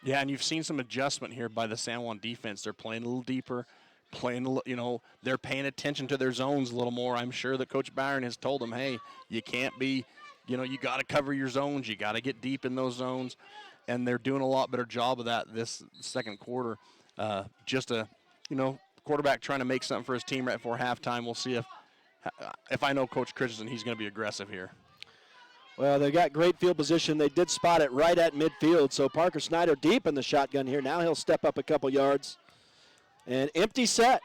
Yeah, and you've seen some adjustment here by the San Juan defense. They're playing a little deeper, they're paying attention to their zones a little more. I'm sure that Coach Byron has told them, hey, you can't be, you got to cover your zones. You got to get deep in those zones. And they're doing a lot better job of that this second quarter. Quarterback trying to make something for his team right before halftime. We'll see if I know Coach Christensen, he's going to be aggressive here. Well, they got great field position. They did spot it right at midfield. So Parker Snyder deep in the shotgun here. Now he'll step up a couple yards. And empty set.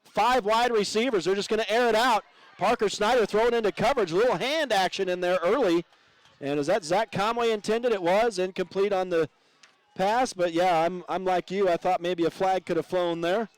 5 wide receivers. They're just going to air it out. Parker Snyder throwing into coverage. A little hand action in there early. And is that Zach Conway intended? It was. Incomplete on the pass. But, yeah, I'm like you. I thought maybe a flag could have flown there.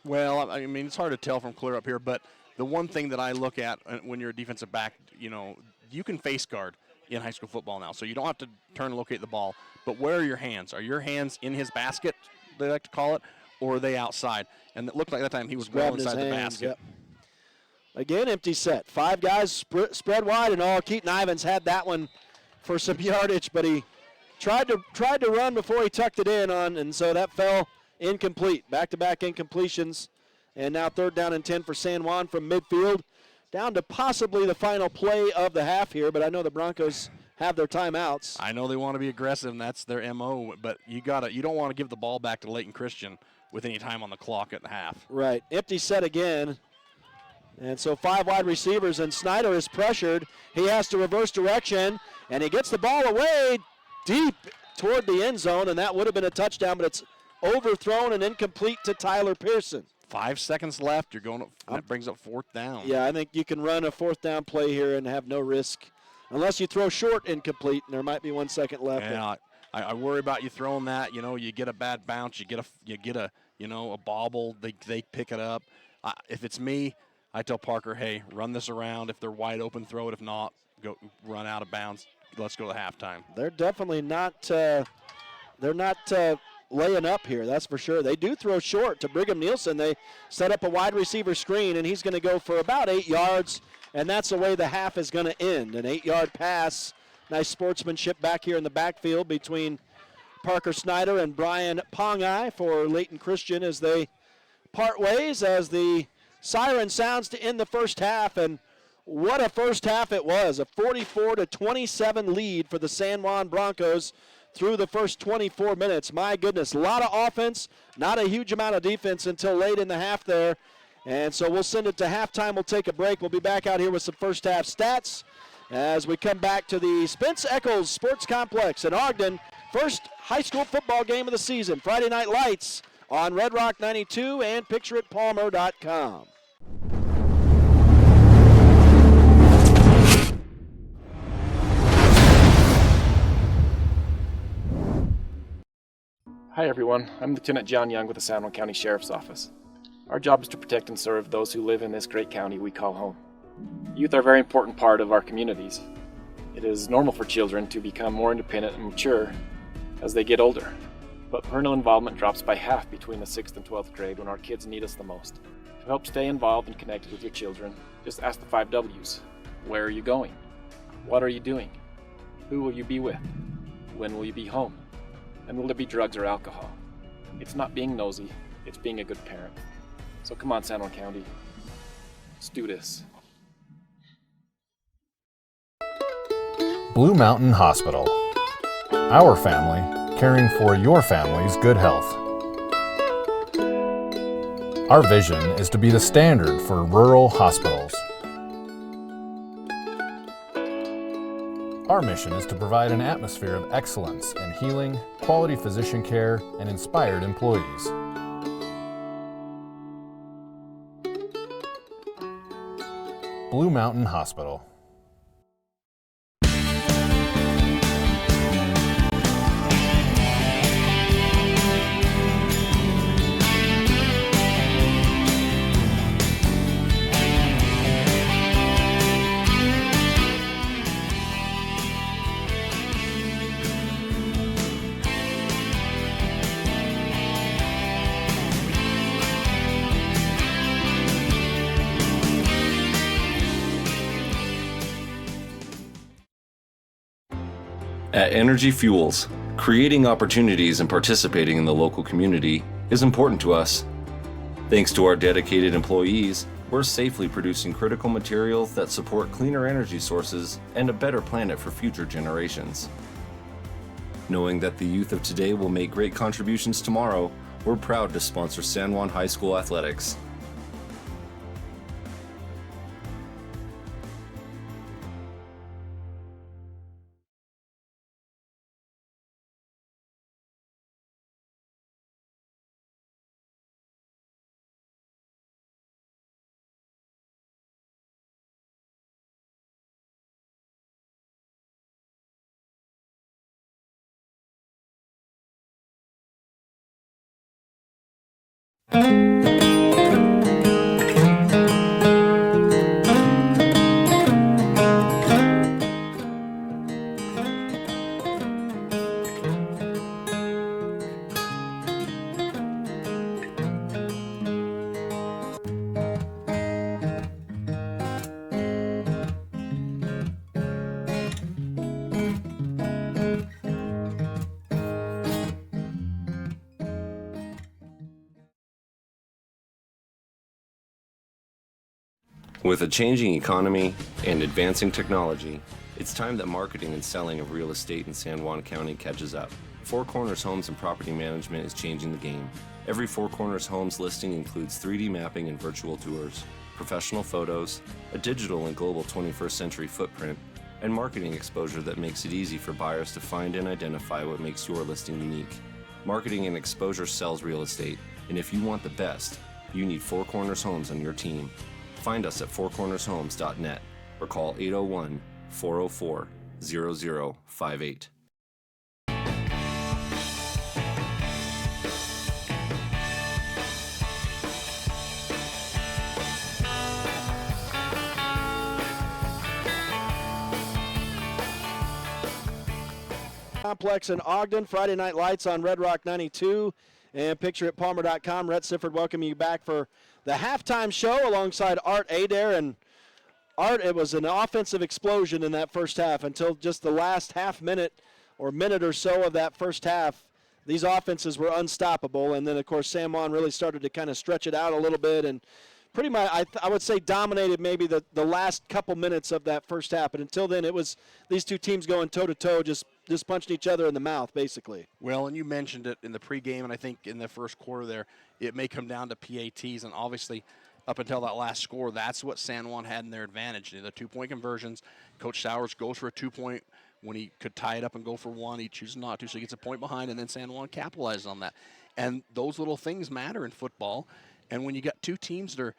Well, I mean, it's hard to tell from clear up here. But the one thing that I look at when you're a defensive back, you can face guard in high school football now, so you don't have to turn and locate the ball. But where are your hands? Are your hands in his basket, they like to call it, or are they outside? And it looked like that time he was well inside the basket. Yep. Again, empty set. 5 guys spread wide and all. Keaton Ivins had that one for some yardage, but he tried to run before he tucked it in on, and so that fell incomplete. Back-to-back incompletions, and now 3rd down and 10 for San Juan from midfield. Down to possibly the final play of the half here, but I know the Broncos have their timeouts. I know they want to be aggressive, and that's their MO, but you don't want to give the ball back to Layton Christian with any time on the clock at the half. Right. Empty set again. And so 5 wide receivers, and Snyder is pressured. He has to reverse direction, and he gets the ball away deep toward the end zone, and that would have been a touchdown, but it's overthrown and incomplete to Tyler Pearson. 5 seconds left. That brings up 4th down. Yeah, I think you can run a 4th down play here and have no risk, unless you throw short incomplete, and there might be 1 second left. Yeah, I worry about you throwing that. You get a bad bounce, you get a bobble. They pick it up. If it's me, I tell Parker, hey, run this around. If they're wide open, throw it. If not, go run out of bounds. Let's go to halftime. They're definitely not. They're not laying up here, that's for sure. They do throw short to Brigham Nielsen. They set up a wide receiver screen, and he's going to go for about 8 yards, and that's the way the half is going to end. An 8-yard pass. Nice sportsmanship back here in the backfield between Parker Snyder and Brian Pongai for Layton Christian as they part ways as the siren sounds to end the first half. And what a first half it was. A 44-27 lead for the San Juan Broncos through the first 24 minutes. My goodness, a lot of offense, not a huge amount of defense until late in the half there. And so we'll send it to halftime. We'll take a break. We'll be back out here with some first half stats as we come back to the Spence Eccles Sports Complex in Ogden. first high school football game of the season. Friday Night Lights on Red Rock 92 and PictureItPalmer.com. Hi everyone, I'm Lieutenant John Young with the San Juan County Sheriff's Office. Our job is to protect and serve those who live in this great county we call home. Youth are a very important part of our communities. It is normal for children to become more independent and mature as they get older, but parental involvement drops by half between the 6th and 12th grade when our kids need us the most. To help stay involved and connected with your children, just ask the 5 W's. Where are you going? What are you doing? Who will you be with? When will you be home? And will there be drugs or alcohol? It's not being nosy, it's being a good parent. So come on, San Juan County, let's do this. Blue Mountain Hospital. Our family, caring for your family's good health. Our vision is to be the standard for rural hospitals. Our mission is to provide an atmosphere of excellence in healing, quality physician care, and inspired employees. Blue Mountain Hospital. At Energy Fuels, creating opportunities and participating in the local community is important to us. Thanks to our dedicated employees, we're safely producing critical materials that support cleaner energy sources and a better planet for future generations. Knowing that the youth of today will make great contributions tomorrow, we're proud to sponsor San Juan High School athletics. With a changing economy and advancing technology, it's time that marketing and selling of real estate in San Juan County catches up. Four Corners Homes and Property Management is changing the game. Every Four Corners Homes listing includes 3D mapping and virtual tours, professional photos, a digital and global 21st century footprint, and marketing exposure that makes it easy for buyers to find and identify what makes your listing unique. Marketing and exposure sells real estate, and if you want the best, you need Four Corners Homes on your team. Find us at fourcornershomes.net or call 801-404-0058. Complex in Ogden, Friday Night Lights on Red Rock 92 and PictureItPalmer.com. Rhett Sifford welcoming you back for the halftime show alongside Art Adair. And Art, it was an offensive explosion in that first half until just the last half minute or minute or so of that first half. These offenses were unstoppable, and then, of course, San Juan really started to kind of stretch it out a little bit and pretty much, I would say, dominated maybe the last couple minutes of that first half. But until then, it was these two teams going toe-to-toe, just punching each other in the mouth, basically. Well, and you mentioned it in the pregame, and I think in the first quarter there, it may come down to PATs, and obviously up until that last score, that's what San Juan had in their advantage. The 2-point conversions. Coach Sowers goes for a 2-point when he could tie it up and go for one, he chooses not to, so he gets a point behind, and then San Juan capitalizes on that. And those little things matter in football. And when you got two teams that are,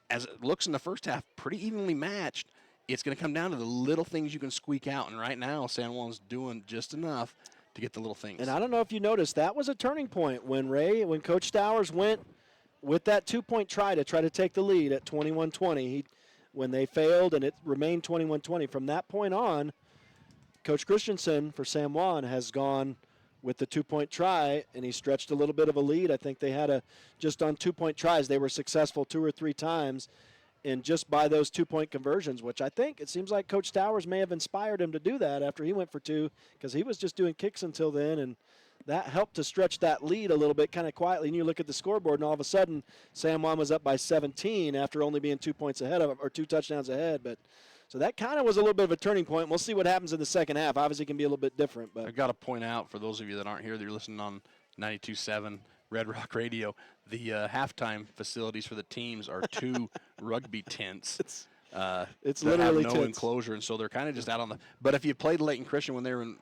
as it looks in the first half, pretty evenly matched, it's going to come down to the little things you can squeak out. And right now, San Juan's doing just enough to get the little things. And I don't know if you noticed, that was a turning point when Coach Stowers went with that 2-point try to take the lead at 21-20. When they failed and it remained 21-20, from that point on, Coach Christensen for San Juan has gone with the 2-point try, and he stretched a little bit of a lead. I think they had just on 2-point tries, they were successful 2 or 3 times, and just by those 2-point conversions, which I think it seems like Coach Stowers may have inspired him to do that after he went for 2, because he was just doing kicks until then, and that helped to stretch that lead a little bit kind of quietly. And you look at the scoreboard, and all of a sudden, San Juan was up by 17 after only being 2 points ahead of, or 2 touchdowns ahead. But so that kind of was a little bit of a turning point. We'll see what happens in the second half. Obviously, it can be a little bit different. But I've got to point out for those of you that aren't here, that you're listening on 92.7 Red Rock Radio, the halftime facilities for the teams are 2 rugby tents. It's that literally have no tents. enclosure, and so they're kind of just out on the. But if you played Layton Christian when they were in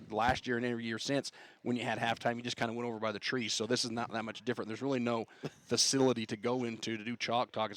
last year and every year since, when you had halftime, you just kind of went over by the trees. So this is not that much different. There's really no facility to go into to do chalk talk.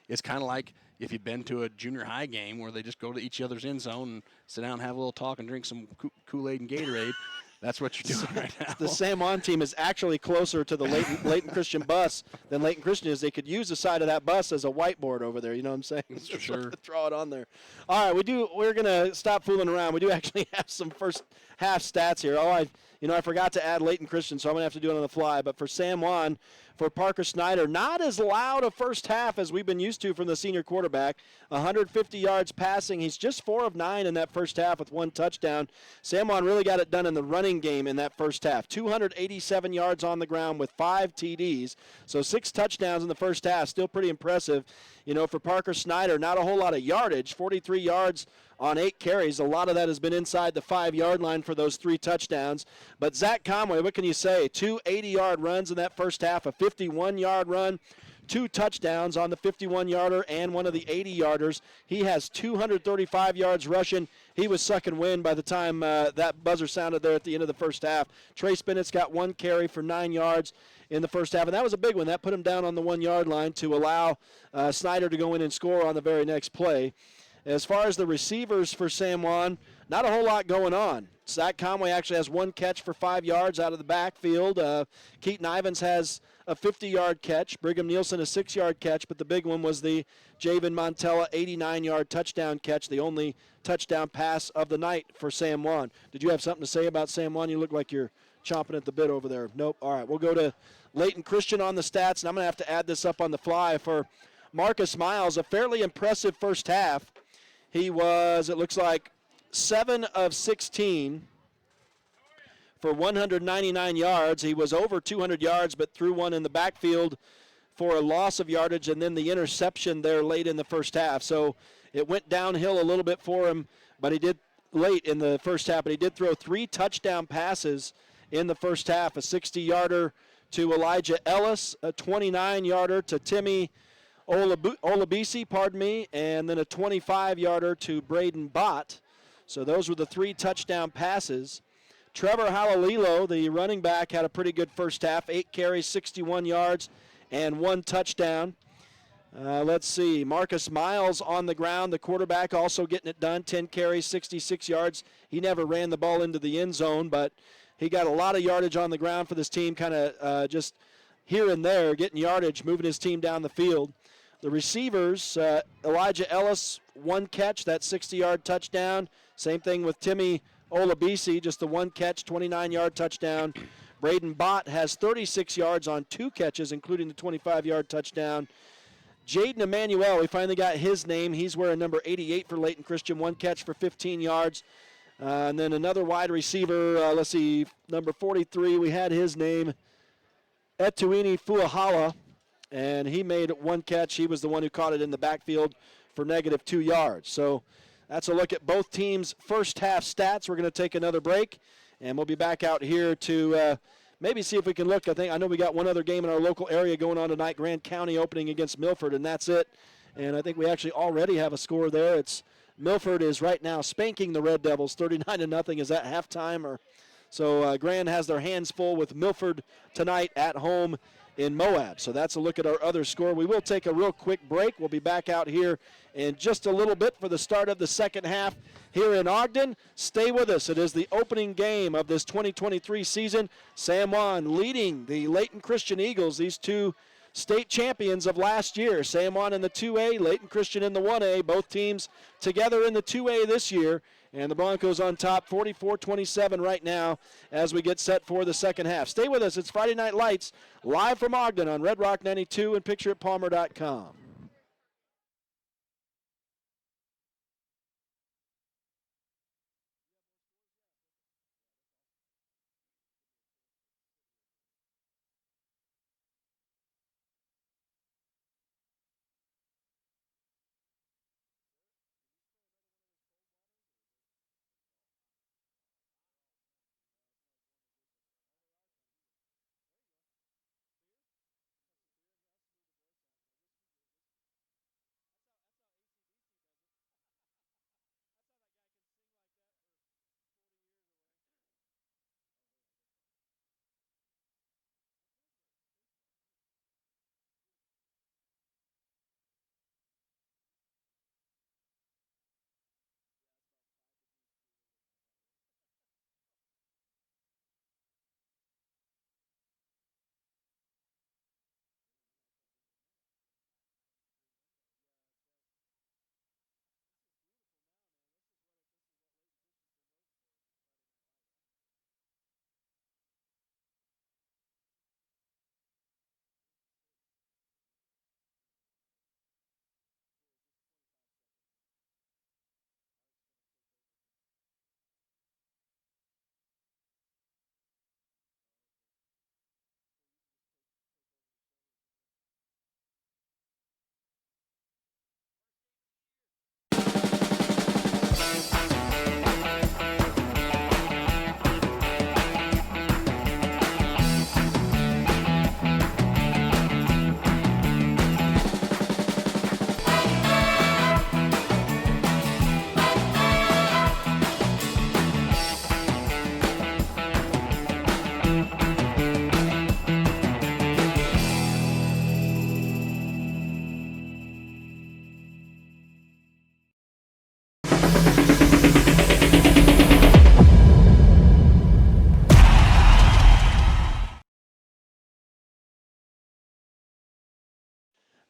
It's kind of like if you've been to a junior high game where they just go to each other's end zone and sit down and have a little talk and drink some Kool-Aid and Gatorade. That's what you're doing right now. The San Juan team is actually closer to the Layton Christian bus than Layton Christian is. They could use the side of that bus as a whiteboard over there. You know what I'm saying? For sure. Throw it on there. All right, we're going to stop fooling around. We do actually have some first half stats here. I forgot to add Layton Christian, so I'm going to have to do it on the fly. But for San Juan, for Parker Snyder, not as loud a first half as we've been used to from the senior quarterback. 150 yards passing. He's just 4 of 9 in that first half with 1 touchdown. San Juan really got it done in the running game in that first half. 287 yards on the ground with 5 TDs. So 6 touchdowns in the first half. Still pretty impressive. For Parker Snyder, not a whole lot of yardage. 43 yards on 8 carries. A lot of that has been inside the 5-yard line for those 3 touchdowns. But Zach Conway, what can you say? 2 80-yard runs in that first half, a 51-yard run, 2 touchdowns on the 51-yarder and one of the 80-yarders. He has 235 yards rushing. He was sucking wind by the time that buzzer sounded there at the end of the first half. Trace Bennett's got 1 carry for 9 yards in the first half, and that was a big one. That put him down on the 1-yard line to allow Snyder to go in and score on the very next play. As far as the receivers for San Juan, not a whole lot going on. Zach Conway actually has 1 catch for 5 yards out of the backfield. Keaton Ivins has a 50-yard catch. Brigham Nielsen a 6-yard catch, but the big one was the Javen Montella 89-yard touchdown catch, the only touchdown pass of the night for San Juan. Did you have something to say about San Juan? You look like you're chomping at the bit over there. Nope. All right, we'll go to Layton Christian on the stats, and I'm going to have to add this up on the fly for Marcus Miles. A fairly impressive first half. He was, it looks like, 7 of 16 for 199 yards. He was over 200 yards, but threw one in the backfield for a loss of yardage, and then the interception there late in the first half. So it went downhill a little bit for him, but he did late in the first half, but he did throw 3 touchdown passes in the first half, a 60-yarder to Elijah Ellis, a 29-yarder to Timmy Olabisi, and then a 25-yarder to Braden Bott. So those were the 3 touchdown passes. Trevor Halalilo, the running back, had a pretty good first half. 8 carries, 61 yards, and 1 touchdown. Let's see. Marcus Miles on the ground, the quarterback, also getting it done. 10 carries, 66 yards. He never ran the ball into the end zone, but he got a lot of yardage on the ground for this team, kind of just here and there, getting yardage, moving his team down the field. The receivers, Elijah Ellis, 1 catch, that 60-yard touchdown. Same thing with Timmy Olabisi, just the 1 catch, 29-yard touchdown. Braden Bott has 36 yards on 2 catches, including the 25-yard touchdown. Jaden Emmanuel, we finally got his name. He's wearing number 88 for Layton Christian, 1 catch for 15 yards. And then another wide receiver, let's see, number 43, we had his name, Etuini Fuahala. And he made 1 catch. He was the one who caught it in the backfield for -2 yards. So that's a look at both teams' first half stats. We're going to take another break, and we'll be back out here to maybe see if we can look. I know we got one other game in our local area going on tonight, Grand County opening against Milford, and that's it. And I think we actually already have a score there. It's Milford is right now spanking the Red Devils 39-0. Is that halftime? So Grand has their hands full with Milford tonight at home in Moab. So that's a look at our other score. We will take a real quick break. We'll be back out here in just a little bit for the start of the second half here in Ogden. Stay with us. It is the opening game of this 2023 season. San Juan leading the Layton Christian Eagles, these two state champions of last year. San Juan in the 2A, Layton Christian in the 1A. Both teams together in the 2A this year. And the Broncos on top, 44-27 right now as we get set for the second half. Stay with us. It's Friday Night Lights, live from Ogden on Red Rock 92 and PictureItPalmer.com.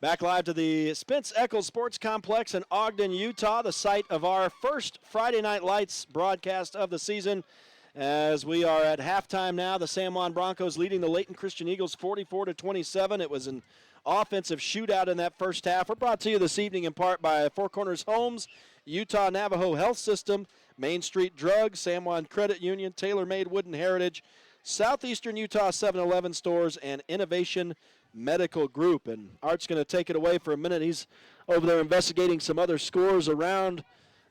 Back live to the Spence Eccles Sports Complex in Ogden, Utah, the site of our first Friday Night Lights broadcast of the season. As we are at halftime now, the San Juan Broncos leading the Layton Christian Eagles 44-27. It was an offensive shootout in that first half. We're brought to you this evening in part by Four Corners Homes, Utah Navajo Health System, Main Street Drug, San Juan Credit Union, Tailor Made Wooden Heritage, Southeastern Utah 7-Eleven stores, and Innovation Medical Group. And Art's going to take it away for a minute. He's over there investigating some other scores around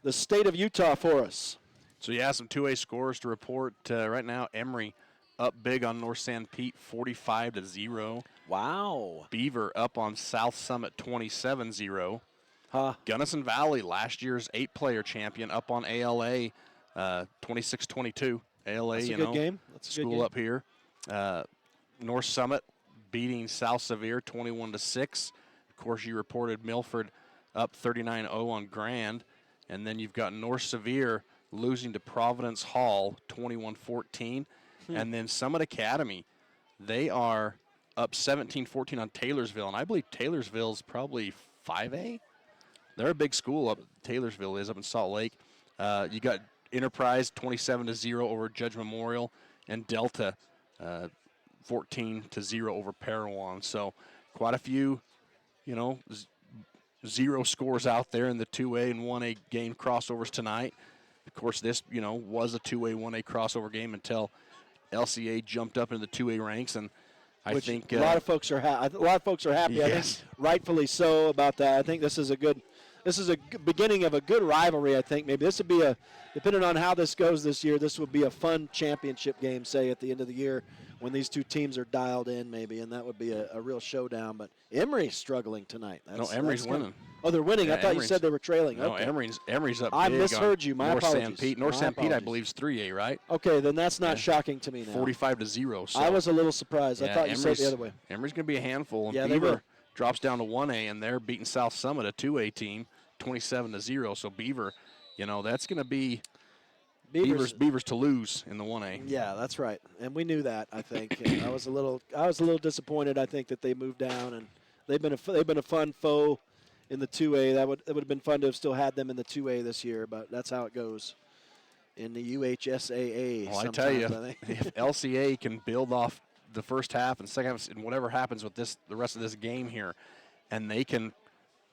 the state of Utah for us. So, yeah, some 2A scores to report. Right now, Emory up big on North San Pete, 45-0. Wow. Beaver up on South Summit, 27-0. Gunnison Valley, last year's 8-player champion, up on ALA, 26-22. ALA, That's a good game. That's a school good game. up here. North Summit beating South Sevier 21-6. Of course, you reported Milford up 39-0 on Grand. And then you've got North Sevier losing to Providence Hall 21-14. And then Summit Academy, they are up 17-14 on Taylorsville. And I believe Taylorsville's probably 5A. They're a big school up. Taylorsville is up in Salt Lake. You got Enterprise 27-0 over Judge Memorial, and Delta 14-0 over Parowan. So quite a few, zero scores out there in the 2A and 1A game crossovers tonight. Of course, this, was a 2A, 1A crossover game until LCA jumped up into the 2A ranks, and I think a lot of folks are happy. Yes. I think rightfully so about that. I think this is a beginning of a good rivalry. I think maybe this would be depending on how this goes this year, this would be a fun championship game, say at the end of the year, when these two teams are dialed in, maybe, and that would be a real showdown. But Emory's struggling tonight. Emory's winning. Oh, they're winning. Yeah, I thought you said they were trailing. No, okay. Emory's up I big misheard you. My North apologies. Sanpete. North Sanpete, I believe, is 3A, right? Okay, then that's not shocking to me now. 45-0. So. I was a little surprised. I thought you said it the other way. Emory's going to be a handful. And yeah, Beaver drops down to 1A, and they're beating South Summit, a 2A team, 27-0. So Beaver, that's going to be Beavers to lose in the 1A. Yeah, that's right, and we knew that. I think and I was a little disappointed. I think that they moved down, and they've been a fun foe in the 2A. It would have been fun to have still had them in the 2A this year, but that's how it goes in the UHSAA. Well, I tell you, if LCA can build off the first half and second half, and whatever happens with the rest of this game here, and they can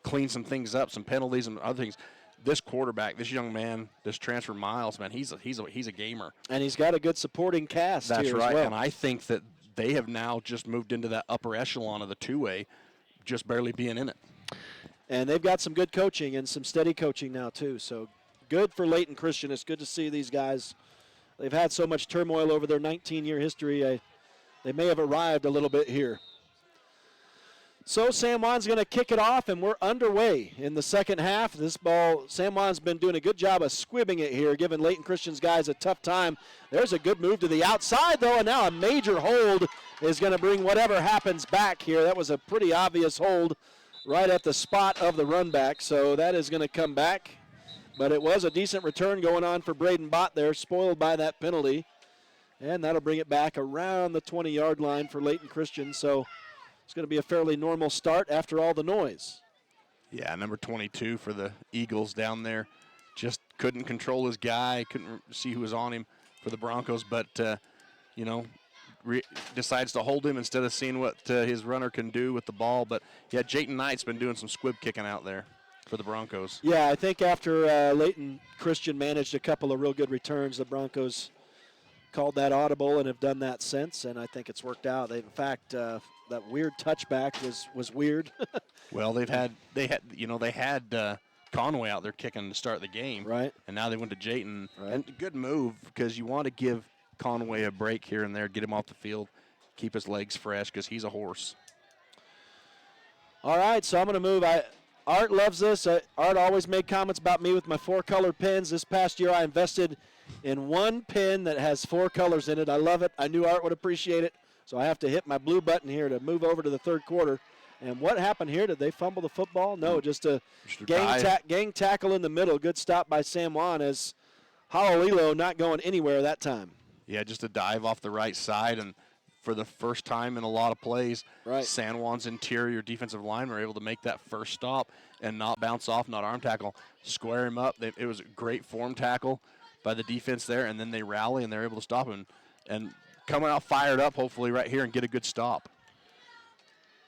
clean some things up, some penalties and other things. This quarterback, this young man, this transfer Miles, man, he's a gamer. And he's got a good supporting cast. That's here right, as well. and I think that they have now just moved into that upper echelon of the 2A, just barely being in it. And they've got some good coaching and some steady coaching now too. So good for Layton Christian. It's good to see these guys. They've had so much turmoil over their 19-year history. They may have arrived a little bit here. So San Juan's going to kick it off, and we're underway in the second half. This ball, San Juan's been doing a good job of squibbing it here, giving Layton Christian's guys a tough time. There's a good move to the outside, though, and now a major hold is going to bring whatever happens back here. That was a pretty obvious hold right at the spot of the run back, so that is going to come back. But it was a decent return going on for Braden Bott there, spoiled by that penalty. And that'll bring it back around the 20-yard line for Layton Christian, so it's going to be a fairly normal start after all the noise. Yeah, number 22 for the Eagles down there. Just couldn't control his guy, couldn't see who was on him for the Broncos, but, decides to hold him instead of seeing what his runner can do with the ball. But, yeah, Jayton Knight's been doing some squib kicking out there for the Broncos. Yeah, I think after Layton Christian managed a couple of real good returns, the Broncos called that audible and have done that since, and I think it's worked out. In fact, that weird touchback was weird. Well, they had Conway out there kicking to start the game, right? And now they went to Jayton. Right. And good move because you want to give Conway a break here and there, get him off the field, keep his legs fresh because he's a horse. All right, so I'm going to move. Art loves this. Art always made comments about me with my 4-color pins. This past year I invested in one pin that has 4 colors in it. I love it. I knew Art would appreciate it, so I have to hit my blue button here to move over to the third quarter. And what happened here? Did they fumble the football? No, just a gang tackle in the middle. Good stop by San Juan as Halolilo not going anywhere that time. Yeah, just a dive off the right side, and for the first time in a lot of plays, right. San Juan's interior defensive line were able to make that first stop and not bounce off, not arm tackle, square him up. It was a great form tackle by the defense there, and then they rally and they're able to stop him and come out fired up, hopefully, right here and get a good stop.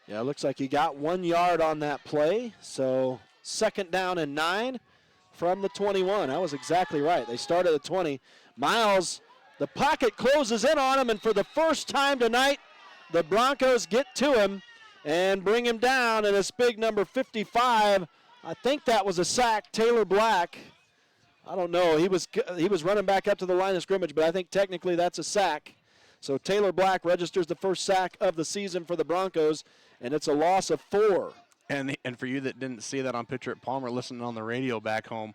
Yeah, it looks like he got 1 yard on that play, so 2nd down and 9 from the 21. That was exactly right. They started at 20. Miles, the pocket closes in on him, and for the first time tonight, the Broncos get to him and bring him down, and it's big number 55. I think that was a sack. Taylor Black, I don't know. He was running back up to the line of scrimmage, but I think technically that's a sack. So Taylor Black registers the first sack of the season for the Broncos, and it's a loss of 4. And for you that didn't see that on Pitcher at Palmer, listening on the radio back home,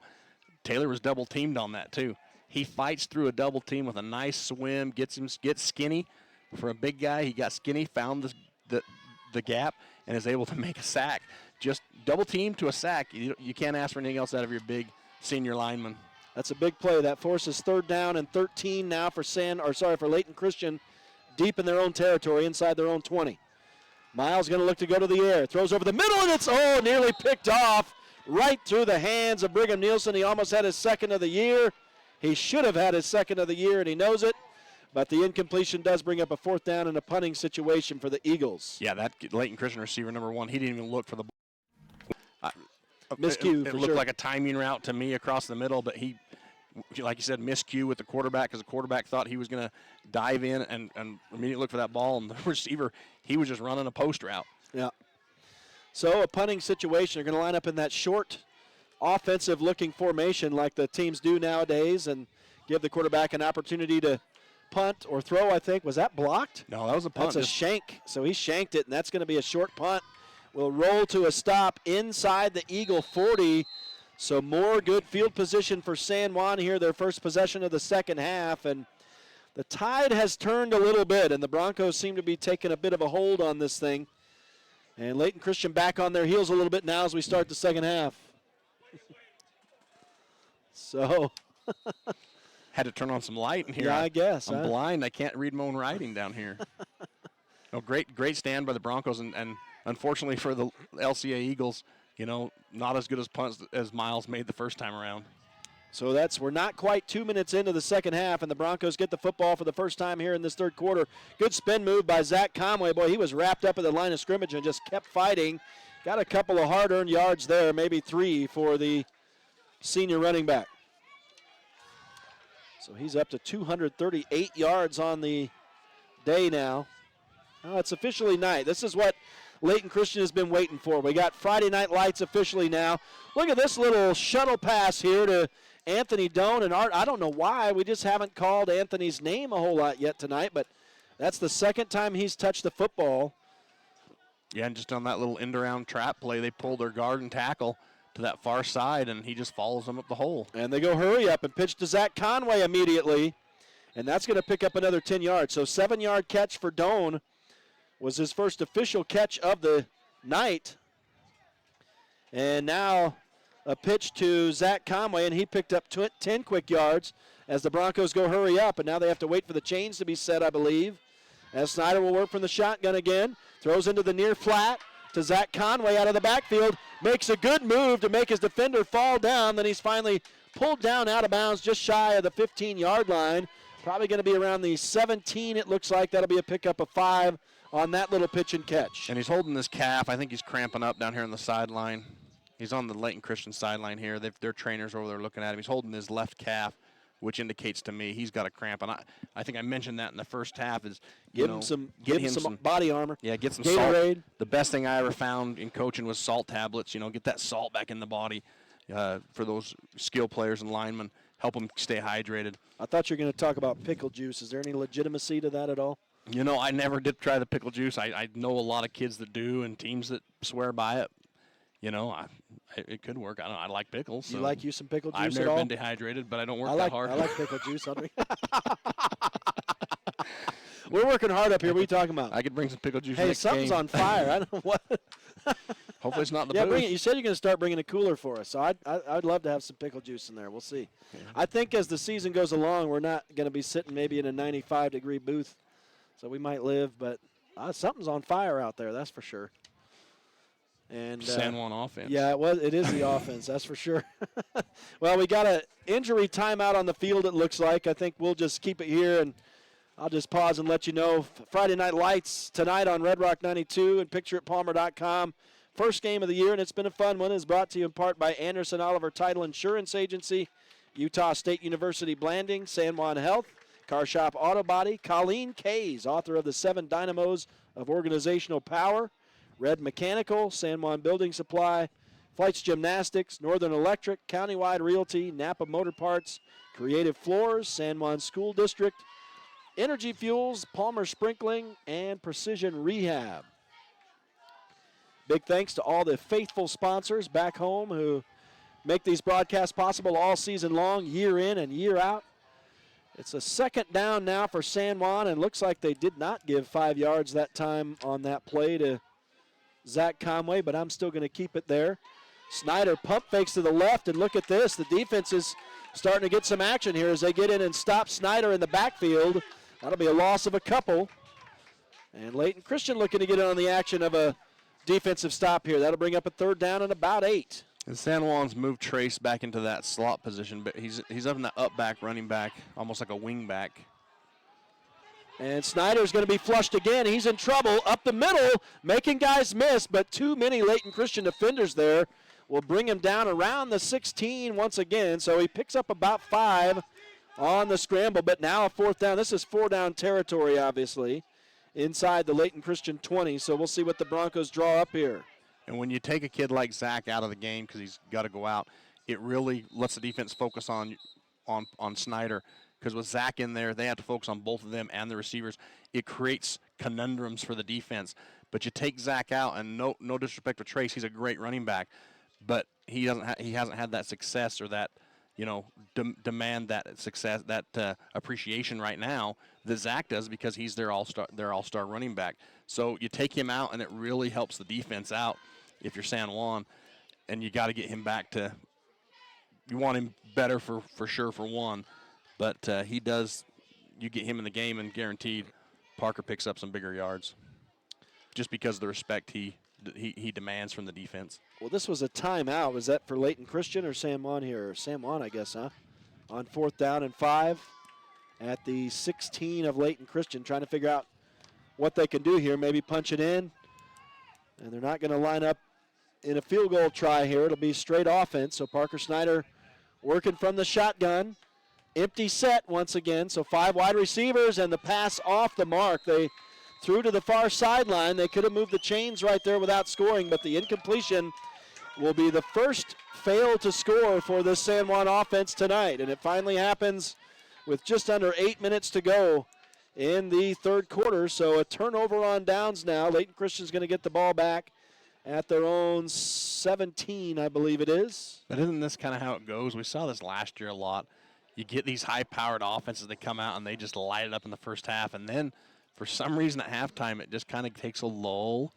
Taylor was double teamed on that too. He fights through a double team with a nice swim, gets skinny. For a big guy, he got skinny, found the gap, and is able to make a sack. Just double team to a sack. You can't ask for anything else out of your big senior lineman. That's a big play. That forces 3rd down and 13 now for Layton Christian, deep in their own territory, inside their own 20. Miles going to look to go to the air. Throws over the middle, and it's nearly picked off right through the hands of Brigham Nielsen. He almost had his 2nd of the year. He should have had his 2nd of the year, and he knows it. But the incompletion does bring up a 4th down and a punting situation for the Eagles. Yeah, that Layton Christian receiver, number 1, he didn't even look for the ball. Miscue, it for looked sure. like a timing route to me across the middle, but he, like you said, miscue with the quarterback because the quarterback thought he was going to dive in and immediately look for that ball, and the receiver, he was just running a post route. Yeah. So a punting situation. They're going to line up in that short offensive-looking formation like the teams do nowadays and give the quarterback an opportunity to punt or throw, I think. Was that blocked? No, that was a punt. That's a shank. So he shanked it, and that's going to be a short punt. Will roll to a stop inside the Eagle 40. So more good field position for San Juan here, their first possession of the second half. And the tide has turned a little bit, and the Broncos seem to be taking a bit of a hold on this thing. And Layton Christian back on their heels a little bit now as we start the second half. So had to turn on some light in here. Yeah, I guess. I'm blind. I can't read my own writing down here. Great stand by the Broncos, and unfortunately for the LCA Eagles, not as good as punts as Miles made the first time around. So we're not quite 2 minutes into the second half, and the Broncos get the football for the first time here in this third quarter. Good spin move by Zach Conway. Boy, he was wrapped up at the line of scrimmage and just kept fighting. Got a couple of hard-earned yards there, maybe 3 for the senior running back. So he's up to 238 yards on the day now. Oh, it's officially night. This is what Layton Christian has been waiting for. We got Friday Night Lights officially now. Look at this little shuttle pass here to Anthony Doan and Art. I don't know why. We just haven't called Anthony's name a whole lot yet tonight, but that's the second time he's touched the football. Yeah, and just on that little end-around trap play, they pulled their guard and tackle to that far side, and he just follows them up the hole. And they go hurry up and pitch to Zach Conway immediately, and that's going to pick up another 10 yards. So 7-yard catch for Doan was his first official catch of the night. And now a pitch to Zach Conway, and he picked up 10 quick yards as the Broncos go hurry up, and now they have to wait for the chains to be set, I believe. As Snyder will work from the shotgun again, throws into the near flat to Zach Conway out of the backfield, makes a good move to make his defender fall down, then he's finally pulled down out of bounds just shy of the 15-yard line. Probably going to be around the 17, it looks like. That'll be a pickup of 5 on that little pitch and catch. And he's holding his calf. I think he's cramping up down here on the sideline. He's on the Layton Christian sideline here. Their trainers over there looking at him. He's holding his left calf, which indicates to me he's got a cramp. And I think I mentioned that in the first half is give him some body armor. Yeah, get some Gatorade. Salt. The best thing I ever found in coaching was salt tablets. Get that salt back in the body for those skill players and linemen. Help them stay hydrated. I thought you were going to talk about pickle juice. Is there any legitimacy to that at all? I never did try the pickle juice. I know a lot of kids that do and teams that swear by it. It could work. I like pickles. So you like you some pickle juice I've never at all? been dehydrated, but I don't work that hard. I like pickle juice. We're working hard up here. What are you talking about? I could bring some pickle juice. Hey, next something's game. on fire. I don't know what. Hopefully it's not the bring booze. it. You said you're going to start bringing a cooler for us, so I'd love to have some pickle juice in there. We'll see. Yeah. I think as the season goes along, we're not going to be sitting maybe in a 95-degree booth, so we might live, but something's on fire out there, that's for sure. And San Juan offense. Yeah, it is the offense, that's for sure. Well, we got an injury timeout on the field, it looks like. I think we'll just keep it here, and I'll just pause and let you know. Friday Night Lights tonight on Red Rock 92 and pictureitpalmer.com. First game of the year, and it's been a fun one. It's brought to you in part by Anderson Oliver Title Insurance Agency, Utah State University Blanding, San Juan Health, Car Shop Auto Body, Colleen Kays, author of The 7 Dynamos of Organizational Power, Red Mechanical, San Juan Building Supply, Flights Gymnastics, Northern Electric, Countywide Realty, Napa Motor Parts, Creative Floors, San Juan School District, Energy Fuels, Palmer Sprinkling, and Precision Rehab. Big thanks to all the faithful sponsors back home who make these broadcasts possible all season long, year in and year out. It's a second down now for San Juan, and looks like they did not give 5 yards that time on that play to Zach Conway, but I'm still going to keep it there. Snyder pump fakes to the left, and look at this. The defense is starting to get some action here as they get in and stop Snyder in the backfield. That'll be a loss of a couple. And Layton Christian looking to get in on the action of a defensive stop here. That'll bring up a third down and about 8. And San Juan's moved Trace back into that slot position, but he's up in that up back, running back, almost like a wing back. And Snyder's going to be flushed again. He's in trouble up the middle, making guys miss, but too many Layton Christian defenders there will bring him down around the 16 once again. So he picks up about 5 on the scramble, but now a fourth down. This is 4-down territory, obviously, inside the Layton Christian 20. So we'll see what the Broncos draw up here. And when you take a kid like Zach out of the game because he's got to go out, it really lets the defense focus on Snyder, because with Zach in there, they have to focus on both of them and the receivers. It creates conundrums for the defense. But you take Zach out, and no disrespect to Trace, he's a great running back, but he hasn't had that success or that demand that success, that appreciation right now that Zach does because he's their all-star running back. So you take him out, and it really helps the defense out if you're San Juan, and you got to get him back to. You want him better for sure for one, but he does. You get him in the game, and guaranteed, Parker picks up some bigger yards, just because of the respect he demands from the defense. Well, this was a timeout. Was that for Layton Christian or San Juan here? San Juan, I guess, huh? On 4th down and 5 at the 16 of Layton Christian, trying to figure out what they can do here. Maybe punch it in. And they're not going to line up in a field goal try here. It'll be straight offense. So Parker Snyder working from the shotgun. Empty set once again. So 5 wide receivers and the pass off the mark. They threw to the far sideline. They could have moved the chains right there without scoring, but the incompletion will be the first fail to score for this San Juan offense tonight. And it finally happens with just under 8 minutes to go in the third quarter. So a turnover on downs now. Layton Christian's going to get the ball back at their own 17, I believe it is. But isn't this kind of how it goes? We saw this last year a lot. You get these high-powered offenses that come out and they just light it up in the first half, and then for some reason at halftime it just kind of takes a lull,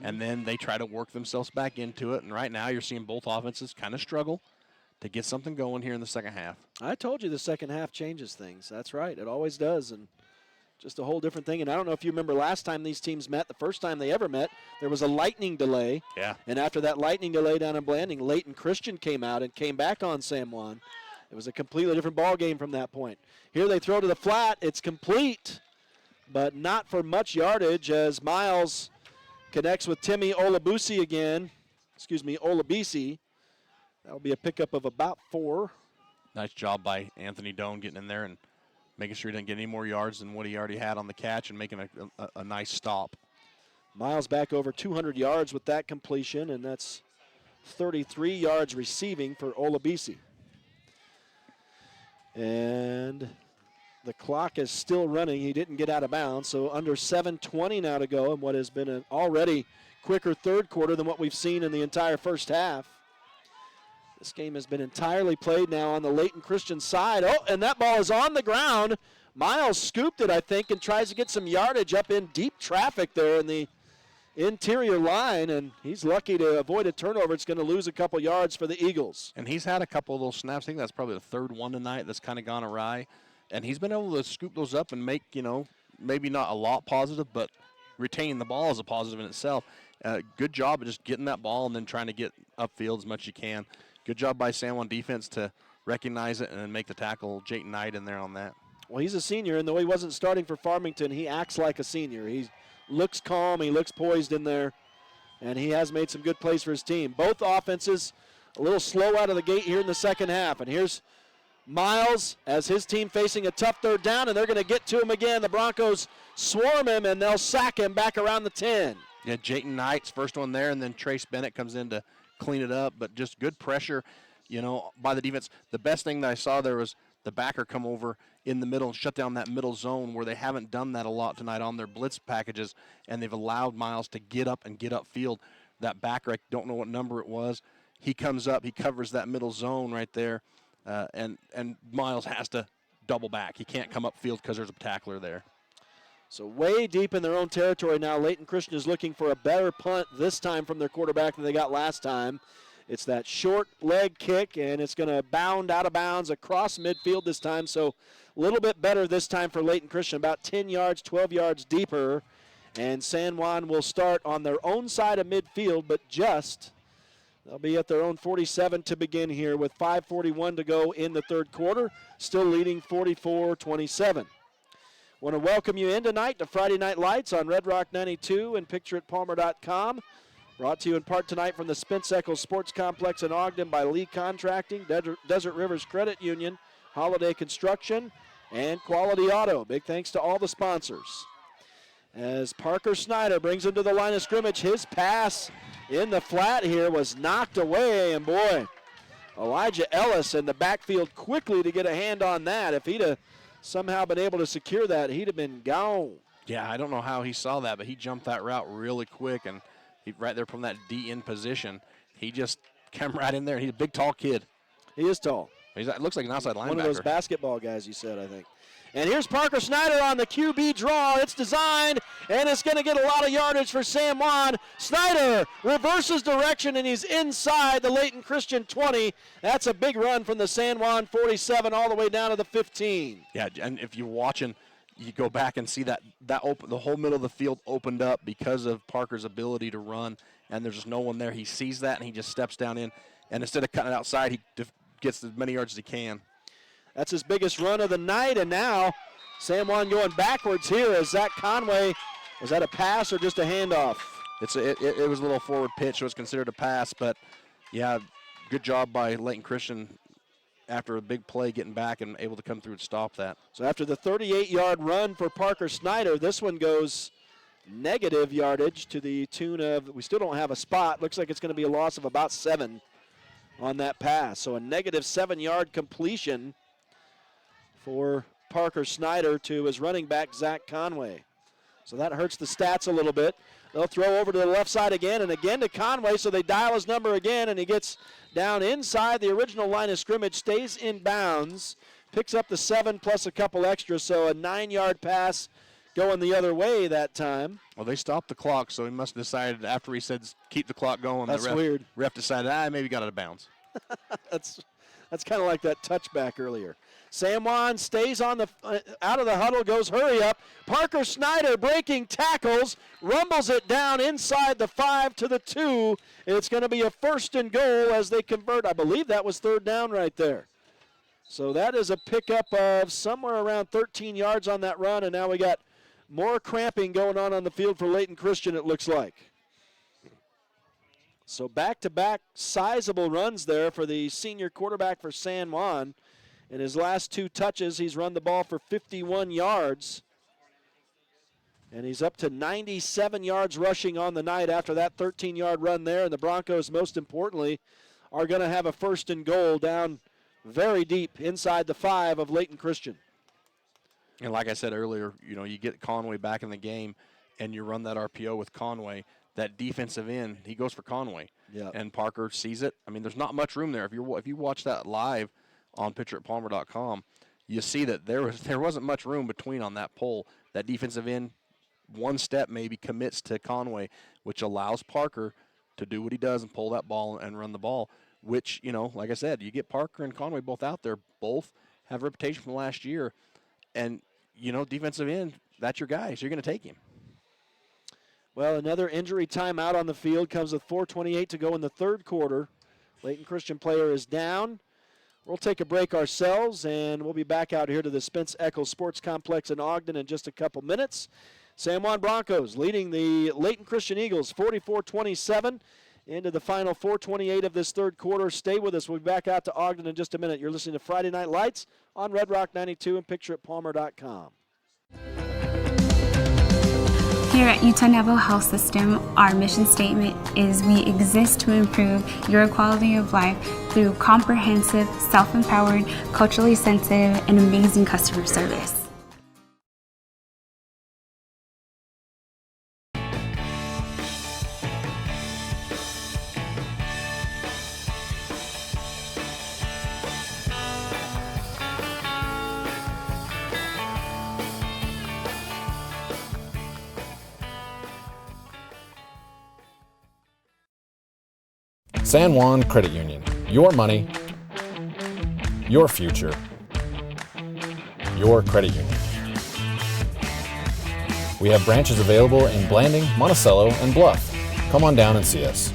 and then they try to work themselves back into it. And right now you're seeing both offenses kind of struggle to get something going here in the second half. I told you the second half changes things. That's right. It always does, and just a whole different thing. And I don't know if you remember last time these teams met, the first time they ever met, there was a lightning delay. Yeah. And after that lightning delay down in Blanding, Layton Christian came out and came back on San Juan. It was a completely different ball game from that point. Here they throw to the flat. It's complete, but not for much yardage as Miles connects with Timmy Olabisi again. Olabisi. That'll be a pickup of about 4. Nice job by Anthony Doan getting in there and making sure he didn't get any more yards than what he already had on the catch and making a nice stop. Miles back over 200 yards with that completion, and that's 33 yards receiving for Olabisi. And the clock is still running. He didn't get out of bounds, so under 7:20 now to go in what has been an already quicker third quarter than what we've seen in the entire first half. This game has been entirely played now on the Layton Christian side. Oh, and that ball is on the ground. Miles scooped it, I think, and tries to get some yardage up in deep traffic there in the interior line, and he's lucky to avoid a turnover. It's going to lose a couple yards for the Eagles. And he's had a couple of those snaps. I think that's probably the third one tonight that's kind of gone awry. And he's been able to scoop those up and make, maybe not a lot positive, but retaining the ball is a positive in itself. Good job of just getting that ball and then trying to get upfield as much as you can. Good job by San Juan defense to recognize it and then make the tackle. Jake Knight in there on that. Well, he's a senior, and though he wasn't starting for Farmington, he acts like a senior. He looks calm, he looks poised in there, and he has made some good plays for his team. Both offenses a little slow out of the gate here in the second half. And here's Miles as his team facing a tough third down, and they're going to get to him again. The Broncos swarm him, and they'll sack him back around the 10. Yeah, Jayton Knight's first one there, and then Trace Bennett comes in to clean it up. But just good pressure, by the defense. The best thing that I saw there was the backer come over in the middle and shut down that middle zone where they haven't done that a lot tonight on their blitz packages, and they've allowed Miles to get up and get upfield. That backer, I don't know what number it was, he comes up, he covers that middle zone right there, and Miles has to double back. He can't come upfield because there's a tackler there. So way deep in their own territory now. Layton Christian is looking for a better punt this time from their quarterback than they got last time. It's that short leg kick, and it's going to bound out of bounds across midfield this time. So a little bit better this time for Layton Christian, about 10 yards, 12 yards deeper. And San Juan will start on their own side of midfield, but they'll be at their own 47 to begin here with 5:41 to go in the third quarter, still leading 44-27. Want to welcome you in tonight to Friday Night Lights on Red Rock 92 and pictureitpalmer.com. Brought to you in part tonight from the Spence Eccles Sports Complex in Ogden by Lee Contracting, Desert Rivers Credit Union, Holiday Construction, and Quality Auto. Big thanks to all the sponsors. As Parker Snyder brings him to the line of scrimmage, his pass in the flat here was knocked away, and boy, Elijah Ellis in the backfield quickly to get a hand on that. If he'd have somehow been able to secure that, he'd have been gone. Yeah, I don't know how he saw that, but he jumped that route really quick, and he right there from that D-end position, he just came right in there. He's a big, tall kid. He is tall. It looks like an outside linebacker. One of those basketball guys, you said, I think. And here's Parker Snyder on the QB draw. It's designed, and it's going to get a lot of yardage for San Juan. Snyder reverses direction, and he's inside the Layton Christian 20. That's a big run from the San Juan 47 all the way down to the 15. Yeah, and if you're watching, you go back and see that the whole middle of the field opened up because of Parker's ability to run, and there's just no one there. He sees that, and he just steps down in, and instead of cutting it outside, he gets as many yards as he can. That's his biggest run of the night, and now San Juan going backwards here as Zach Conway. Was that a pass or just a handoff? It was a little forward pitch, so it's considered a pass, but, yeah, good job by Layton Christian after a big play getting back and able to come through and stop that. So after the 38-yard run for Parker Snyder, this one goes negative yardage to the tune of, we still don't have a spot. Looks like it's going to be a loss of about 7 on that pass. So a negative 7-yard completion for Parker Snyder to his running back, Zach Conway. So that hurts the stats a little bit. They'll throw over to the left side again and again to Conway, so they dial his number again, and he gets down inside the original line of scrimmage, stays in bounds, picks up the 7 plus a couple extras, so a 9-yard pass going the other way that time. Well, they stopped the clock, so he must have decided after he said keep the clock going. That's weird. Ref decided, maybe got out of bounds. That's kind of like that touchback earlier. San Juan stays on the out of the huddle, goes hurry up. Parker Snyder breaking tackles, rumbles it down inside the 5 to the 2. It's going to be a 1st and goal as they convert. I believe that was 3rd down right there. So that is a pickup of somewhere around 13 yards on that run, and now we got more cramping going on the field for Layton Christian, it looks like. So back-to-back sizable runs there for the senior quarterback for San Juan. In his last 2 touches, he's run the ball for 51 yards. And he's up to 97 yards rushing on the night after that 13-yard run there. And the Broncos, most importantly, are going to have a 1st and goal down very deep inside the 5 of Layton Christian. And like I said earlier, you get Conway back in the game, and you run that RPO with Conway. That defensive end, he goes for Conway. Yep. And Parker sees it. I mean, there's not much room there. If you watch that live on PitcherAtPalmer.com, you see that there wasn't much room between on that pole. That defensive end, one step maybe commits to Conway, which allows Parker to do what he does and pull that ball and run the ball, which, like I said, you get Parker and Conway both out there. Both have a reputation from last year. And, defensive end, that's your guy, so you're going to take him. Well, another injury timeout on the field comes with 4:28 to go in the 3rd quarter. Layton Christian player is down. We'll take a break ourselves, and we'll be back out here to the Spence Eccles Sports Complex in Ogden in just a couple minutes. San Juan Broncos leading the Layton Christian Eagles 44-27 into the final 4:28 of this 3rd quarter. Stay with us. We'll be back out to Ogden in just a minute. You're listening to Friday Night Lights on Red Rock 92 and PictureItPalmer.com. Here at Utah Naval Health System, our mission statement is we exist to improve your quality of life through comprehensive, self-empowered, culturally sensitive, and amazing customer service. San Juan Credit Union. Your money, your future, your credit union. We have branches available in Blanding, Monticello, and Bluff. Come on down and see us.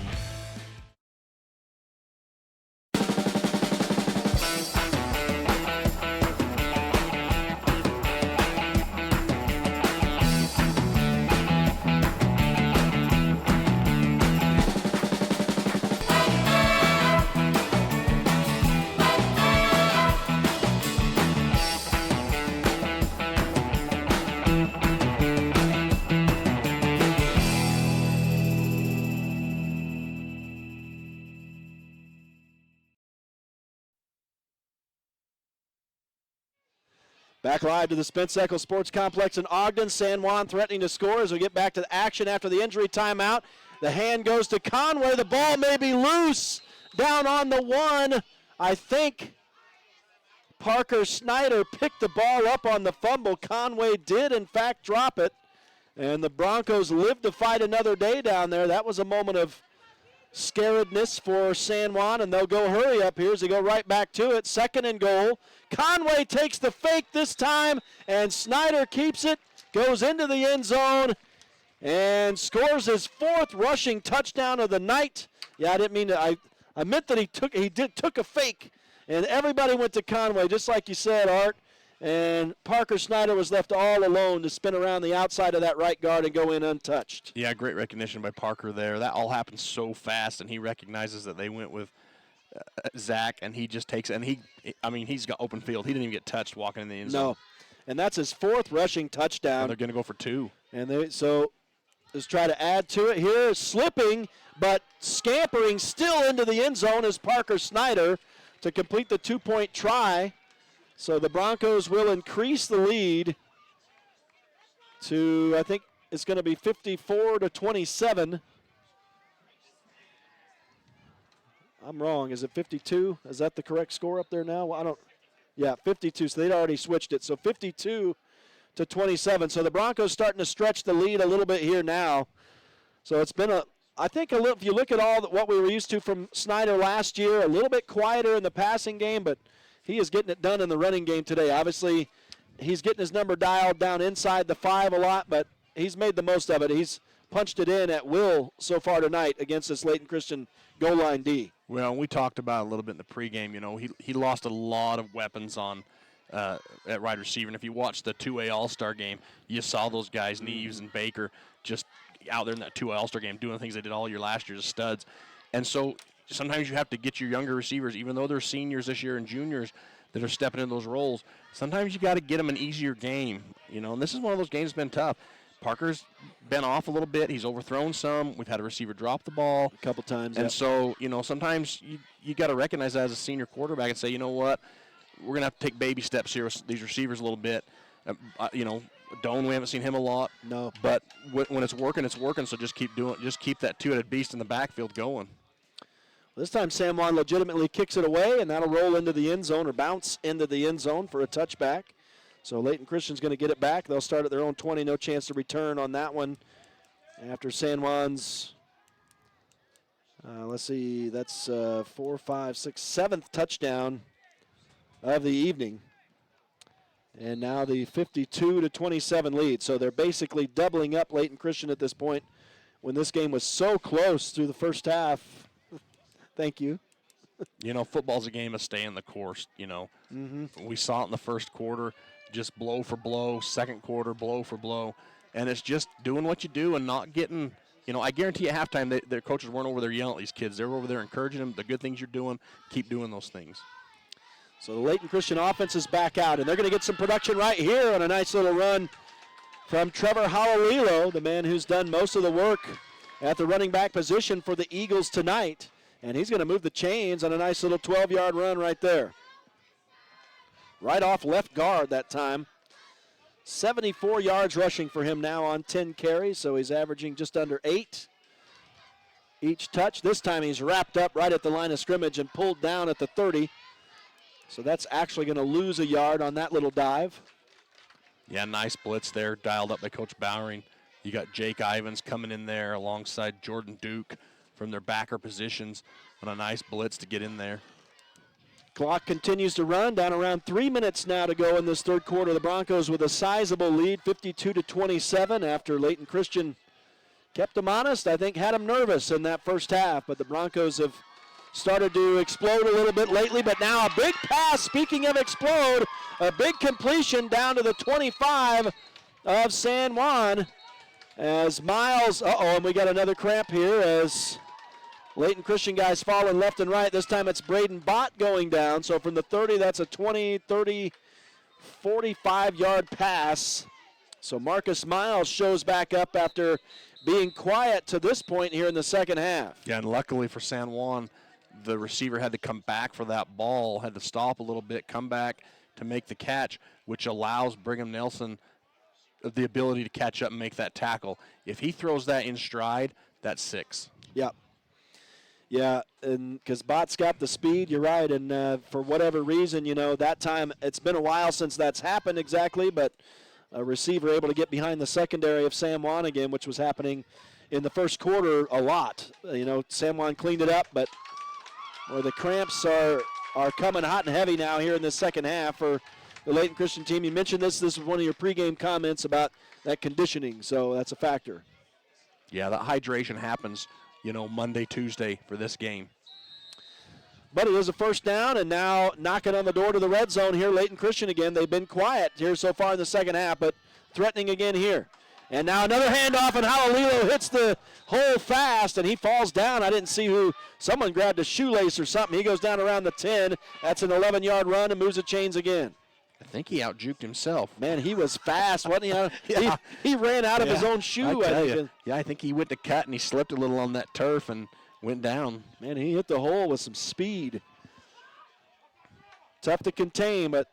Back live to the Spence Eccles Sports Complex in Ogden. San Juan threatening to score as we get back to the action after the injury timeout. The hand goes to Conway. The ball may be loose down on the 1. I think Parker Snyder picked the ball up on the fumble. Conway did, in fact, drop it. And the Broncos live to fight another day down there. That was a moment of scaredness for San Juan, and they'll go hurry up here as they go right back to it. 2nd and goal. Conway takes the fake this time, and Snyder keeps it, goes into the end zone, and scores his 4th rushing touchdown of the night. Yeah, I didn't mean to. I meant that he took a fake, and everybody went to Conway, just like you said, Art. And Parker Snyder was left all alone to spin around the outside of that right guard and go in untouched. Yeah, great recognition by Parker there. That all happened so fast, and he recognizes that they went with Zach, and he just takes it. And he's got open field. He didn't even get touched walking in the end zone. No, and that's his 4th rushing touchdown. And they're going to go for 2. And so let's try to add to it here. Slipping, but scampering still into the end zone is Parker Snyder to complete the 2-point try. So the Broncos will increase the lead to, I think it's going to be 54-27. I'm wrong. Is it 52? Is that the correct score up there now? Well, yeah, 52. So they'd already switched it. So 52-27. So the Broncos starting to stretch the lead a little bit here now. So it's been I think if you look at what we were used to from Snyder last year, a little bit quieter in the passing game, but he is getting it done in the running game today. Obviously, he's getting his number dialed down inside the 5 a lot, but he's made the most of it. He's punched it in at will so far tonight against this Layton Christian goal line D. Well, we talked about it a little bit in the pregame. You know, he lost a lot of weapons on at wide receiver. And if you watched the 2A All-Star game, you saw those guys, Neves and Baker, just out there in that 2A All-Star game doing things they did all year last year as studs. And so sometimes you have to get your younger receivers, even though they're seniors this year and juniors that are stepping in those roles, sometimes you got to get them an easier game, you know, and this is one of those games that's been tough. Parker's been off a little bit. He's overthrown some. We've had a receiver drop the ball a couple times. And so, you know, sometimes you got to recognize that as a senior quarterback and say, you know what, we're going to have to take baby steps here with these receivers a little bit. You know, Doan, we haven't seen him a lot. No. But when it's working, so just keep that two-headed beast in the backfield going. This time San Juan legitimately kicks it away, and that'll roll into the end zone or bounce into the end zone for a touchback. So Layton Christian's going to get it back. They'll start at their own 20. No chance to return on that one after San Juan's, let's see, that's 4, 5, 6, 7th touchdown of the evening. And now the 52-27 lead. So they're basically doubling up Layton Christian at this point when this game was so close through the first half. Thank you. You know, football's a game of staying the course, you know. Mm-hmm. We saw it in the first quarter, just blow for blow, second quarter, blow for blow. And it's just doing what you do and not getting, you know, I guarantee at halftime their coaches weren't over there yelling at these kids. They were over there encouraging them, the good things you're doing, keep doing those things. So the Layton Christian offense is back out, and they're going to get some production right here on a nice little run from Trevor Halalilo, the man who's done most of the work at the running back position for the Eagles tonight. And he's going to move the chains on a nice little 12-yard run right there. Right off left guard that time. 74 yards rushing for him now on 10 carries, so he's averaging just under 8 each touch. This time he's wrapped up right at the line of scrimmage and pulled down at the 30. So that's actually going to lose a yard on that little dive. Yeah, nice blitz there, dialed up by Coach Bowering. You got Jake Ivins coming in there alongside Jordan Duke from their backer positions on a nice blitz to get in there. Clock continues to run, down around 3 minutes now to go in this third quarter. The Broncos with a sizable lead, 52-27, after Layton Christian kept them honest. I think had them nervous in that first half, but the Broncos have started to explode a little bit lately, but now a big pass, speaking of explode, a big completion down to the 25 of San Juan as Miles, and we got another cramp here as Layton Christian guys falling left and right. This time it's Braden Bott going down. So from the 30, that's a 20, 30, 45-yard pass. So Marcus Miles shows back up after being quiet to this point here in the second half. Yeah, and luckily for San Juan, the receiver had to come back for that ball, had to stop a little bit, come back, to make the catch, which allows Brigham Nelson the ability to catch up and make that tackle. If he throws that in stride, that's 6. Yep. Yeah, and because Bott's got the speed, you're right, and for whatever reason, that time, it's been a while since that's happened exactly, but a receiver able to get behind the secondary of San Juan again, which was happening in the first quarter a lot. San Juan cleaned it up, but the cramps are coming hot and heavy now here in the second half for the Layton Christian team. You mentioned this was one of your pregame comments about that conditioning, so that's a factor. Yeah, that hydration happens Monday, Tuesday for this game. But it is a first down, and now knocking on the door to the red zone here, Layton Christian again. They've been quiet here so far in the second half, but threatening again here. And now another handoff, and Halililo hits the hole fast, and he falls down. I didn't see who. Someone grabbed a shoelace or something. He goes down around the 10. That's an 11-yard run and moves the chains again. I think he out-juked himself. Man, he was fast, wasn't he? Yeah. He ran out of his own shoe. I think he went to cut, and he slipped a little on that turf and went down. Man, he hit the hole with some speed. Tough to contain, but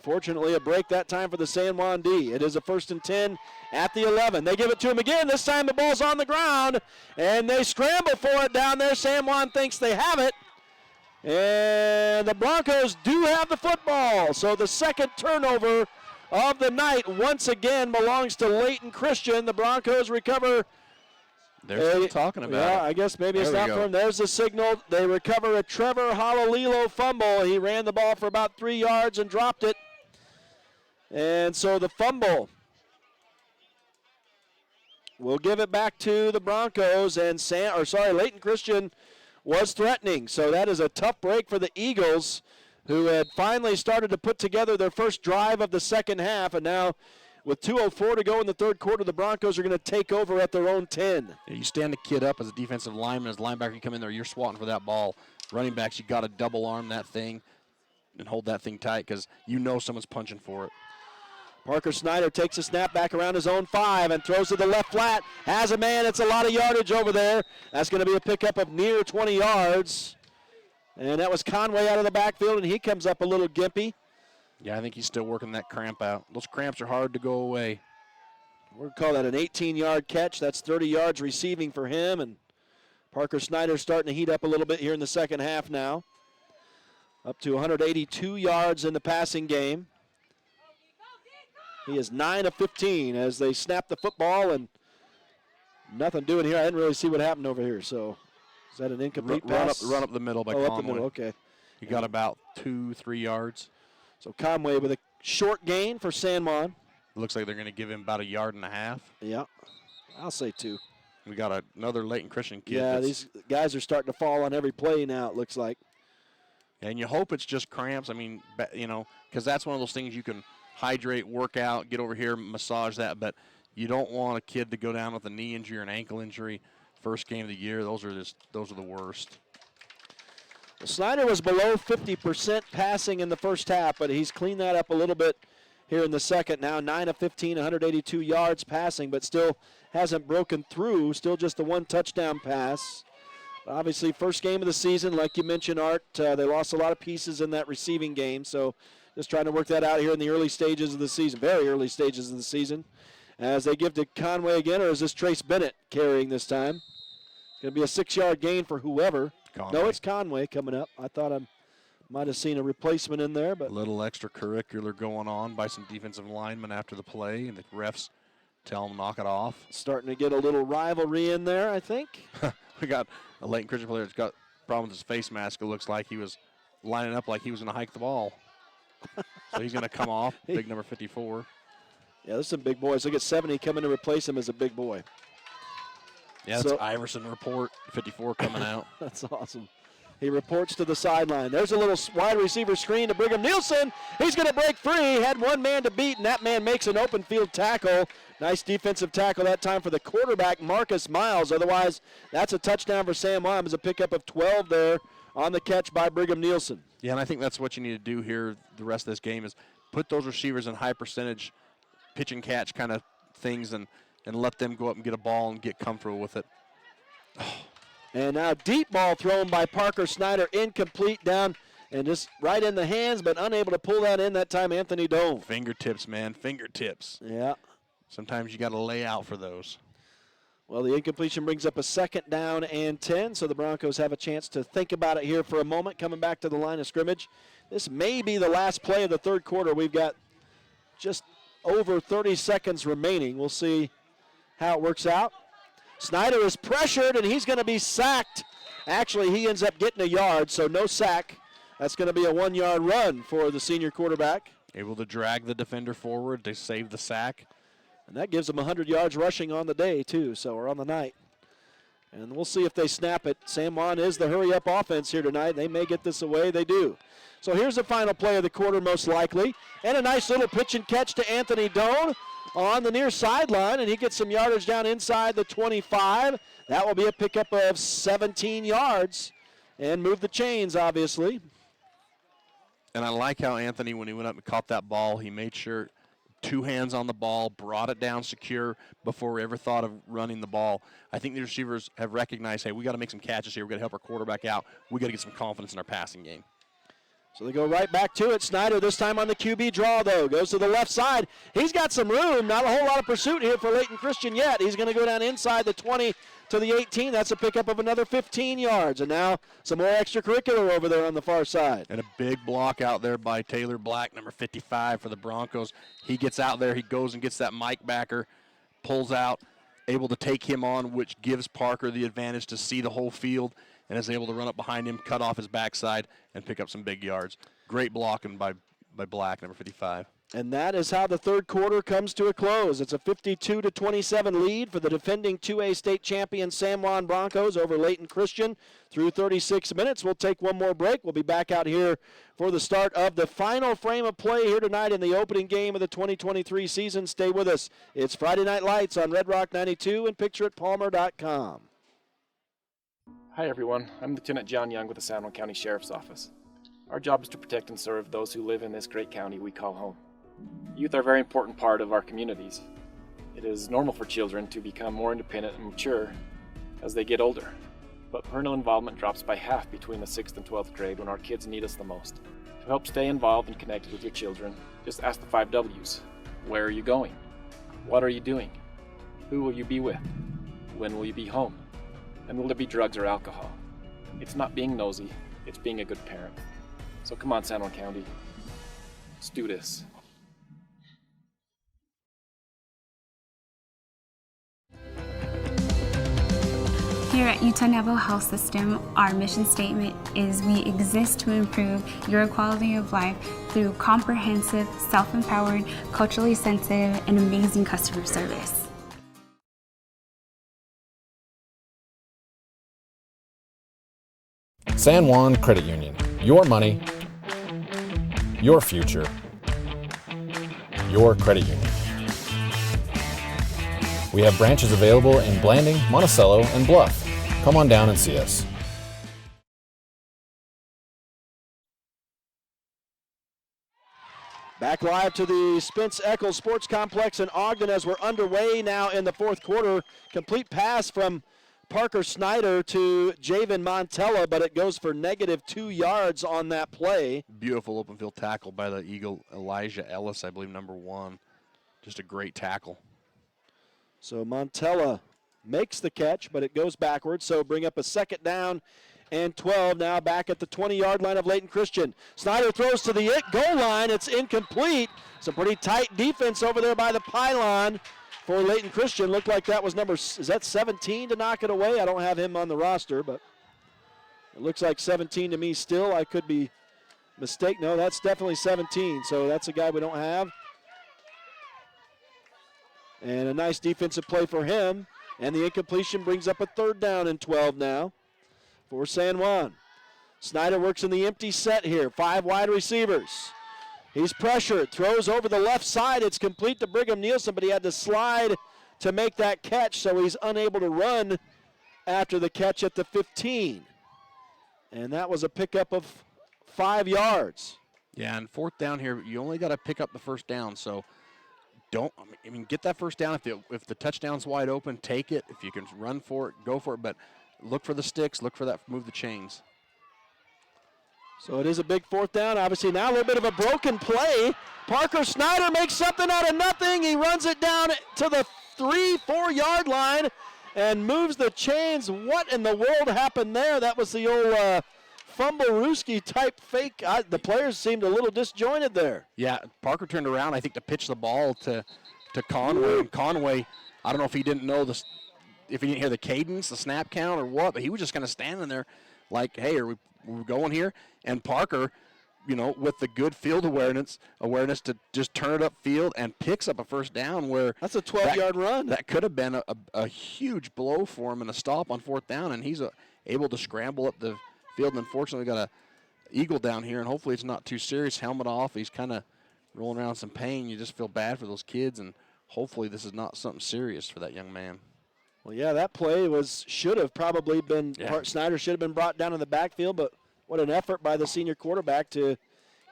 fortunately a break that time for the San Juan D. It is a 1st and 10 at the 11. They give it to him again. This time the ball's on the ground, and they scramble for it down there. San Juan thinks they have it. And the Broncos do have the football. So the second turnover of the night once again belongs to Layton Christian. The Broncos recover. They're still talking about it. I guess maybe it's not for him. There's the signal. They recover a Trevor Halililo fumble. He ran the ball for about 3 yards and dropped it. And so the fumble will give it back to the Broncos. And Layton Christian was threatening. So that is a tough break for the Eagles, who had finally started to put together their first drive of the second half. And now with 2:04 to go in the third quarter, the Broncos are going to take over at their own 10. Yeah, you stand the kid up as a defensive lineman, as a linebacker, you come in there, you're swatting for that ball. Running backs, you got to double arm that thing and hold that thing tight because someone's punching for it. Parker Snyder takes a snap back around his own 5 and throws to the left flat. Has a man. It's a lot of yardage over there. That's going to be a pickup of near 20 yards. And that was Conway out of the backfield, and he comes up a little gimpy. Yeah, I think he's still working that cramp out. Those cramps are hard to go away. We're going to call that an 18-yard catch. That's 30 yards receiving for him. And Parker Snyder's starting to heat up a little bit here in the second half now. Up to 182 yards in the passing game. He is 9 of 15 as they snap the football, and nothing doing here. I didn't really see what happened over here. So is that an incomplete pass? Run up the middle by Conway. Up the middle, okay. He got about 2-3 yards. So Conway with a short gain for San Juan. It looks like they're going to give him about 1.5 yards. Yeah, I'll say 2. We got another Layton Christian kid. Yeah, these guys are starting to fall on every play now, it looks like. And you hope it's just cramps. I mean, because that's one of those things you can hydrate, work out, get over here, massage that. But you don't want a kid to go down with a knee injury or an ankle injury first game of the year. Those are the worst. Well, Snyder was below 50% passing in the first half, but he's cleaned that up a little bit here in the second. Now 9 of 15, 182 yards passing, but still hasn't broken through. Still just the 1 touchdown pass. Obviously, first game of the season, like you mentioned, Art, they lost a lot of pieces in that receiving game, so just trying to work that out here in the early stages of the season, very early stages of the season. As they give to Conway again, or is this Trace Bennett carrying this time? Going to be a 6-yard gain for whoever. Conway. No, it's Conway coming up. I thought I might have seen a replacement in there, but a little extracurricular going on by some defensive linemen after the play, and the refs tell them knock it off. Starting to get a little rivalry in there, I think. We got a Layton Christian player that's got a problem with his face mask. It looks like he was lining up like he was going to hike the ball. So he's going to come off, big number 54. Yeah, there's some big boys. Look at 70 coming to replace him as a big boy. Yeah, that's Iverson report, 54 coming out. That's awesome. He reports to the sideline. There's a little wide receiver screen to Brigham Nielsen. He's going to break free. Had one man to beat, and that man makes an open field tackle. Nice defensive tackle that time for the quarterback, Marcus Miles. Otherwise, that's a touchdown for San Juan. It's a pickup of 12 there on the catch by Brigham Nielsen. Yeah, and I think that's what you need to do here the rest of this game is put those receivers in high percentage pitch and catch kind of things and let them go up and get a ball and get comfortable with it. And now deep ball thrown by Parker Snyder, incomplete down and just right in the hands, but unable to pull that in that time, Anthony Doan. Fingertips, man, fingertips. Yeah. Sometimes you got to lay out for those. Well, the incompletion brings up a 2nd down and 10, so the Broncos have a chance to think about it here for a moment, coming back to the line of scrimmage. This may be the last play of the third quarter. We've got just over 30 seconds remaining. We'll see how it works out. Snyder is pressured, and he's going to be sacked. Actually, he ends up getting a yard, so no sack. That's going to be a 1-yard run for the senior quarterback. Able to drag the defender forward to save the sack. And that gives them 100 yards rushing on the day, too, or on the night. And we'll see if they snap it. San Juan is the hurry-up offense here tonight. They may get this away. They do. So here's the final play of the quarter, most likely. And a nice little pitch and catch to Anthony Doan on the near sideline, and he gets some yardage down inside the 25. That will be a pickup of 17 yards and move the chains, obviously. And I like how Anthony, when he went up and caught that ball, he made sure 2 hands on the ball, brought it down secure before we ever thought of running the ball. I think the receivers have recognized, hey, we got to make some catches here. We got to help our quarterback out. We got to get some confidence in our passing game. So they go right back to it. Snyder this time on the QB draw, though. Goes to the left side. He's got some room. Not a whole lot of pursuit here for Layton Christian yet. He's going to go down inside the 20 to the 18. That's a pickup of another 15 yards. And now some more extracurricular over there on the far side. And a big block out there by Taylor Black, number 55 for the Broncos. He gets out there. He goes and gets that Mike backer, pulls out, able to take him on, which gives Parker the advantage to see the whole field, and is able to run up behind him, cut off his backside, and pick up some big yards. Great blocking by Black, number 55. And that is how the third quarter comes to a close. It's a 52-27 lead for the defending 2A state champion San Juan Broncos over Layton Christian through 36 minutes. We'll take one more break. We'll be back out here for the start of the final frame of play here tonight in the opening game of the 2023 season. Stay with us. It's Friday Night Lights on Red Rock 92 and pictureitpalmer.com. Hi everyone, I'm Lieutenant John Young with the San Juan County Sheriff's Office. Our job is to protect and serve those who live in this great county we call home. Youth are a very important part of our communities. It is normal for children to become more independent and mature as they get older, but parental involvement drops by half between the 6th and 12th grade when our kids need us the most. To help stay involved and connected with your children, just ask the 5 W's. Where are you going? What are you doing? Who will you be with? When will you be home? And will there be drugs or alcohol? It's not being nosy, it's being a good parent. So come on, San Juan County. Let's do this. Here at Utah Naval Health System, our mission statement is we exist to improve your quality of life through comprehensive, self-empowered, culturally sensitive, and amazing customer service. San Juan Credit Union. Your money, your future, your credit union. We have branches available in Blanding, Monticello, and Bluff. Come on down and see us. Back live to the Spence Eccles Sports Complex in Ogden as we're underway now in the fourth quarter. Complete pass from Parker Snyder to Javen Montella, but it goes for -2 yards on that play. Beautiful open field tackle by the Eagle, Elijah Ellis, I believe, number 1. Just a great tackle. So Montella makes the catch, but it goes backwards, so bring up a 2nd down and 12 now back at the 20-yard line of Layton Christian. Snyder throws to the goal line. It's incomplete. It's a pretty tight defense over there by the pylon for Layton Christian. Looked like that was is that 17 to knock it away? I don't have him on the roster, but it looks like 17 to me still. I could be mistaken. No, that's definitely 17, so that's a guy we don't have. And a nice defensive play for him. And the incompletion brings up a 3rd down and 12 now for San Juan. Snyder works in the empty set here. 5 wide receivers. He's pressured, throws over the left side. It's complete to Brigham Nielsen, but he had to slide to make that catch, so he's unable to run after the catch at the 15. And that was a pickup of 5 yards. Yeah, and 4th down here, you only got to pick up the 1st down, so get that 1st down. If the touchdown's wide open, take it. If you can run for it, go for it, but look for the sticks, look for that, move the chains. So it is a big 4th down. Obviously now a little bit of a broken play. Parker Snyder makes something out of nothing. He runs it down to the 3-4 yard line and moves the chains. What in the world happened there? That was the old Fumblerooski type fake. The players seemed a little disjointed there. Yeah, Parker turned around, I think, to pitch the ball to Conway. And Conway, I don't know if he didn't know if he didn't hear the cadence, the snap count, or what, but he was just kind of standing there like, hey, are we going here? And Parker, with the good field awareness to just turn it upfield and picks up a first down where that's a 12-yard run. That could have been a huge blow for him and a stop on 4th down, and he's able to scramble up the field. And unfortunately, got a eagle down here, and hopefully it's not too serious. Helmet off. He's kind of rolling around some pain. You just feel bad for those kids, and hopefully this is not something serious for that young man. Well, yeah, that play should have probably been. Yeah. Snyder should have been brought down in the backfield, but what an effort by the senior quarterback to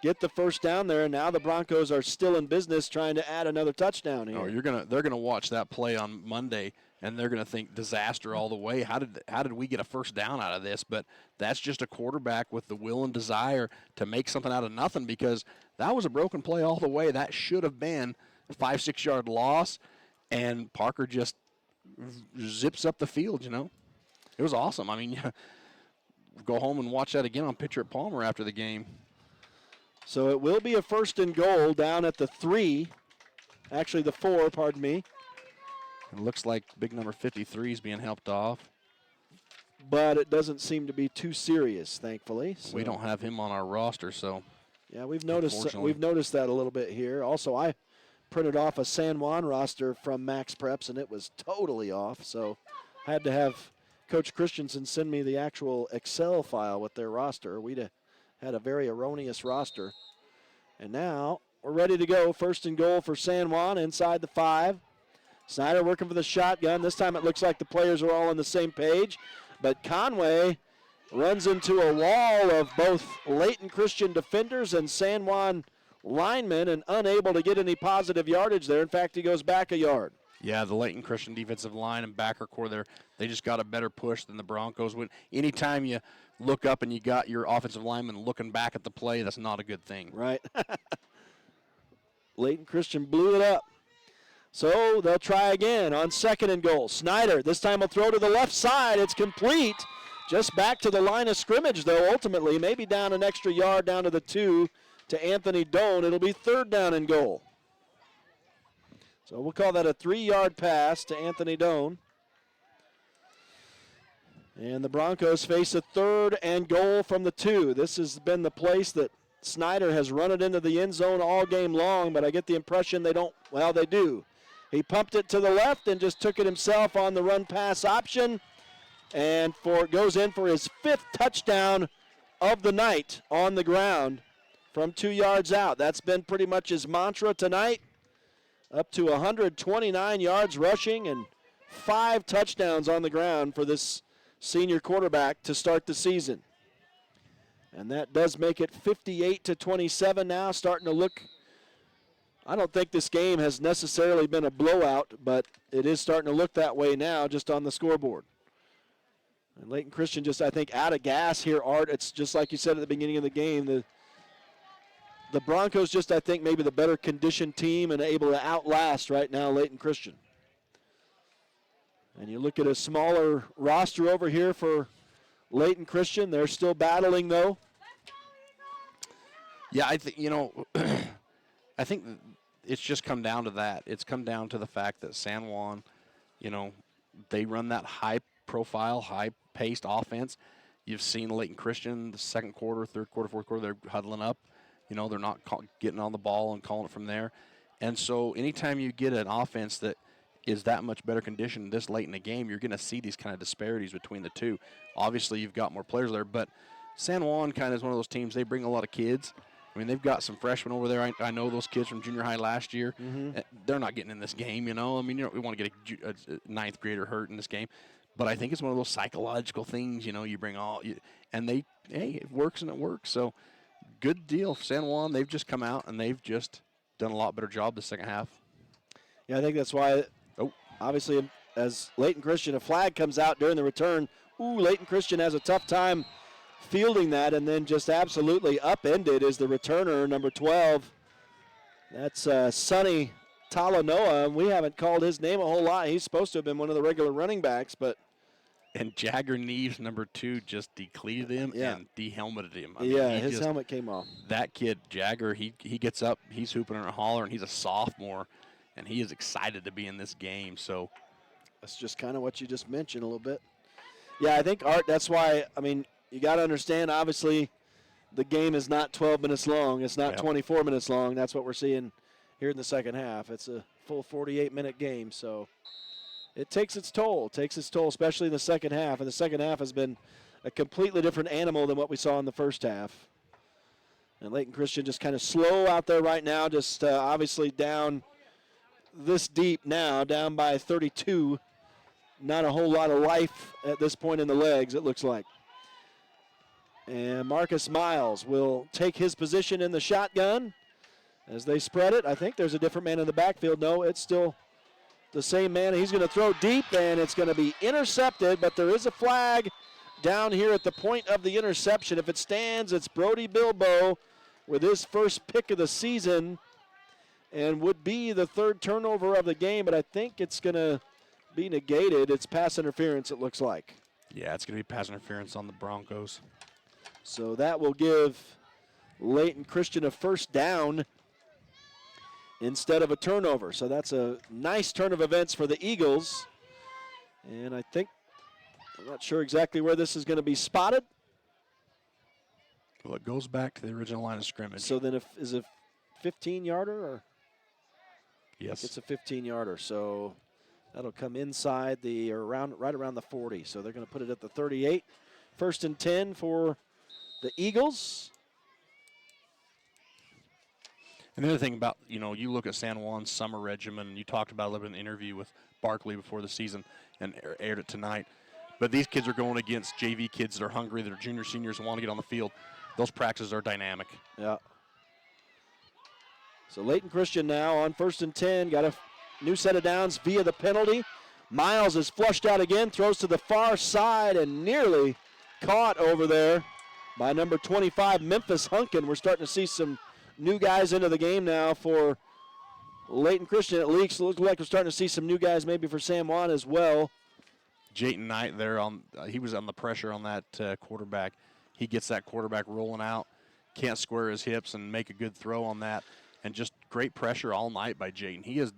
get the first down there. And now the Broncos are still in business trying to add another touchdown here. Oh, they're gonna watch that play on Monday, and they're gonna think disaster all the way. How did we get a first down out of this? But that's just a quarterback with the will and desire to make something out of nothing, because that was a broken play all the way. That should have been a 5-6 yard loss, and Parker just zips up the field. It was awesome. I mean, go home and watch that again on Pitcher at Palmer after the game. So it will be a 1st and goal down at the 3. Actually, the 4, pardon me. It looks like big number 53 is being helped off. But it doesn't seem to be too serious, thankfully. So. We don't have him on our roster, so. Yeah, we've noticed that a little bit here. Also, I printed off a San Juan roster from Max Preps, and it was totally off. So I had to have Coach Christensen send me the actual Excel file with their roster. We'd have had a very erroneous roster. And now we're ready to go. 1st and goal for San Juan inside the 5. Snyder working for the shotgun. This time it looks like the players are all on the same page. But Conway runs into a wall of both Layton Christian defenders and San Juan linemen and unable to get any positive yardage there. In fact, he goes back a yard. Yeah, the Layton Christian defensive line and backer core there, they just got a better push than the Broncos. Anytime you look up and you got your offensive lineman looking back at the play, that's not a good thing. Right. Layton Christian blew it up. So they'll try again on 2nd and goal. Snyder, this time will throw to the left side. It's complete. Just back to the line of scrimmage, though, ultimately. Maybe down an extra yard down to the 2 to Anthony Doan. It'll be 3rd down and goal. So we'll call that a 3-yard pass to Anthony Doan. And the Broncos face a 3rd and goal from the 2. This has been the place that Snyder has run it into the end zone all game long, but I get the impression they don't. Well, they do. He pumped it to the left and just took it himself on the run-pass option. And goes in for his 5th touchdown of the night on the ground from 2 yards out. That's been pretty much his mantra tonight. Up to 129 yards rushing and 5 touchdowns on the ground for this senior quarterback to start the season. And that does make it 58-27 now, starting to look. I don't think this game has necessarily been a blowout, but it is starting to look that way now just on the scoreboard. And Layton Christian just, I think, out of gas here, Art. It's just like you said at the beginning of the game. The Broncos just, I think, maybe the better conditioned team and able to outlast right now Layton Christian. And you look at a smaller roster over here for Layton Christian. They're still battling, though. Yeah, I think, I think it's just come down to that. It's come down to the fact that San Juan, they run that high-profile, high-paced offense. You've seen Layton Christian, the 2nd quarter, 3rd quarter, 4th quarter, they're huddling up. They're not getting on the ball and calling it from there. And so anytime you get an offense that is that much better conditioned this late in the game, you're going to see these kind of disparities between the two. Obviously, you've got more players there, but San Juan kind of is one of those teams, they bring a lot of kids. I mean, they've got some freshmen over there. I know those kids from junior high last year. Mm-hmm. They're not getting in this game, I mean, we want to get a 9th grader hurt in this game. But I think it's one of those psychological things, you bring and it works and it works. So, good deal. San Juan, they've just come out and they've just done a lot better job the second half. Yeah, I think that's why, obviously, as Layton Christian, a flag comes out during the return. Layton Christian has a tough time fielding that and then just absolutely upended is the returner, number 12. That's Sonny Talanoa, and we haven't called his name a whole lot. He's supposed to have been one of the regular running backs, but. And Jagger Neves, number 2, just decleated him and de-helmeted him. I mean, his helmet came off. That kid, Jagger, he gets up, he's hooping and hollering. He's a sophomore, and he is excited to be in this game. So that's just kind of what you just mentioned a little bit. Yeah, I think, Art, that's why, I mean, you got to understand, obviously, the game is not 12 minutes long. It's not 24 minutes long. That's what we're seeing here in the second half. It's a full 48-minute game, so it takes its toll. It takes its toll, especially in the second half. And the second half has been a completely different animal than what we saw in the first half. And Layton Christian just kind of slow out there right now, just obviously down this deep now, down by 32. Not a whole lot of life at this point in the legs, it looks like. And Marcus Miles will take his position in the shotgun as they spread it. I think there's a different man in the backfield. No, it's still the same man. He's going to throw deep, and it's going to be intercepted, but there is a flag down here at the point of the interception. If it stands, it's Brody Bilbo with his first pick of the season and would be the third turnover of the game, but I think it's going to be negated. It's pass interference, it looks like. Yeah, it's going to be pass interference on the Broncos. So that will give Layton Christian a first down instead of a turnover. So that's a nice turn of events for the Eagles. And I think, I'm not sure exactly where this is going to be spotted. Well, it goes back to the original line of scrimmage. So then is it a 15-yarder? Or? Yes. It's a 15-yarder. So that'll come inside right around the 40. So they're going to put it at the 38. First and 10 for the Eagles. And the other thing about, you look at San Juan's summer regimen, and you talked about a little bit in the interview with Barkley before the season and aired it tonight. But these kids are going against JV kids that are hungry, that are junior, seniors, and want to get on the field. Those practices are dynamic. Yeah. So Layton Christian now on first and 10, got a new set of downs via the penalty. Miles is flushed out again, throws to the far side and nearly caught over there by number 25, Memphis Hunkin. We're starting to see some new guys into the game now for Layton Christian. At least it looks like we're starting to see some new guys maybe for San Juan as well. Jayton Knight there, he was on the pressure on that quarterback. He gets that quarterback rolling out, can't square his hips and make a good throw on that. And just great pressure all night by Jayton. He has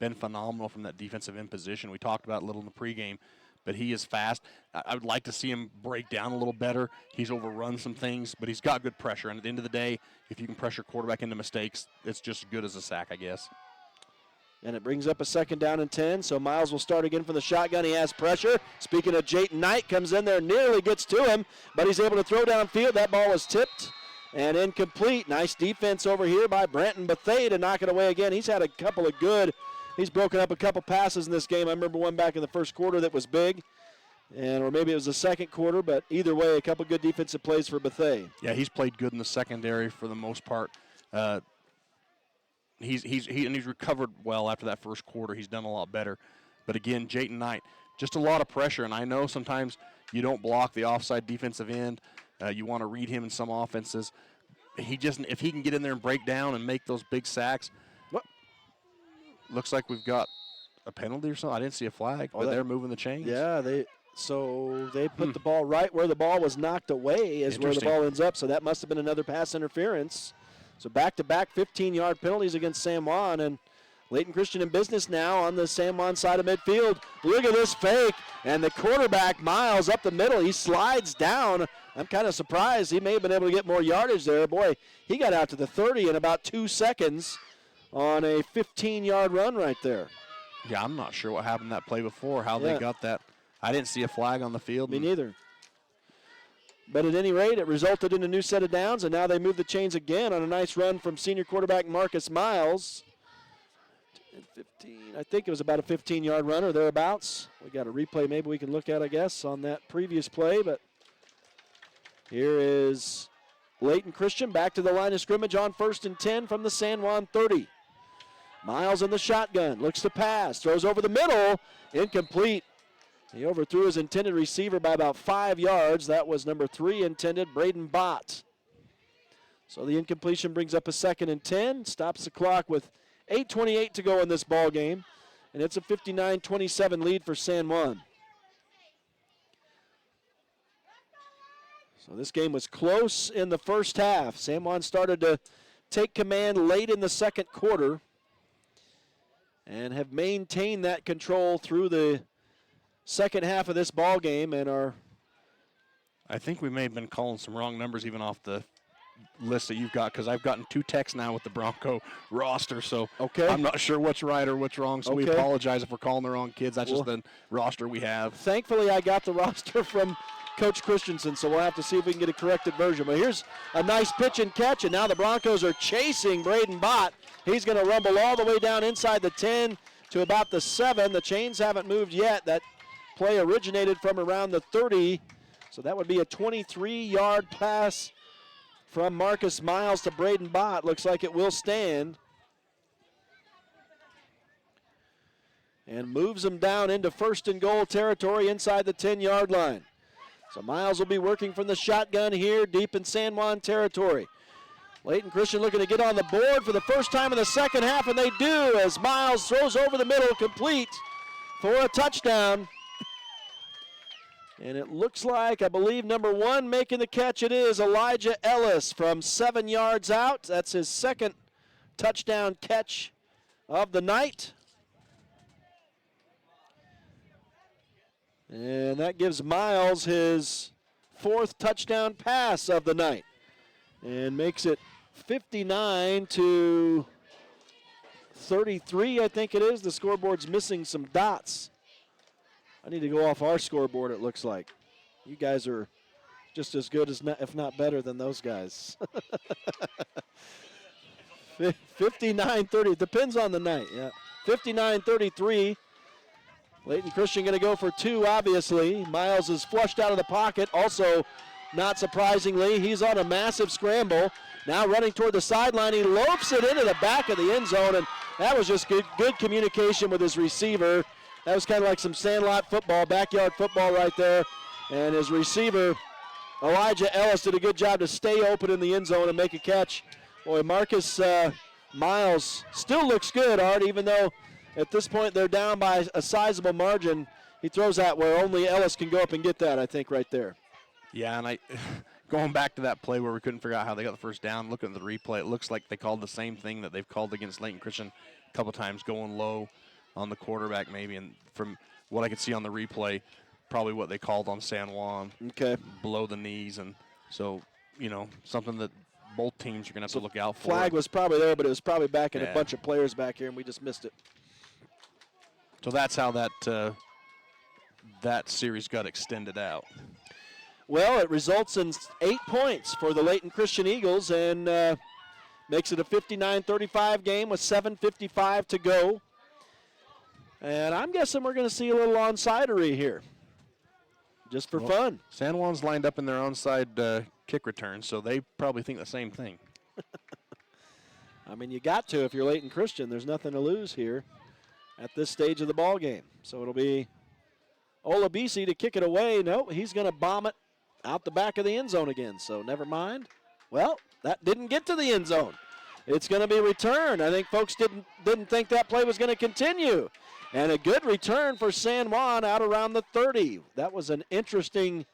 been phenomenal from that defensive end position. We talked about it a little in the pregame, but he is fast. I would like to see him break down a little better. He's overrun some things, but he's got good pressure. And at the end of the day, if you can pressure quarterback into mistakes, it's just as good as a sack, I guess. And it brings up a second down and 10, so Miles will start again from the shotgun. He has pressure. Speaking of Jayton Knight, comes in there, nearly gets to him, but he's able to throw downfield. That ball was tipped and incomplete. Nice defense over here by Branton Bethea to knock it away again. He's had a couple of he's broken up a couple passes in this game. I remember one back in the first quarter that was big, or maybe it was the second quarter, but either way, a couple good defensive plays for Bethea. Yeah, he's played good in the secondary for the most part. He's recovered well after that first quarter. He's done a lot better. But again, Jayton Knight, just a lot of pressure, and I know sometimes you don't block the offside defensive end. You want to read him in some offenses. If he can get in there and break down and make those big sacks. What? Looks like we've got a penalty or something. I didn't see a flag, but they're moving the chains. Yeah, they put the ball right where the ball was knocked away is where the ball ends up. So that must have been another pass interference. So back-to-back 15-yard penalties against San Juan, and Layton Christian in business now on the San Juan side of midfield. Look at this fake, and the quarterback, Miles, up the middle. He slides down. I'm kind of surprised. He may have been able to get more yardage there. Boy, he got out to the 30 in about 2 seconds on a 15-yard run right there. Yeah, I'm not sure what happened that play before, how they got that. I didn't see a flag on the field. Me neither. But at any rate, it resulted in a new set of downs, and now they move the chains again on a nice run from senior quarterback Marcus Miles. 15, I think it was about a 15-yard run or thereabouts. We got a replay maybe we can look at, I guess, on that previous play. But here is Layton Christian back to the line of scrimmage on first and 10 from the San Juan 30. Miles in the shotgun, looks to pass, throws over the middle, incomplete. He overthrew his intended receiver by about 5 yards. That was number 3 intended, Braden Bott. So the incompletion brings up a 2nd and 10, stops the clock with 8:28 to go in this ball game, and it's a 59-27 lead for San Juan. So this game was close in the first half. San Juan started to take command late in the second quarter and have maintained that control through the second half of this ball game and are. I think we may have been calling some wrong numbers even off the list that you've got, because I've gotten 2 texts now with the Bronco roster, so okay. I'm not sure what's right or what's wrong, so okay. we apologize if we're calling the wrong kids. That's just the roster we have. Thankfully, I got the roster from Coach Christensen, so we'll have to see if we can get a corrected version. But here's a nice pitch and catch, and now the Broncos are chasing Braden Bott. He's going to rumble all the way down inside the 10 to about the 7. The chains haven't moved yet. That play originated from around the 30, so that would be a 23-yard pass from Marcus Miles to Braden Bott. Looks like it will stand. And moves him down into 1st and goal territory inside the 10-yard line. So Miles will be working from the shotgun here deep in San Juan territory. Layton Christian looking to get on the board for the first time in the second half, and they do as Miles throws over the middle, complete for a touchdown. And it looks like, I believe, number 1 making the catch. It is Elijah Ellis from 7 yards out. That's his 2nd touchdown catch of the night. And that gives Miles his 4th touchdown pass of the night. And makes it 59-33, I think it is. The scoreboard's missing some dots. I need to go off our scoreboard, it looks like. You guys are just as good, as if not better, than those guys. 59-30. Depends on the night, yeah. 59-33. Layton Christian going to go for 2, obviously. Miles is flushed out of the pocket. Also, not surprisingly, he's on a massive scramble. Now running toward the sideline. He loafs it into the back of the end zone, and that was just good communication with his receiver. That was kind of like some sandlot football, backyard football right there. And his receiver, Elijah Ellis, did a good job to stay open in the end zone and make a catch. Boy, Marcus Miles still looks good, Art, even though at this point they're down by a sizable margin. He throws that where only Ellis can go up and get that, I think, right there. Yeah, and going back to that play where we couldn't figure out how they got the first down, looking at the replay, it looks like they called the same thing that they've called against Layton Christian a couple times, going low on the quarterback maybe. And from what I could see on the replay, probably what they called on San Juan. Okay. Below the knees. And so, something that both teams are going to have to look out for. Flag was probably there, but it was probably back in a bunch of players back here, and we just missed it. So that's how that series got extended out. Well, it results in 8 points for the Layton Christian Eagles and makes it a 59-35 game with 7:55 to go. And I'm guessing we're going to see a little onside-ery here, just for fun. San Juan's lined up in their onside kick return, so they probably think the same thing. I mean, you got to if you're Layton Christian. There's nothing to lose here at this stage of the ball game. So it'll be Olabisi to kick it away. No, he's going to bomb it out the back of the end zone again, so never mind. Well, that didn't get to the end zone. It's going to be returned. I think folks didn't think that play was going to continue. And a good return for San Juan out around the 30. That was an interesting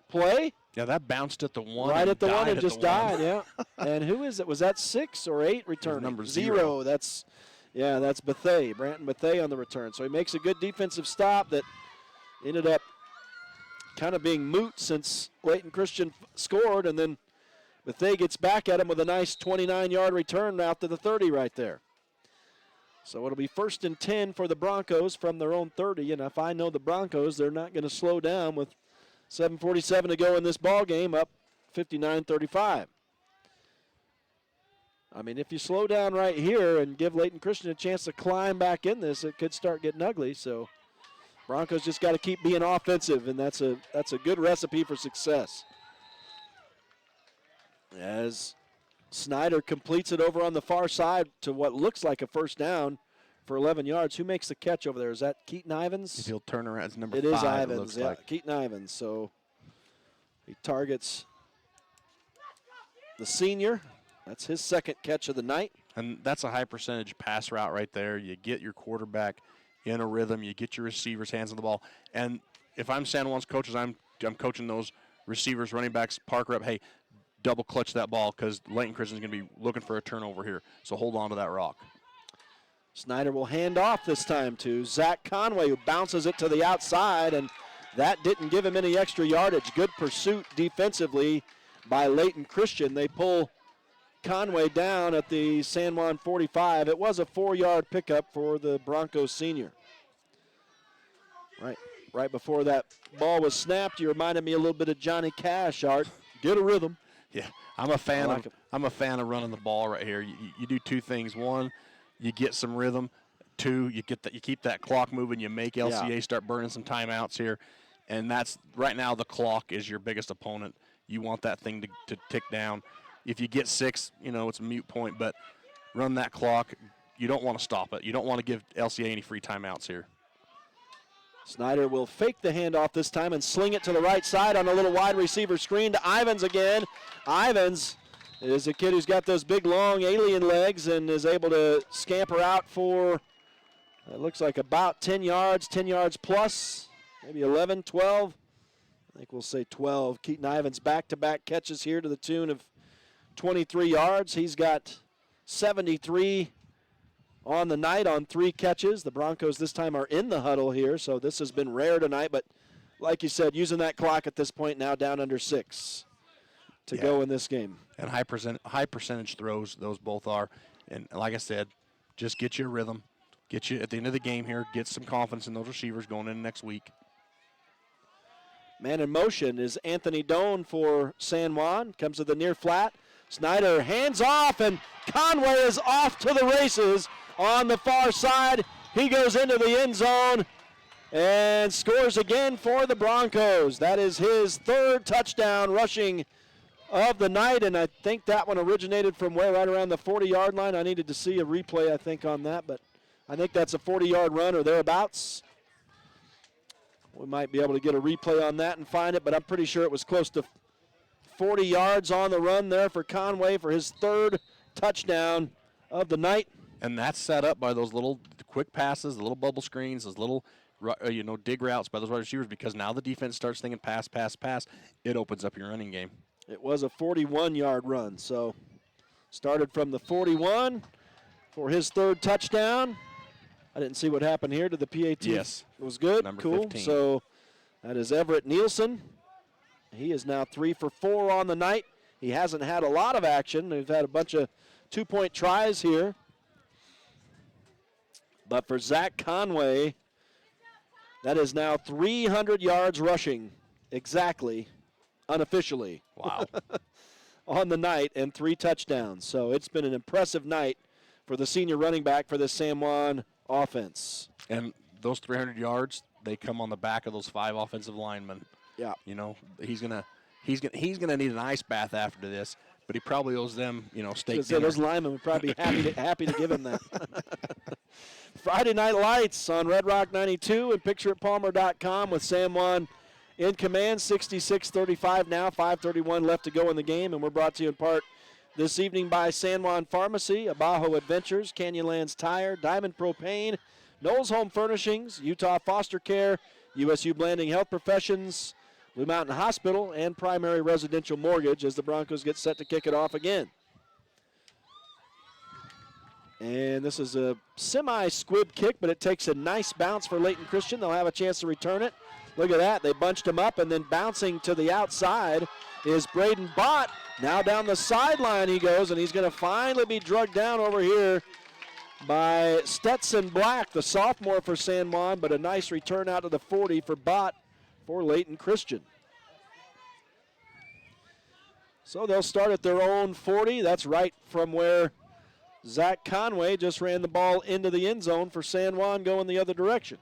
play. Yeah, that bounced at the 1. Right at the 1 and just died, yeah. And who is it? Was that 6 or 8 return? Number 0. That's Bethea, Branton Bethea on the return. So he makes a good defensive stop that ended up kind of being moot since Layton Christian scored, and then Bethea gets back at him with a nice 29-yard return out to the 30 right there. So it'll be 1st and 10 for the Broncos from their own 30, and if I know the Broncos, they're not going to slow down with 7:47 to go in this ball game, up 59-35. I mean, if you slow down right here and give Layton Christian a chance to climb back in this, it could start getting ugly. So Broncos just got to keep being offensive, and that's a good recipe for success. As Snyder completes it over on the far side to what looks like a first down for 11 yards. Who makes the catch over there? Is that Keaton Ivins? If he'll turn around, it's number 5. It is Ivins, looks yeah, like. Keaton Ivins. So he targets the senior. That's his second catch of the night. And that's a high percentage pass route right there. You get your quarterback in a rhythm. You get your receivers' hands on the ball. And if I'm San Juan's coaches, I'm coaching those receivers, running backs, Parker up. Hey, double clutch that ball because Layton Christian's going to be looking for a turnover here. So hold on to that rock. Snyder will hand off this time to Zach Conway, who bounces it to the outside, and that didn't give him any extra yardage. Good pursuit defensively by Layton Christian. They pull Conway down at the San Juan 45. It was a 4-yard pickup for the Broncos senior. Right before that ball was snapped, you reminded me a little bit of Johnny Cash, Art. Get a rhythm. Yeah, I'm a fan of running the ball right here. You do two things. One, you get some rhythm. Two, you keep that clock moving. You make LCA start burning some timeouts here, and that's right now the clock is your biggest opponent. You want that thing to tick down. If you get 6, it's a moot point, but run that clock. You don't want to stop it. You don't want to give LCA any free timeouts here. Snyder will fake the handoff this time and sling it to the right side on a little wide receiver screen to Ivins again. Ivins is a kid who's got those big, long alien legs and is able to scamper out for, it looks like about 10 yards plus, maybe 11, 12. I think we'll say 12. Keaton Ivins back-to-back catches here to the tune of 23 yards. He's got 73 on the night on 3 catches. The Broncos this time are in the huddle here, so this has been rare tonight. But like you said, using that clock at this point now down under 6 to go in this game. And high percentage throws, those both are. And like I said, just get your rhythm. Get you at the end of the game here, get some confidence in those receivers going in next week. Man in motion is Anthony Doan for San Juan. Comes to the near flat. Snyder hands off, and Conway is off to the races on the far side. He goes into the end zone and scores again for the Broncos. That is his 3rd touchdown rushing of the night, and I think that one originated from right around the 40-yard line. I needed to see a replay, I think, on that, but I think that's a 40-yard run or thereabouts. We might be able to get a replay on that and find it, but I'm pretty sure it was close to 40 yards on the run there for Conway for his 3rd touchdown of the night. And that's set up by those little quick passes, the little bubble screens, those little dig routes by those wide receivers, because now the defense starts thinking pass. It opens up your running game. It was a 41-yard run, so started from the 41 for his 3rd touchdown. I didn't see what happened here to the PAT. Yes. It was good. Number cool. 15. So that is Everett Nielsen. He is now 3 for 4 on the night. He hasn't had a lot of action. They've had a bunch of 2-point tries here. But for Zach Conway, that is now 300 yards rushing, exactly, unofficially. Wow. On the night, and 3 touchdowns. So it's been an impressive night for the senior running back for the San Juan offense. And those 300 yards, they come on the back of those 5 offensive linemen. Yeah. He's gonna need an ice bath after this, but he probably owes them, steak dinner. Those linemen would probably be happy to give him that. Friday Night Lights on Red Rock 92 and pictureitpalmer.com with San Juan in command. 66-35 now, 5:31 left to go in the game, and we're brought to you in part this evening by San Juan Pharmacy, Abajo Adventures, Canyonlands Tire, Diamond Propane, Knowles Home Furnishings, Utah Foster Care, USU Blanding Health Professions, Blue Mountain Hospital, and Primary Residential Mortgage as the Broncos get set to kick it off again. And this is a semi-squib kick, but it takes a nice bounce for Layton Christian. They'll have a chance to return it. Look at that. They bunched him up, and then bouncing to the outside is Braden Bott. Now down the sideline he goes, and he's going to finally be drugged down over here by Stetson Black, the sophomore for San Juan, but a nice return out to the 40 for Bott for Layton Christian. So they'll start at their own 40. That's right from where Zach Conway just ran the ball into the end zone for San Juan going the other direction.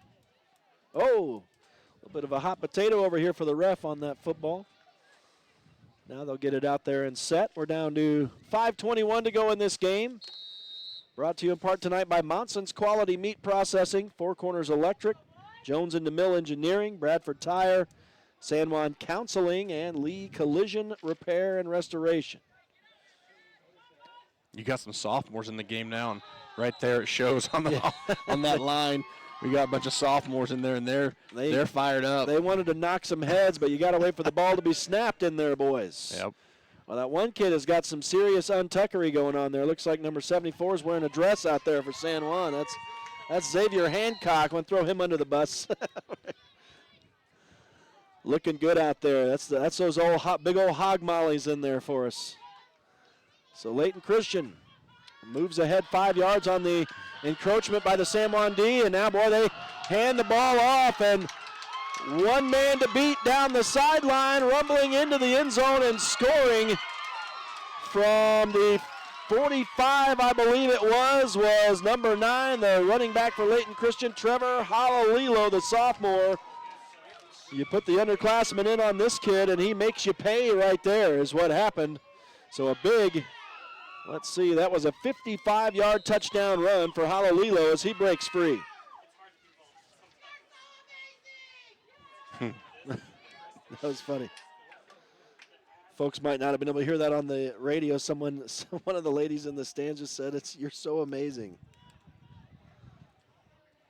Oh, a little bit of a hot potato over here for the ref on that football. Now they'll get it out there and set. We're down to 5:21 to go in this game. Brought to you in part tonight by Monson's Quality Meat Processing, Four Corners Electric, Jones and DeMille Engineering, Bradford Tire, San Juan Counseling, and Lee Collision Repair and Restoration. You got some sophomores in the game now, and right there it shows on on that line. We got a bunch of sophomores in there, and they're fired up. They wanted to knock some heads, but you got to wait for the ball to be snapped in there, boys. Yep. Well, that one kid has got some serious untuckery going on there. Looks like number 74 is wearing a dress out there for San Juan. That's Xavier Hancock. Want to throw him under the bus. Looking good out there. That's those big old hog mollies in there for us. So Layton Christian moves ahead 5 yards on the encroachment by the San Juan D, and now, boy, they hand the ball off, and one man to beat down the sideline, rumbling into the end zone and scoring from the 45, I believe it was number 9, the running back for Layton Christian, Trevor Halalilo, the sophomore. You put the underclassman in on this kid, and he makes you pay right there is what happened. So a big, let's see, that was a 55-yard touchdown run for Halalilo as he breaks free. That was funny. Folks might not have been able to hear that on the radio. One of the ladies in the stands just said, "You're so amazing."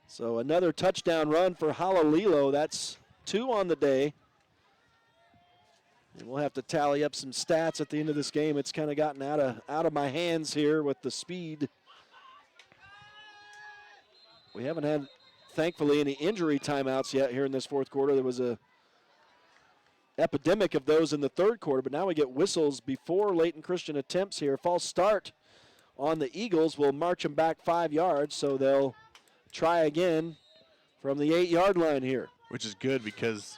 So another touchdown run for Halalilo. That's 2 on the day. And we'll have to tally up some stats at the end of this game. It's kind of gotten out of my hands here with the speed. We haven't had, thankfully, any injury timeouts yet here in this fourth quarter. There was a epidemic of those in the third quarter, but now we get whistles before Layton Christian attempts here. False start on the Eagles will march them back 5 yards, so they'll try again from the 8-yard line here. Which is good because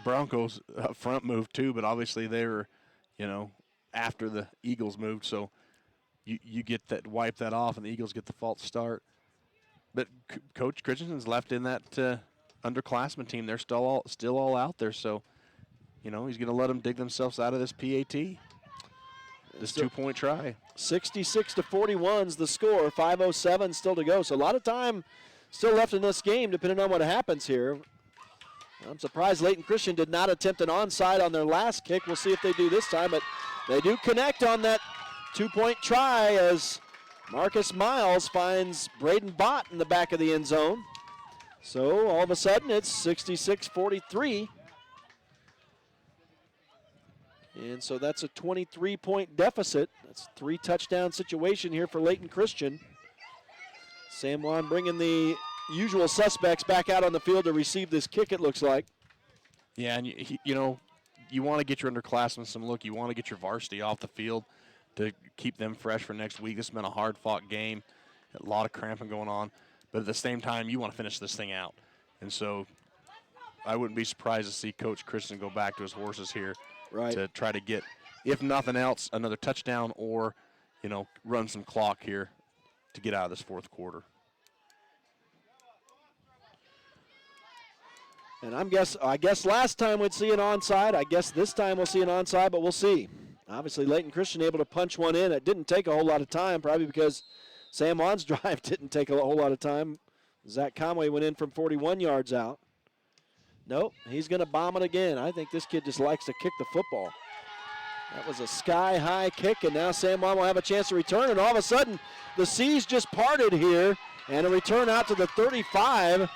Broncos up front moved too, but obviously they were, after the Eagles moved, so you get that, wipe that off, and the Eagles get the false start. But Coach Christensen's left in that underclassmen team. They're still all out there, so he's going to let them dig themselves out of this PAT. This 2-point try. 66-41 is the score. 5:07 still to go. So a lot of time still left in this game, depending on what happens here. I'm surprised Layton Christian did not attempt an onside on their last kick. We'll see if they do this time, but they do connect on that 2-point try as Marcus Miles finds Braden Bott in the back of the end zone. So all of a sudden it's 66-43. And so that's a 23-point deficit. That's a 3-touchdown situation here for Layton Christian. San Juan bringing the usual suspects back out on the field to receive this kick, it looks like. Yeah, and you want to get your underclassmen some look. You want to get your varsity off the field to keep them fresh for next week. This has been a hard-fought game, a lot of cramping going on. But at the same time, you want to finish this thing out. And so I wouldn't be surprised to see Coach Christian go back to his horses here to try to get, if nothing else, another touchdown or, run some clock here to get out of this fourth quarter. And I guess last time we'd see an onside. I guess this time we'll see an onside, but we'll see. Obviously, Layton Christian able to punch one in. It didn't take a whole lot of time, probably because San Juan's drive didn't take a whole lot of time. Zach Conway went in from 41 yards out. Nope, he's going to bomb it again. I think this kid just likes to kick the football. That was a sky-high kick, and now San Juan will have a chance to return, and all of a sudden, the seas just parted here, and a return out to the 35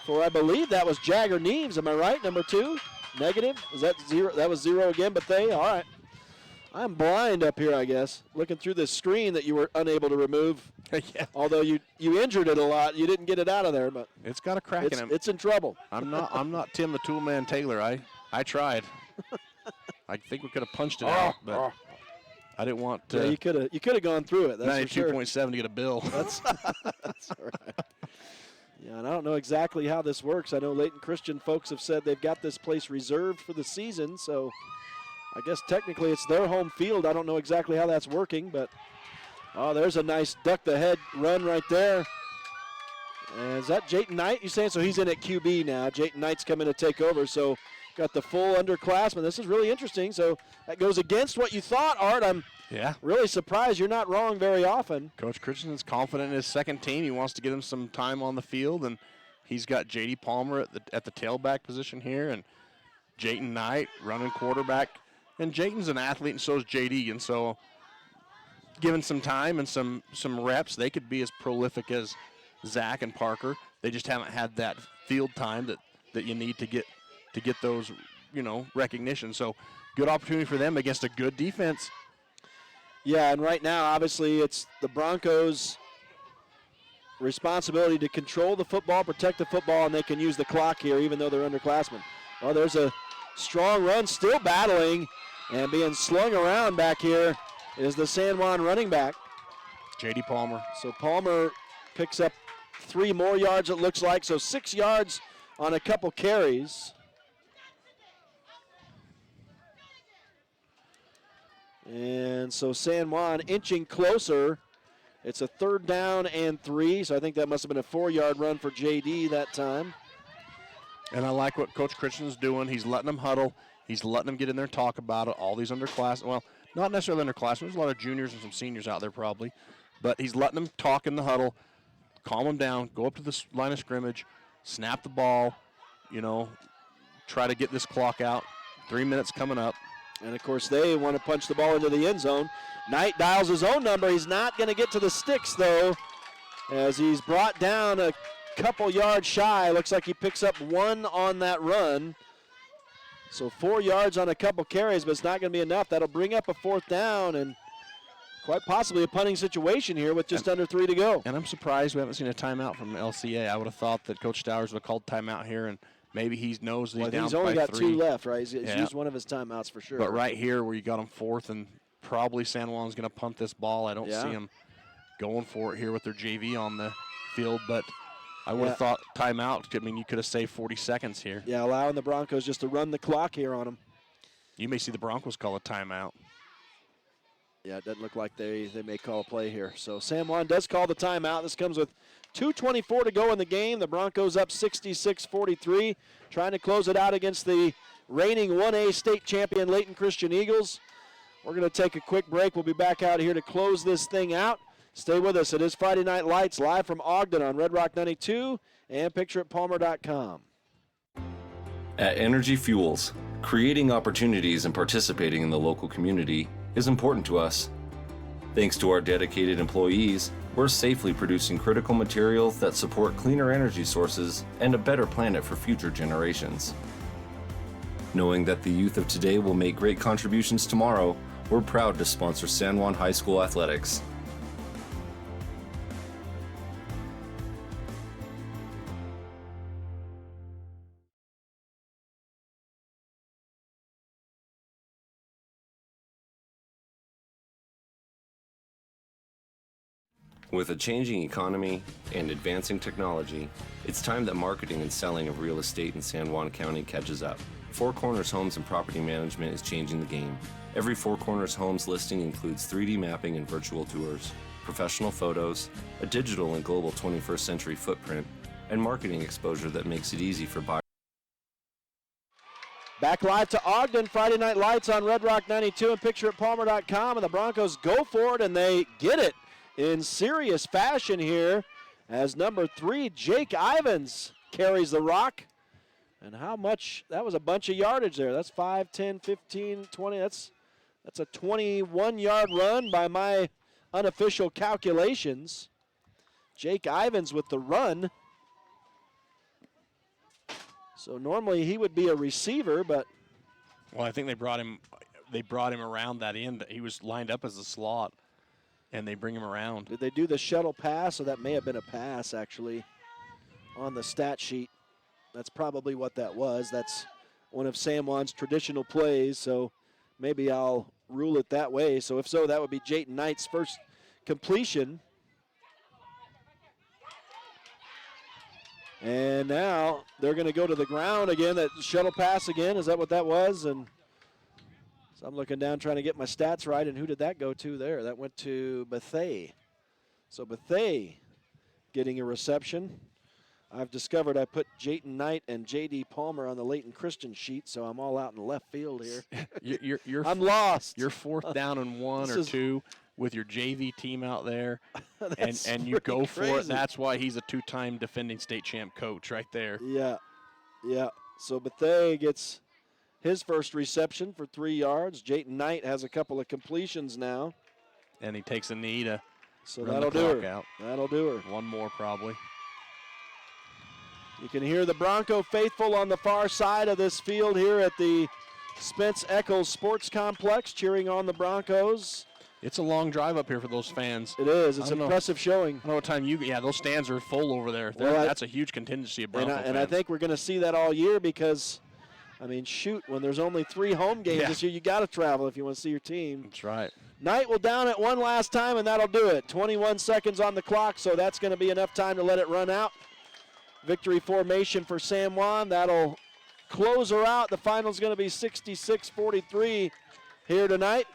for, I believe that was Jagger Neves. Am I right? Number 2? Negative? Was that 0? That was 0 again, but all right. I'm blind up here, I guess, looking through this screen that you were unable to remove. Yeah. Although you injured it a lot, you didn't get it out of there, but it's got a crack in it. It's in trouble. I'm not Tim the Toolman Taylor. I tried. I think we could have punched it out, but I didn't want to. Yeah, you could have gone through it. That's 92.7 to get a bill. That's all right. Yeah, and I don't know exactly how this works. I know Layton Christian folks have said they've got this place reserved for the season, so I guess technically it's their home field. I don't know exactly how that's working, but there's a nice duck-the-head run right there. And is that Jayton Knight, you saying? So he's in at QB now. Jayton Knight's coming to take over, so got the full underclassmen. This is really interesting. So that goes against what you thought, Art. Yeah. Really surprised. You're not wrong very often. Coach Christensen's confident in his second team. He wants to get him some time on the field, and he's got J.D. Palmer at the tailback position here, and Jayton Knight running quarterback. And Jayton's an athlete, and so is J.D., and so given some time and some reps, they could be as prolific as Zach and Parker. They just haven't had that field time that you need to get those, recognition. So good opportunity for them against a good defense. Yeah, and right now, obviously, it's the Broncos' responsibility to control the football, protect the football, and they can use the clock here, even though they're underclassmen. Well, there's a strong run, still battling, and being slung around back here is the San Juan running back. J.D. Palmer. So Palmer picks up 3 more yards, it looks like, so 6 yards on a couple carries. And so San Juan inching closer. It's a 3rd down and 3, so I think that must have been a 4-yard run for J.D. that time. And I like what Coach Christensen's doing. He's letting them huddle. He's letting them get in there and talk about it. All these underclassmen, well, not necessarily underclassmen. There's a lot of juniors and some seniors out there probably. But he's letting them talk in the huddle, calm them down, go up to the line of scrimmage, snap the ball, try to get this clock out. 3 minutes coming up. And, of course, they want to punch the ball into the end zone. Knight dials his own number. He's not going to get to the sticks, though, as he's brought down a couple yards shy. Looks like he picks up 1 on that run. So 4 yards on a couple carries, but it's not going to be enough. That'll bring up a 4th down and quite possibly a punting situation here with just under 3 to go. And I'm surprised we haven't seen a timeout from LCA. I would have thought that Coach Stowers would have called timeout here, and maybe he knows that he's down by 3. He's only got 2 left, right? He's used one of his timeouts for sure. But right here where you got him 4th, and probably San Juan's going to punt this ball. I don't see him going for it here with their JV on the field, but I would have thought timeout. I mean, you could have saved 40 seconds here. Yeah, allowing the Broncos just to run the clock here on them. You may see the Broncos call a timeout. Yeah, it doesn't look like they may call a play here. So San Juan does call the timeout. This comes with 2:24 to go in the game. The Broncos up 66-43, trying to close it out against the reigning 1A state champion Layton Christian Eagles. We're going to take a quick break. We'll be back out here to close this thing out. Stay with us. It is Friday Night Lights live from Ogden on Red Rock 92 and pictureitpalmer.com. At Energy Fuels, creating opportunities and participating in the local community is important to us. Thanks to our dedicated employees, we're safely producing critical materials that support cleaner energy sources and a better planet for future generations. Knowing that the youth of today will make great contributions tomorrow, we're proud to sponsor San Juan High School athletics. With a changing economy and advancing technology, it's time that marketing and selling of real estate in San Juan County catches up. Four Corners Homes and Property Management is changing the game. Every Four Corners Homes listing includes 3D mapping and virtual tours, professional photos, a digital and global 21st century footprint, and marketing exposure that makes it easy for buyers. Back live to Ogden, Friday Night Lights on Red Rock 92 and pictureitpalmer.com, and the Broncos go for it, and they get it in serious fashion here as number 3, Jake Ivins, carries the rock. And how much? That was a bunch of yardage there. That's 5, 10, 15, 20. That's a 21-yard run by my unofficial calculations. Jake Ivins with the run. So normally he would be a receiver, but well, I think they brought him around that end. He was lined up as a slot, and they bring him around. Did they do the shuttle pass? So that may have been a pass, actually, on the stat sheet. That's probably what that was. That's one of San Juan's traditional plays, so maybe I'll rule it that way. So if so, that would be Jayton Knight's first completion. And now they're going to go to the ground again. That shuttle pass again. Is that what that was? And so I'm looking down trying to get my stats right. And who did that go to there? That went to Bethea. So Bethea getting a reception. I've discovered I put Jayton Knight and J.D. Palmer on the Layton Christian sheet, so I'm all out in left field here. I'm lost. You're 4th down and 1 or 2 with your JV team out there, and you go for it. That's why he's a 2-time defending state champ coach right there. Yeah. So Bethea gets his first reception for 3 yards. Jayton Knight has a couple of completions now. And he takes a knee to that'll do her. Out. That'll do her. One more probably. You can hear the Bronco faithful on the far side of this field here at the Spence Eccles Sports Complex cheering on the Broncos. It's a long drive up here for those fans. It is. It's an impressive showing. I don't know what time those stands are full over there. That's a huge contingency of Bronco fans. And I think we're going to see that all year because, when there's only 3 home games this year, you got to travel if you want to see your team. That's right. Knight will down it one last time, and that'll do it. 21 seconds on the clock, so that's going to be enough time to let it run out. Victory formation for San Juan. That'll close her out. The final's going to be 66-43 here tonight.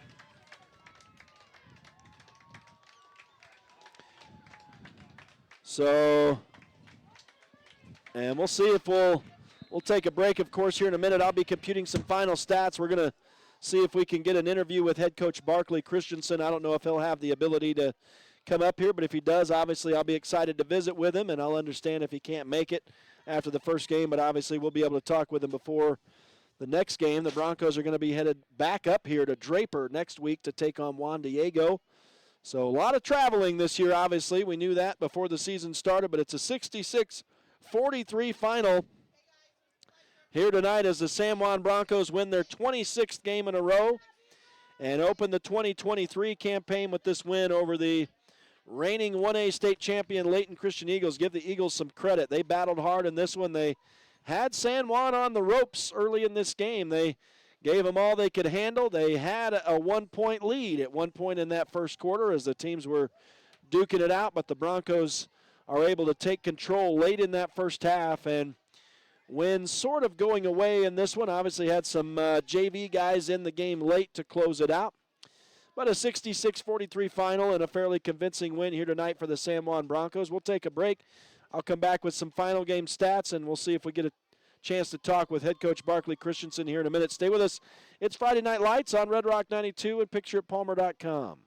So, and we'll see if we'll take a break, of course, here in a minute. I'll be computing some final stats. We're going to see if we can get an interview with head coach Barkley Christensen. I don't know if he'll have the ability to come up here, but if he does, obviously I'll be excited to visit with him, and I'll understand if he can't make it after the first game, but obviously we'll be able to talk with him before the next game. The Broncos are going to be headed back up here to Draper next week to take on Juan Diego. So a lot of traveling this year, obviously. We knew that before the season started, but it's a 66-43 final here tonight as the San Juan Broncos win their 26th game in a row and open the 2023 campaign with this win over the reigning 1A state champion Layton Christian Eagles. Give the Eagles some credit. They battled hard in this one. They had San Juan on the ropes early in this game. They gave them all they could handle. They had a 1-point lead at one point in that first quarter as the teams were duking it out, but the Broncos are able to take control late in that first half and win sort of going away in this one. Obviously had some JV guys in the game late to close it out. But a 66-43 final and a fairly convincing win here tonight for the San Juan Broncos. We'll take a break. I'll come back with some final game stats, and we'll see if we get a chance to talk with head coach Barkley Christensen here in a minute. Stay with us. It's Friday Night Lights on Red Rock 92 and pictureitpalmer.com.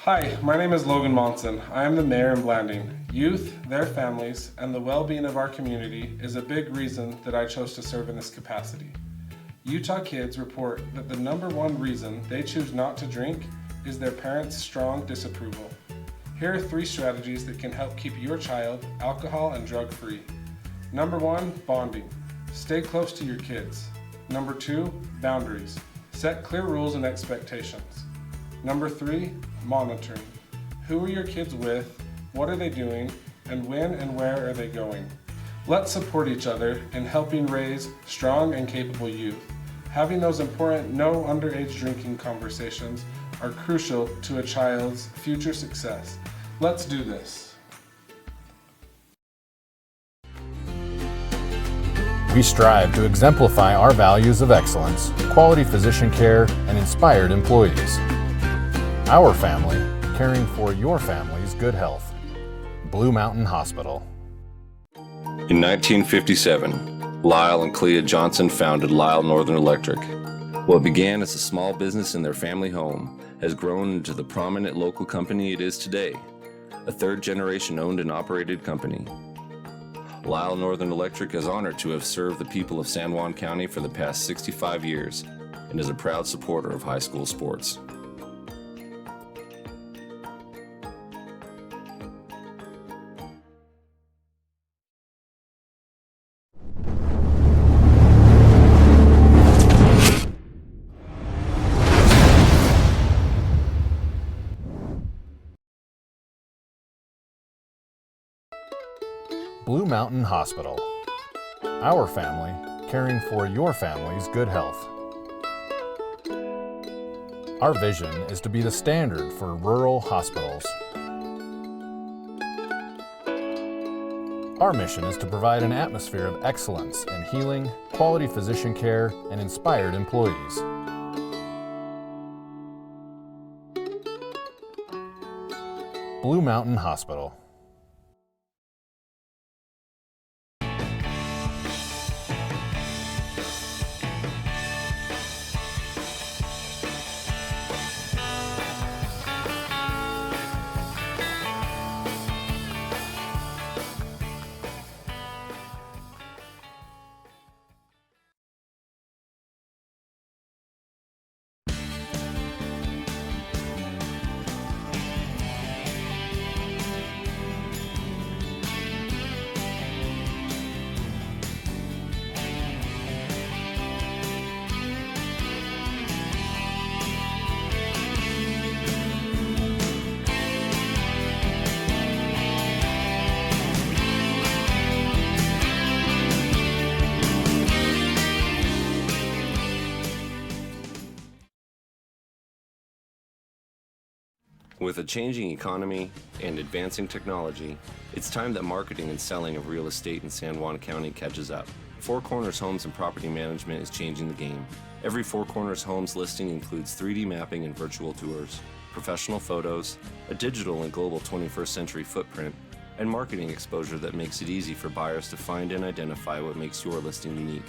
Hi, my name is Logan Monson. I am the mayor in Blanding. Youth, their families, and the well-being of our community is a big reason that I chose to serve in this capacity. Utah kids report that the #1 reason they choose not to drink is their parents' strong disapproval. Here are 3 strategies that can help keep your child alcohol and drug free. #1, bonding. Stay close to your kids. #2, boundaries. Set clear rules and expectations. #3, monitoring. Who are your kids with? What are they doing? And when and where are they going? Let's support each other in helping raise strong and capable youth. Having those important no underage drinking conversations are crucial to a child's future success. Let's do this. We strive to exemplify our values of excellence, quality physician care, and inspired employees. Our family, caring for your family's good health. Blue Mountain Hospital. In 1957, Lyle and Clea Johnson founded Lyle Northern Electric. What began as a small business in their family home has grown into the prominent local company it is today, a third-generation owned and operated company. Lyle Northern Electric is honored to have served the people of San Juan County for the past 65 years and is a proud supporter of high school sports. Blue Mountain Hospital. Our family, caring for your family's good health. Our vision is to be the standard for rural hospitals. Our mission is to provide an atmosphere of excellence in healing, quality physician care, and inspired employees. Blue Mountain Hospital. With a changing economy and advancing technology, it's time that marketing and selling of real estate in San Juan County catches up. Four Corners Homes and Property Management is changing the game. Every Four Corners Homes listing includes 3D mapping and virtual tours, professional photos, a digital and global 21st century footprint, and marketing exposure that makes it easy for buyers to find and identify what makes your listing unique.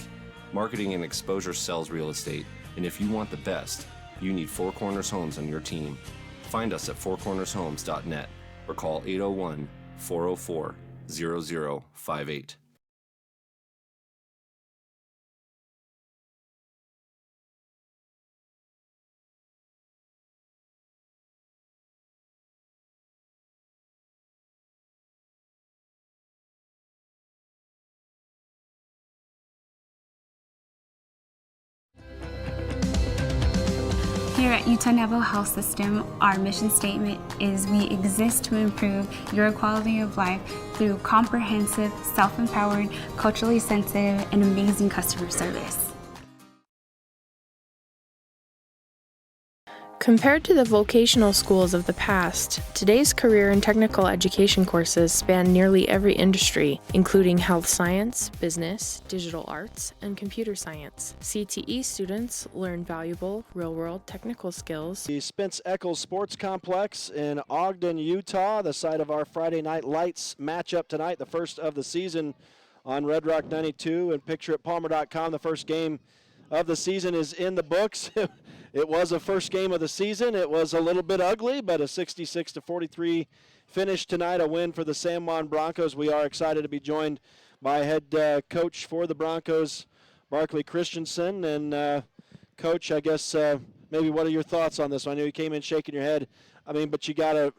Marketing and exposure sells real estate, and if you want the best, you need Four Corners Homes on your team. Find us at fourcornershomes.net or call 801-404-0058. Here at Utah Naval Health System, our mission statement is we exist to improve your quality of life through comprehensive, self-empowered, culturally sensitive, and amazing customer service. Compared to the vocational schools of the past, today's career and technical education courses span nearly every industry, including health science, business, digital arts, and computer science. CTE students learn valuable, real-world technical skills. The Spence Eccles Sports Complex in Ogden, Utah, the site of our Friday Night Lights matchup tonight, the first of the season on Red Rock 92 and pictureitpalmer.com. The first game of the season is in the books. It was a first game of the season. It was a little bit ugly, but a 66-43 finish tonight, a win for the San Juan Broncos. We are excited to be joined by head coach for the Broncos, Barkley Christensen. And Coach, I guess maybe what are your thoughts on this one? I know you came in shaking your head. I mean, but you gotta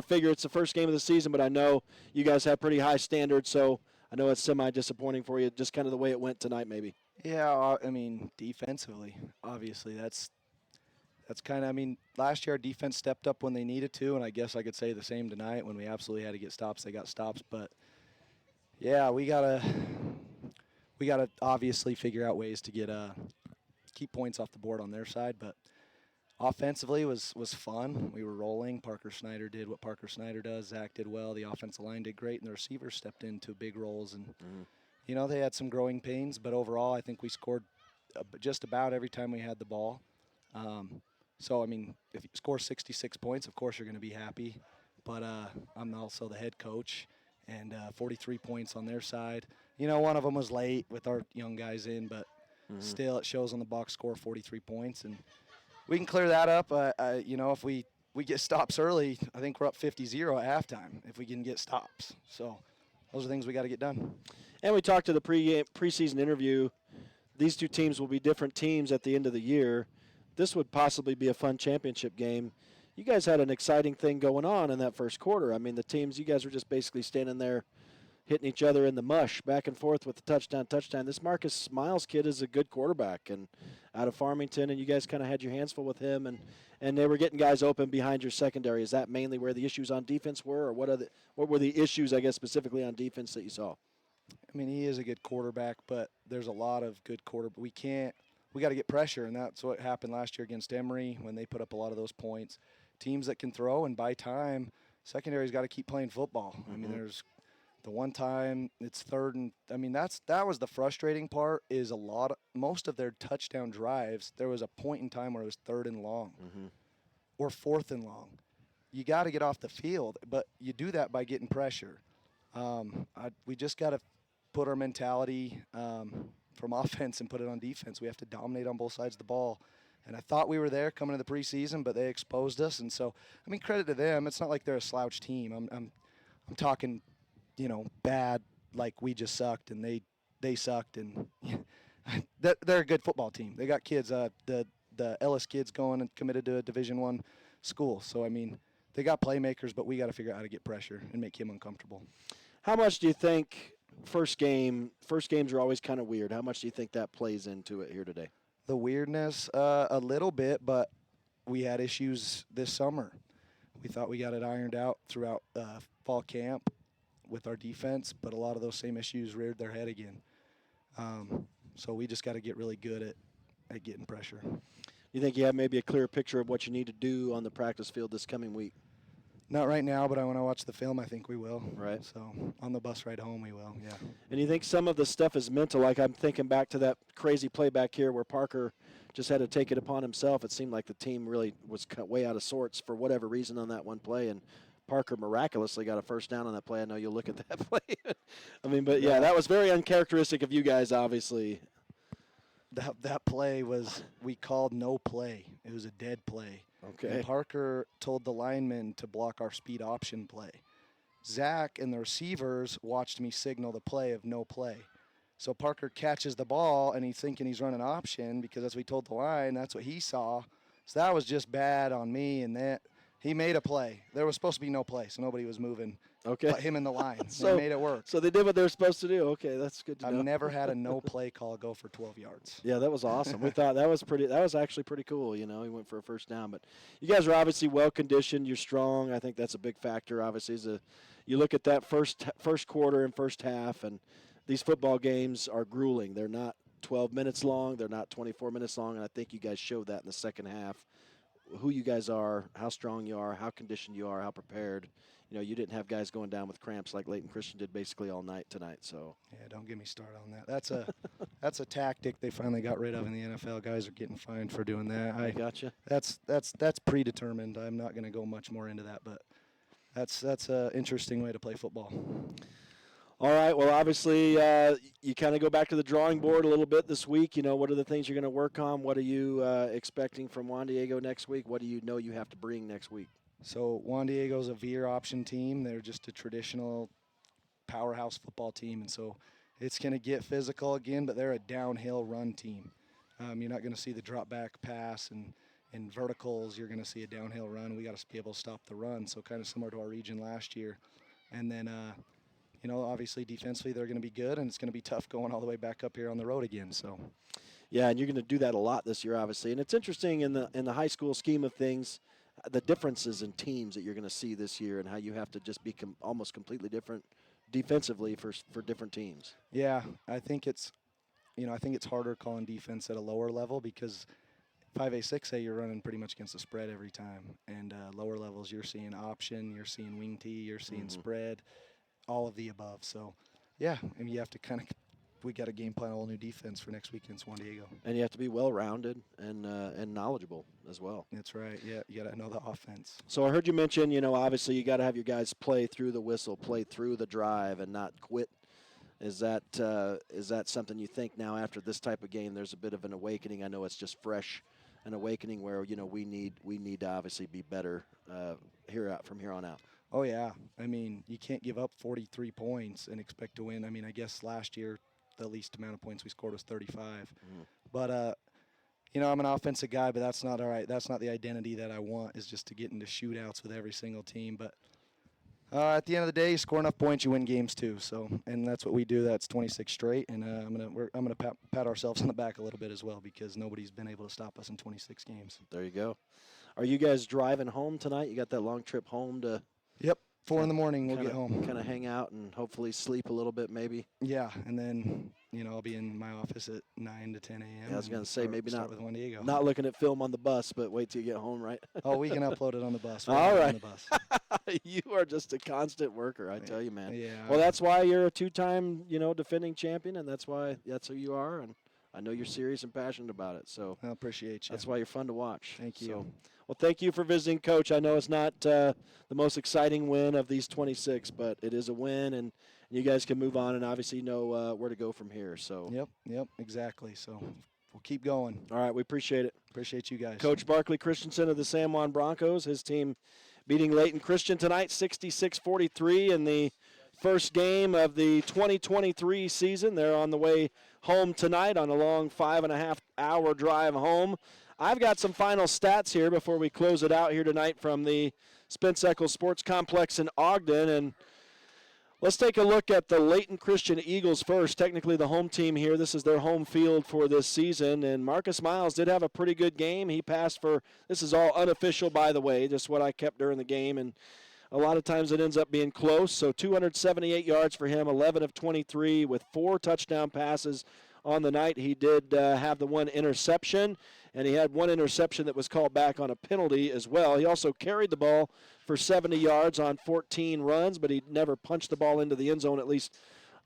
figure it's the first game of the season. But I know you guys have pretty high standards, so I know it's semi-disappointing for you, just kind of the way it went tonight, maybe. Yeah, I mean, defensively, obviously, that's kind of, I mean, last year our defense stepped up when they needed to, and I guess I could say the same tonight. When we absolutely had to get stops, they got stops. But, yeah, we gotta obviously figure out ways to get keep points off the board on their side. But offensively was fun. We were rolling. Parker Snyder did what Parker Snyder does. Zach did well. The offensive line did great, and the receivers stepped into big roles. And, you know, they had some growing pains, but overall I think we scored just about every time we had the ball. So, I mean, if you score 66 points, of course you're going to be happy. But I'm also the head coach, and 43 points on their side. You know, one of them was late with our young guys in, but still it shows on the box score 43 points. And we can clear that up. You know, if we get stops early, I think we're up 50-0 at halftime if we can get stops. So those are things we got to get done. And we talked to the preseason interview. These two teams will be different teams at the end of the year. This would possibly be a fun championship game. You guys had an exciting thing going on in that first quarter. I mean, the teams, you guys were just basically standing there hitting each other in the mush, back and forth with the touchdown. This Marcus Miles kid is a good quarterback and out of Farmington, and you guys kind of had your hands full with him. And and they were getting guys open behind your secondary. Is that mainly where the issues on defense were, or what were the issues, I guess, specifically on defense that you saw? I mean, he is a good quarterback, but there's a lot of good quarterback. We got to get pressure, and that's what happened last year against Emory when they put up a lot of those points. Teams that can throw and buy time, secondary's got to keep playing football. I mean, there's the one time it's third and – I mean, that was the frustrating part is most of their touchdown drives, there was a point in time where it was third and long or fourth and long. You got to get off the field, but you do that by getting pressure. We just got to put our mentality from offense and put it on defense. We have to dominate on both sides of the ball. And I thought we were there coming into the preseason, but they exposed us. And so, I mean, credit to them. It's not like they're a slouch team. I'm talking, bad like we just sucked and they sucked. And they're a good football team. They got kids, the Ellis kids going and committed to a Division I school. So, I mean, they got playmakers, but we got to figure out how to get pressure and make him uncomfortable. How much do you think first games are always kind of weird? How much do you think that plays into it here today? The weirdness, a little bit, but we had issues this summer. We thought we got it ironed out throughout fall camp with our defense, but a lot of those same issues reared their head again. So we just got to get really good at getting pressure. You think you have maybe a clearer picture of what you need to do on the practice field this coming week? Not right now, but when I watch the film, I think we will. Right. So on the bus ride home, we will, yeah. And you think some of the stuff is mental? Like I'm thinking back to that crazy play back here where Parker just had to take it upon himself. It seemed like the team really was cut way out of sorts for whatever reason on that one play, and Parker miraculously got a first down on that play. I know you'll look at that play. I mean, but, yeah, that was very uncharacteristic of you guys, obviously. That play we called no play. It was a dead play. Okay. And Parker told the linemen to block our speed option play. Zach and the receivers watched me signal the play of no play. So Parker catches the ball, and he's thinking he's running option because as we told the line, that's what he saw. So that was just bad on me, and that he made a play. There was supposed to be no play, so nobody was moving. Okay. But him in the line. So they made it work. So they did what they were supposed to do. Okay, that's good to know. I've never had a no play call go for 12 yards. Yeah, that was awesome. We thought that was actually pretty cool. He went for a first down. But you guys are obviously well conditioned. You're strong. I think that's a big factor. Obviously, you look at that first quarter and first half, and these football games are grueling. They're not 12 minutes long. They're not 24 minutes long. And I think you guys showed that in the second half. Who you guys are, how strong you are, how conditioned you are, how prepared. You didn't have guys going down with cramps like Layton Christian did basically all night tonight. So yeah, don't get me started on that. That's a tactic they finally got rid of in the NFL. Guys are getting fined for doing that. I gotcha. That's predetermined. I'm not going to go much more into that, but that's an interesting way to play football. All right. Well, obviously, you kind of go back to the drawing board a little bit this week. What are the things you're going to work on? What are you expecting from Juan Diego next week? What do you know you have to bring next week? So Juan Diego's a veer option team. They're just a traditional powerhouse football team, and so it's going to get physical again, but they're a downhill run team. You're not going to see the drop back pass and verticals. You're going to see a downhill run. We got to be able to stop the run, so kind of similar to our region last year. And then obviously defensively they're going to be good, and it's going to be tough going all the way back up here on the road again. So, yeah, and you're going to do that a lot this year, obviously. And it's interesting in the high school scheme of things, the differences in teams that you're going to see this year and how you have to just be almost completely different defensively for different teams. Yeah, I think it's harder calling defense at a lower level because 5A, 6A, you're running pretty much against the spread every time, and lower levels you're seeing option, you're seeing wing tee, you're seeing spread. All of the above. So, yeah, and you have to we got to game plan a whole new defense for next week against Juan Diego. And you have to be well-rounded and knowledgeable as well. That's right. Yeah, you got to know the offense. So I heard you mention, obviously you got to have your guys play through the whistle, play through the drive, and not quit. Is that something you think now after this type of game there's a bit of an awakening? I know it's just fresh, an awakening where we need to obviously be better from here on out. Oh, yeah. I mean, you can't give up 43 points and expect to win. I mean, I guess last year the least amount of points we scored was 35. But, I'm an offensive guy, but that's not all right. That's not the identity that I want, is just to get into shootouts with every single team. But at the end of the day, you score enough points, you win games too. So, and that's what we do. That's 26 straight, and I'm gonna pat ourselves on the back a little bit as well because nobody's been able to stop us in 26 games. There you go. Are you guys driving home tonight? You got that long trip home to? Yep, 4 in the morning we'll get home. Kind of hang out and hopefully sleep a little bit maybe. Yeah, and then I'll be in my office at 9 to 10 a.m. Yeah, I was going to say maybe not with Juan Diego. Not looking at film on the bus, but wait till you get home, right? Oh, we can upload it on the bus. All right. On the bus. You are just a constant worker, I tell you, man. Yeah. Well, that's why you're a two-time, defending champion, and that's who you are, and I know you're serious and passionate about it. So I appreciate you. That's why you're fun to watch. Thank you. So, well, thank you for visiting, Coach. I know it's not the most exciting win of these 26, but it is a win, and you guys can move on and obviously know where to go from here. So. Yep, exactly. So we'll keep going. All right, we appreciate it. Appreciate you guys. Coach Barkley Christensen of the San Juan Broncos, his team beating Layton Christian tonight, 66-43 in the first game of the 2023 season. They're on the way home tonight on a long 5.5-hour drive home. I've got some final stats here before we close it out here tonight from the Spence Eccles Sports Complex in Ogden. And let's take a look at the Layton Christian Eagles first. Technically the home team here. This is their home field for this season. And Marcus Miles did have a pretty good game. He passed for, this is all unofficial, by the way, just what I kept during the game. And a lot of times it ends up being close. So 278 yards for him, 11 of 23 with 4 touchdown passes on the night. He did have the one interception, and he had one interception that was called back on a penalty as well. He also carried the ball for 70 yards on 14 runs, but he never punched the ball into the end zone, at least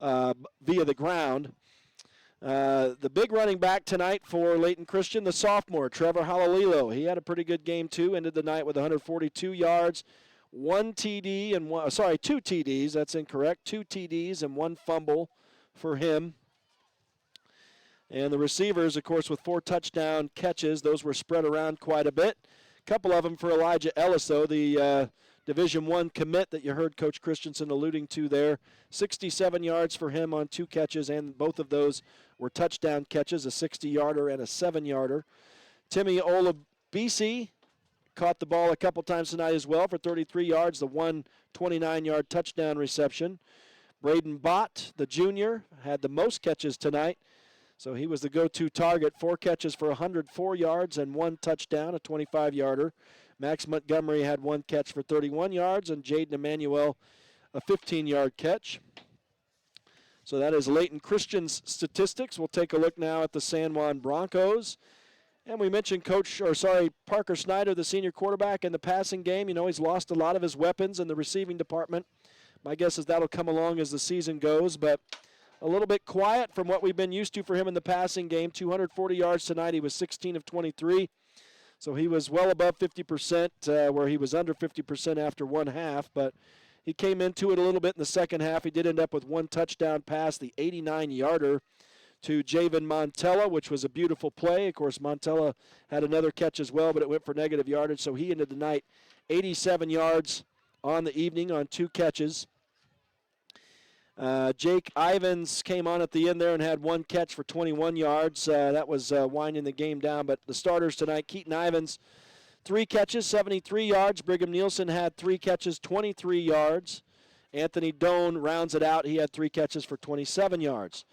via the ground. The big running back tonight for Layton Christian, the sophomore, Trevor Halalilo. He had a pretty good game, too. Ended the night with 142 yards, 2 TDs, that's incorrect. 2 TDs and 1 fumble for him. And the receivers, of course, with 4 touchdown catches. Those were spread around quite a bit. A couple of them for Elijah Ellis, though, the Division I commit that you heard Coach Christensen alluding to there. 67 yards for him on 2 catches, and both of those were touchdown catches, a 60-yarder and a 7-yarder. Timmy Olabisi caught the ball a couple times tonight as well for 33 yards, the 129-yard touchdown reception. Braden Bott, the junior, had the most catches tonight. So he was the go-to target, 4 catches for 104 yards and 1 touchdown, a 25-yarder. Max Montgomery had 1 catch for 31 yards, and Jaden Emmanuel a 15-yard catch. So that is Layton Christian's statistics. We'll take a look now at the San Juan Broncos. And we mentioned Parker Snyder, the senior quarterback in the passing game. He's lost a lot of his weapons in the receiving department. My guess is that'll come along as the season goes, but a little bit quiet from what we've been used to for him in the passing game. 240 yards tonight. He was 16 of 23. So he was well above 50%, where he was under 50% after one half. But he came into it a little bit in the second half. He did end up with 1 touchdown pass, the 89-yarder to Javen Montella, which was a beautiful play. Of course, Montella had another catch as well, but it went for negative yardage. So he ended the night 87 yards on the evening on 2 catches. Jake Ivins came on at the end there and had 1 catch for 21 yards. That was winding the game down. But the starters tonight, Keaton Ivins, 3 catches, 73 yards. Brigham Nielsen had 3 catches, 23 yards. Anthony Doan rounds it out. He had 3 catches for 27 yards.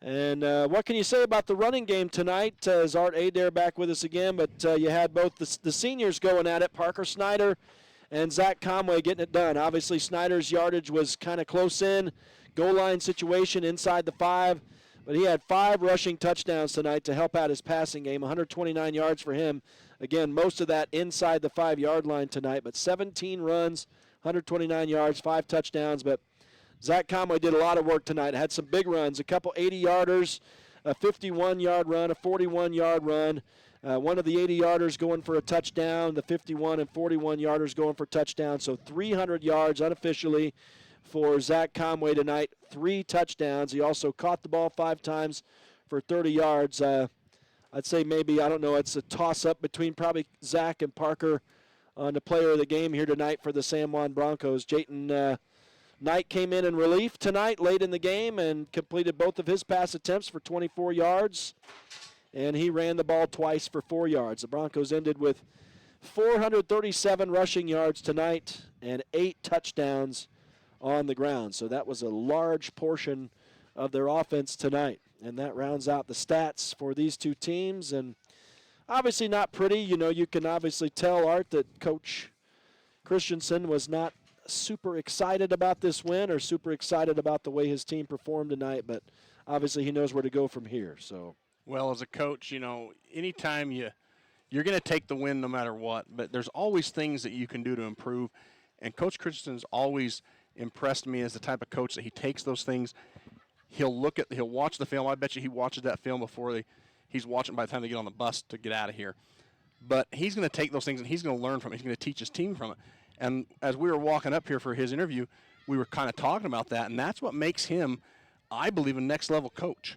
And what can you say about the running game tonight? Is Art Adair back with us again? But you had both the seniors going at it, Parker Snyder and Zach Conway getting it done. Obviously, Snyder's yardage was kind of close in, goal line situation inside the 5, but he had 5 rushing touchdowns tonight to help out his passing game, 129 yards for him. Again, most of that inside the 5-yard line tonight, but 17 runs, 129 yards, 5 touchdowns. But Zach Conway did a lot of work tonight, had some big runs, a couple 80-yarders, a 51-yard run, a 41-yard run. One of the 80-yarders going for a touchdown, the 51 and 41-yarders going for touchdowns. So 300 yards unofficially for Zach Conway tonight, 3 touchdowns. He also caught the ball 5 times for 30 yards. I'd say maybe, I don't know, it's a toss-up between probably Zach and Parker on the player of the game here tonight for the San Juan Broncos. Jayton Knight came in relief tonight late in the game and completed both of his pass attempts for 24 yards. And he ran the ball twice for 4 yards. The Broncos ended with 437 rushing yards tonight and 8 touchdowns on the ground. So that was a large portion of their offense tonight. And that rounds out the stats for these two teams. And obviously not pretty. You know, you can obviously tell, Art, that Coach Christensen was not super excited about this win or super excited about the way his team performed tonight, but obviously he knows where to go from here. So, well, as a coach, you know, anytime you're going to take the win no matter what, but there's always things that you can do to improve. And Coach Christensen's always impressed me as the type of coach that he takes those things. He'll watch the film. I bet you he watches that film before he's watching by the time they get on the bus to get out of here. But he's going to take those things and he's going to learn from it. He's going to teach his team from it. And as we were walking up here for his interview, we were kind of talking about that, and that's what makes him, I believe, a next-level coach,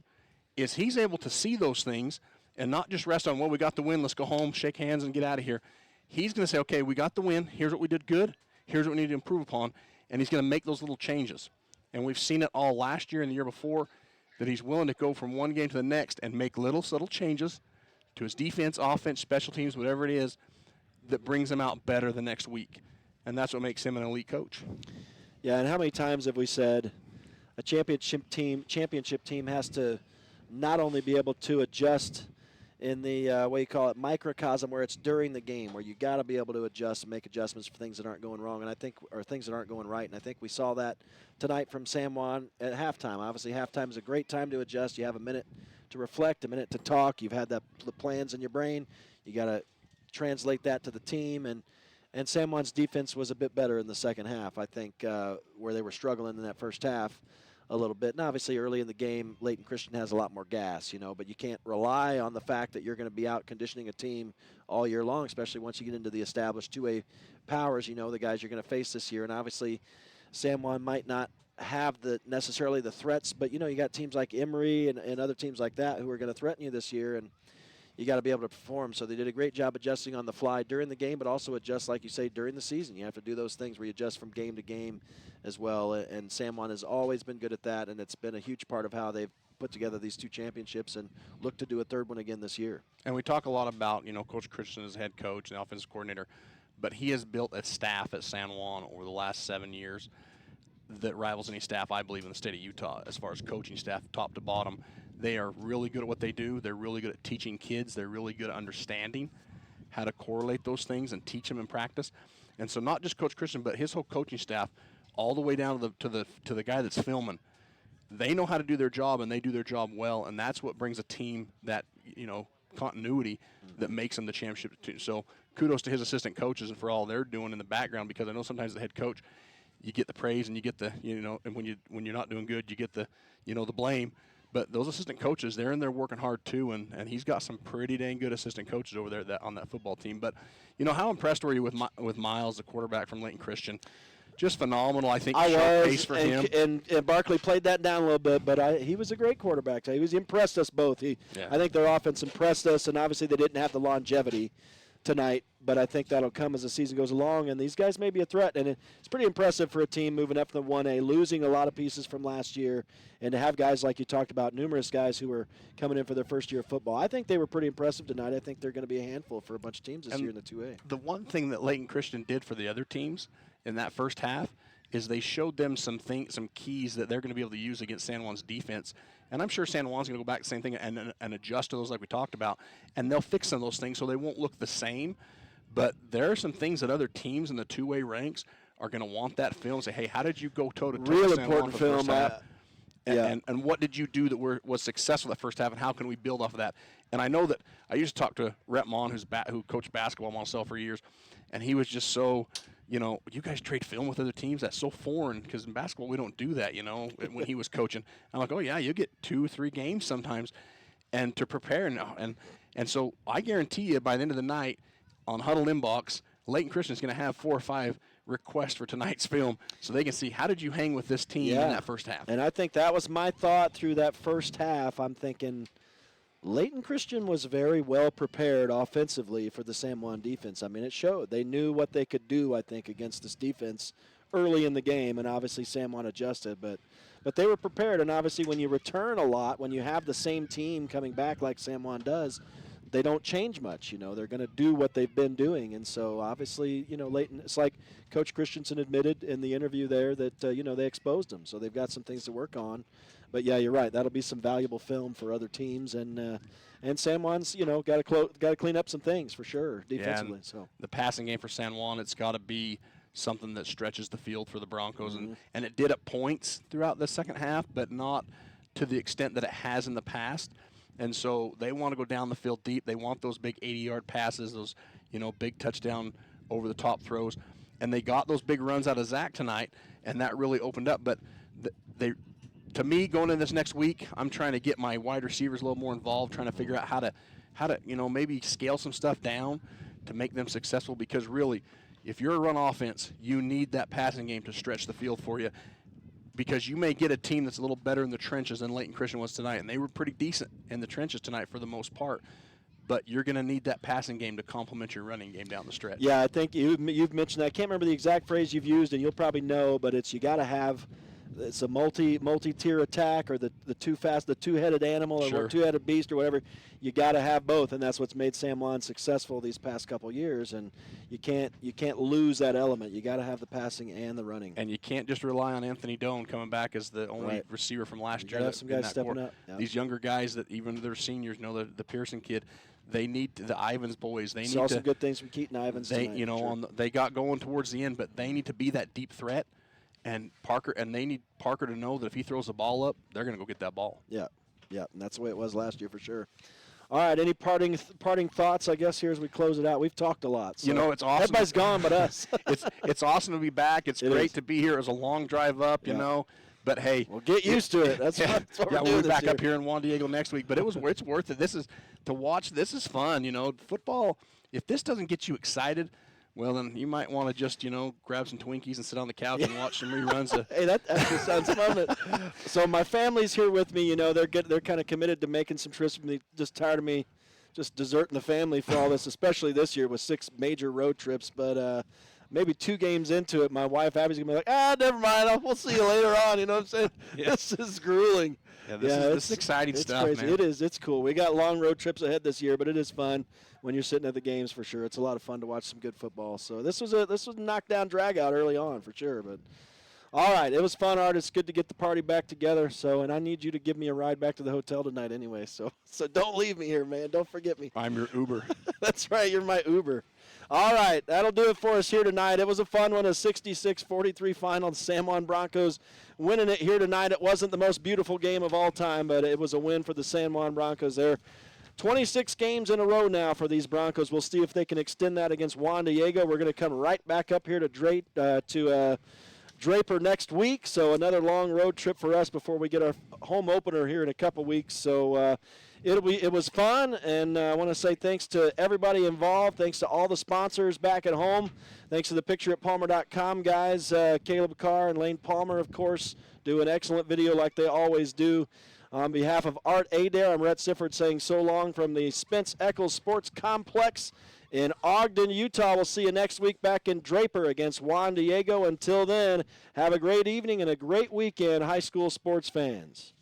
is he's able to see those things and not just rest on, well, we got the win, let's go home, shake hands, and get out of here. He's going to say, okay, we got the win, here's what we did good, here's what we need to improve upon, and he's going to make those little changes. And we've seen it all last year and the year before, that he's willing to go from one game to the next and make little subtle changes to his defense, offense, special teams, whatever it is, that brings him out better the next week. And that's what makes him an elite coach. Yeah, and how many times have we said a championship team has to not only be able to adjust in the what you call it, microcosm, where it's during the game, where you got to be able to adjust and make adjustments for things that aren't going wrong, and or things that aren't going right. And I think we saw that tonight from San Juan at halftime. Obviously, halftime is a great time to adjust. You have a minute to reflect, a minute to talk. You've had the plans in your brain. You got to translate that to the team, and San Juan's defense was a bit better in the second half, I think, where they were struggling in that first half a little bit. And obviously early in the game, Layton Christian has a lot more gas, but you can't rely on the fact that you're going to be out conditioning a team all year long, especially once you get into the established 2A powers, the guys you're going to face this year. And obviously San Juan might not have necessarily the threats, but, you got teams like Emory and other teams like that who are going to threaten you this year, and you got to be able to perform. So they did a great job adjusting on the fly during the game, but also adjust, like you say, during the season. You have to do those things where you adjust from game to game as well. And San Juan has always been good at that, and it's been a huge part of how they've put together these two championships and look to do a third one again this year. And we talk a lot about, Coach Christensen as head coach and offensive coordinator, but he has built a staff at San Juan over the last 7 years that rivals any staff, I believe, in the state of Utah as far as coaching staff, top to bottom. They are really good at what they do. They're really good at teaching kids. They're really good at understanding how to correlate those things and teach them in practice. And so not just Coach Christian, but his whole coaching staff, all the way down to the guy that's filming, they know how to do their job, and they do their job well, and that's what brings a team that, continuity that makes them the championship team. So kudos to his assistant coaches and for all they're doing in the background, because I know sometimes the head coach, you get the praise and you get the, and when you're not doing good, you get the, the blame. But those assistant coaches, they're in there working hard too, and he's got some pretty dang good assistant coaches over there on that football team. But, how impressed were you with Miles, the quarterback from Layton Christian? Just phenomenal, I think. I sharp was, pace for him. And Barkley played that down a little bit, but he was a great quarterback. He impressed us both. I think their offense impressed us, and obviously they didn't have the longevity tonight, but I think that'll come as the season goes along, and these guys may be a threat. And it's pretty impressive for a team moving up from the 1A, losing a lot of pieces from last year, and to have guys like you talked about, numerous guys who are coming in for their first year of football. I think they were pretty impressive tonight. I think they're going to be a handful for a bunch of teams this year in the 2A. The one thing that Layton Christian did for the other teams in that first half is they showed them some keys that they're going to be able to use against San Juan's defense. And I'm sure San Juan's going to go back to the same thing and adjust to those like we talked about. And they'll fix some of those things so they won't look the same. But there are some things that other teams in the 2A ranks are going to want that film and say, hey, how did you go toe-to-toe Real with San Juan important for the first film. half? And what did you do that was successful that first half, and how can we build off of that? And I know that I used to talk to Rhett Mon, who coached basketball myself for years, and he was just so, you guys trade film with other teams? That's so foreign, because in basketball we don't do that, when he was coaching. I'm like, oh, yeah, you get 2-3 games sometimes and to prepare now. And so I guarantee you by the end of the night on Huddle Inbox, Layton Christian is going to have 4 or 5 requests for tonight's film so they can see how did you hang with this team in that first half. And I think that was my thought through that first half. I'm thinking Layton Christian was very well prepared offensively for the San Juan defense. I mean, it showed. They knew what they could do, I think, against this defense early in the game, and obviously San Juan adjusted. But they were prepared, and obviously when you return a lot, when you have the same team coming back like San Juan does, they don't change much. They're going to do what they've been doing. And so obviously, Layton, it's like Coach Christensen admitted in the interview there that, they exposed them. So they've got some things to work on. But, yeah, you're right. That'll be some valuable film for other teams. And San Juan's, got to clean up some things for sure defensively. Yeah, the passing game for San Juan, it's got to be something that stretches the field for the Broncos. And it did at points throughout the second half, but not to the extent that it has in the past. And so they want to go down the field deep. They want those big 80-yard passes, those, big touchdown over-the-top throws. And they got those big runs out of Zach tonight, and that really opened up. But to me, going into this next week, I'm trying to get my wide receivers a little more involved, trying to figure out how to maybe scale some stuff down to make them successful. Because really, if you're a run offense, you need that passing game to stretch the field for you. Because you may get a team that's a little better in the trenches than Layton Christian was tonight, and they were pretty decent in the trenches tonight for the most part. But you're going to need that passing game to complement your running game down the stretch. Yeah, I think you've mentioned that. I can't remember the exact phrase you've used, and you'll probably know, but it's you got to have it's a multi-tier attack or the two-headed animal or two-headed beast or whatever. You got to have both, and that's what's made San Juan successful these past couple years. And you can't lose that element. You got to have the passing and the running. And you can't just rely on Anthony Doan coming back as the only receiver from last year. Have some guys stepping up. Yep. These younger guys that even though they're seniors, the Pearson kid. They need the Ivans boys. They saw some good things from Keaton Ivans tonight. They got going towards the end, but they need to be that deep threat. And they need Parker to know that if he throws the ball up, they're going to go get that ball. Yeah, and that's the way it was last year for sure. All right, any parting thoughts, I guess, here as we close it out? We've talked a lot. So it's awesome. Everybody's gone but us. It's awesome to be back. It's great to be here. It was a long drive up, But, hey. We'll get used to it. That's what we're doing we'll be back this up here in Juan Diego next week. But it's worth it. This is fun. Football, if this doesn't get you excited, well, then you might want to just, grab some Twinkies and sit on the couch and watch some reruns. Hey, that actually sounds fun. So my family's here with me. They're kind of committed to making some trips. They're just tired of me just deserting the family for all this, especially this year with 6 major road trips. But maybe 2 games into it, my wife Abby's going to be like, never mind. We'll see you later on. You know what I'm saying? Yeah. This is grueling. Yeah, this is exciting stuff, crazy. Man. It is. It's cool. We got long road trips ahead this year, but it is fun when you're sitting at the games for sure. It's a lot of fun to watch some good football. So this was a knockdown drag out early on for sure. But all right, it was fun, Art. It's good to get the party back together. So, and I need you to give me a ride back to the hotel tonight anyway. So don't leave me here, man. Don't forget me. I'm your Uber. That's right. You're my Uber. All right, that'll do it for us here tonight. It was a fun one, a 66-43 final. The San Juan Broncos winning it here tonight. It wasn't the most beautiful game of all time, but it was a win for the San Juan Broncos. They're 26 games in a row now for these Broncos. We'll see if they can extend that against Juan Diego. We're going to come right back up here to Draper next week, so another long road trip for us before we get our home opener here in a couple weeks. So it was fun, and I want to say thanks to everybody involved. Thanks to all the sponsors back at home. Thanks to the pictureatpalmer.com guys, Caleb Carr and Lane Palmer, of course, do an excellent video like they always do. On behalf of Art Adair, I'm Rhett Sifford saying so long from the Spence Eccles Sports Complex in Ogden, Utah. We'll see you next week back in Draper against Juan Diego. Until then, have a great evening and a great weekend, high school sports fans.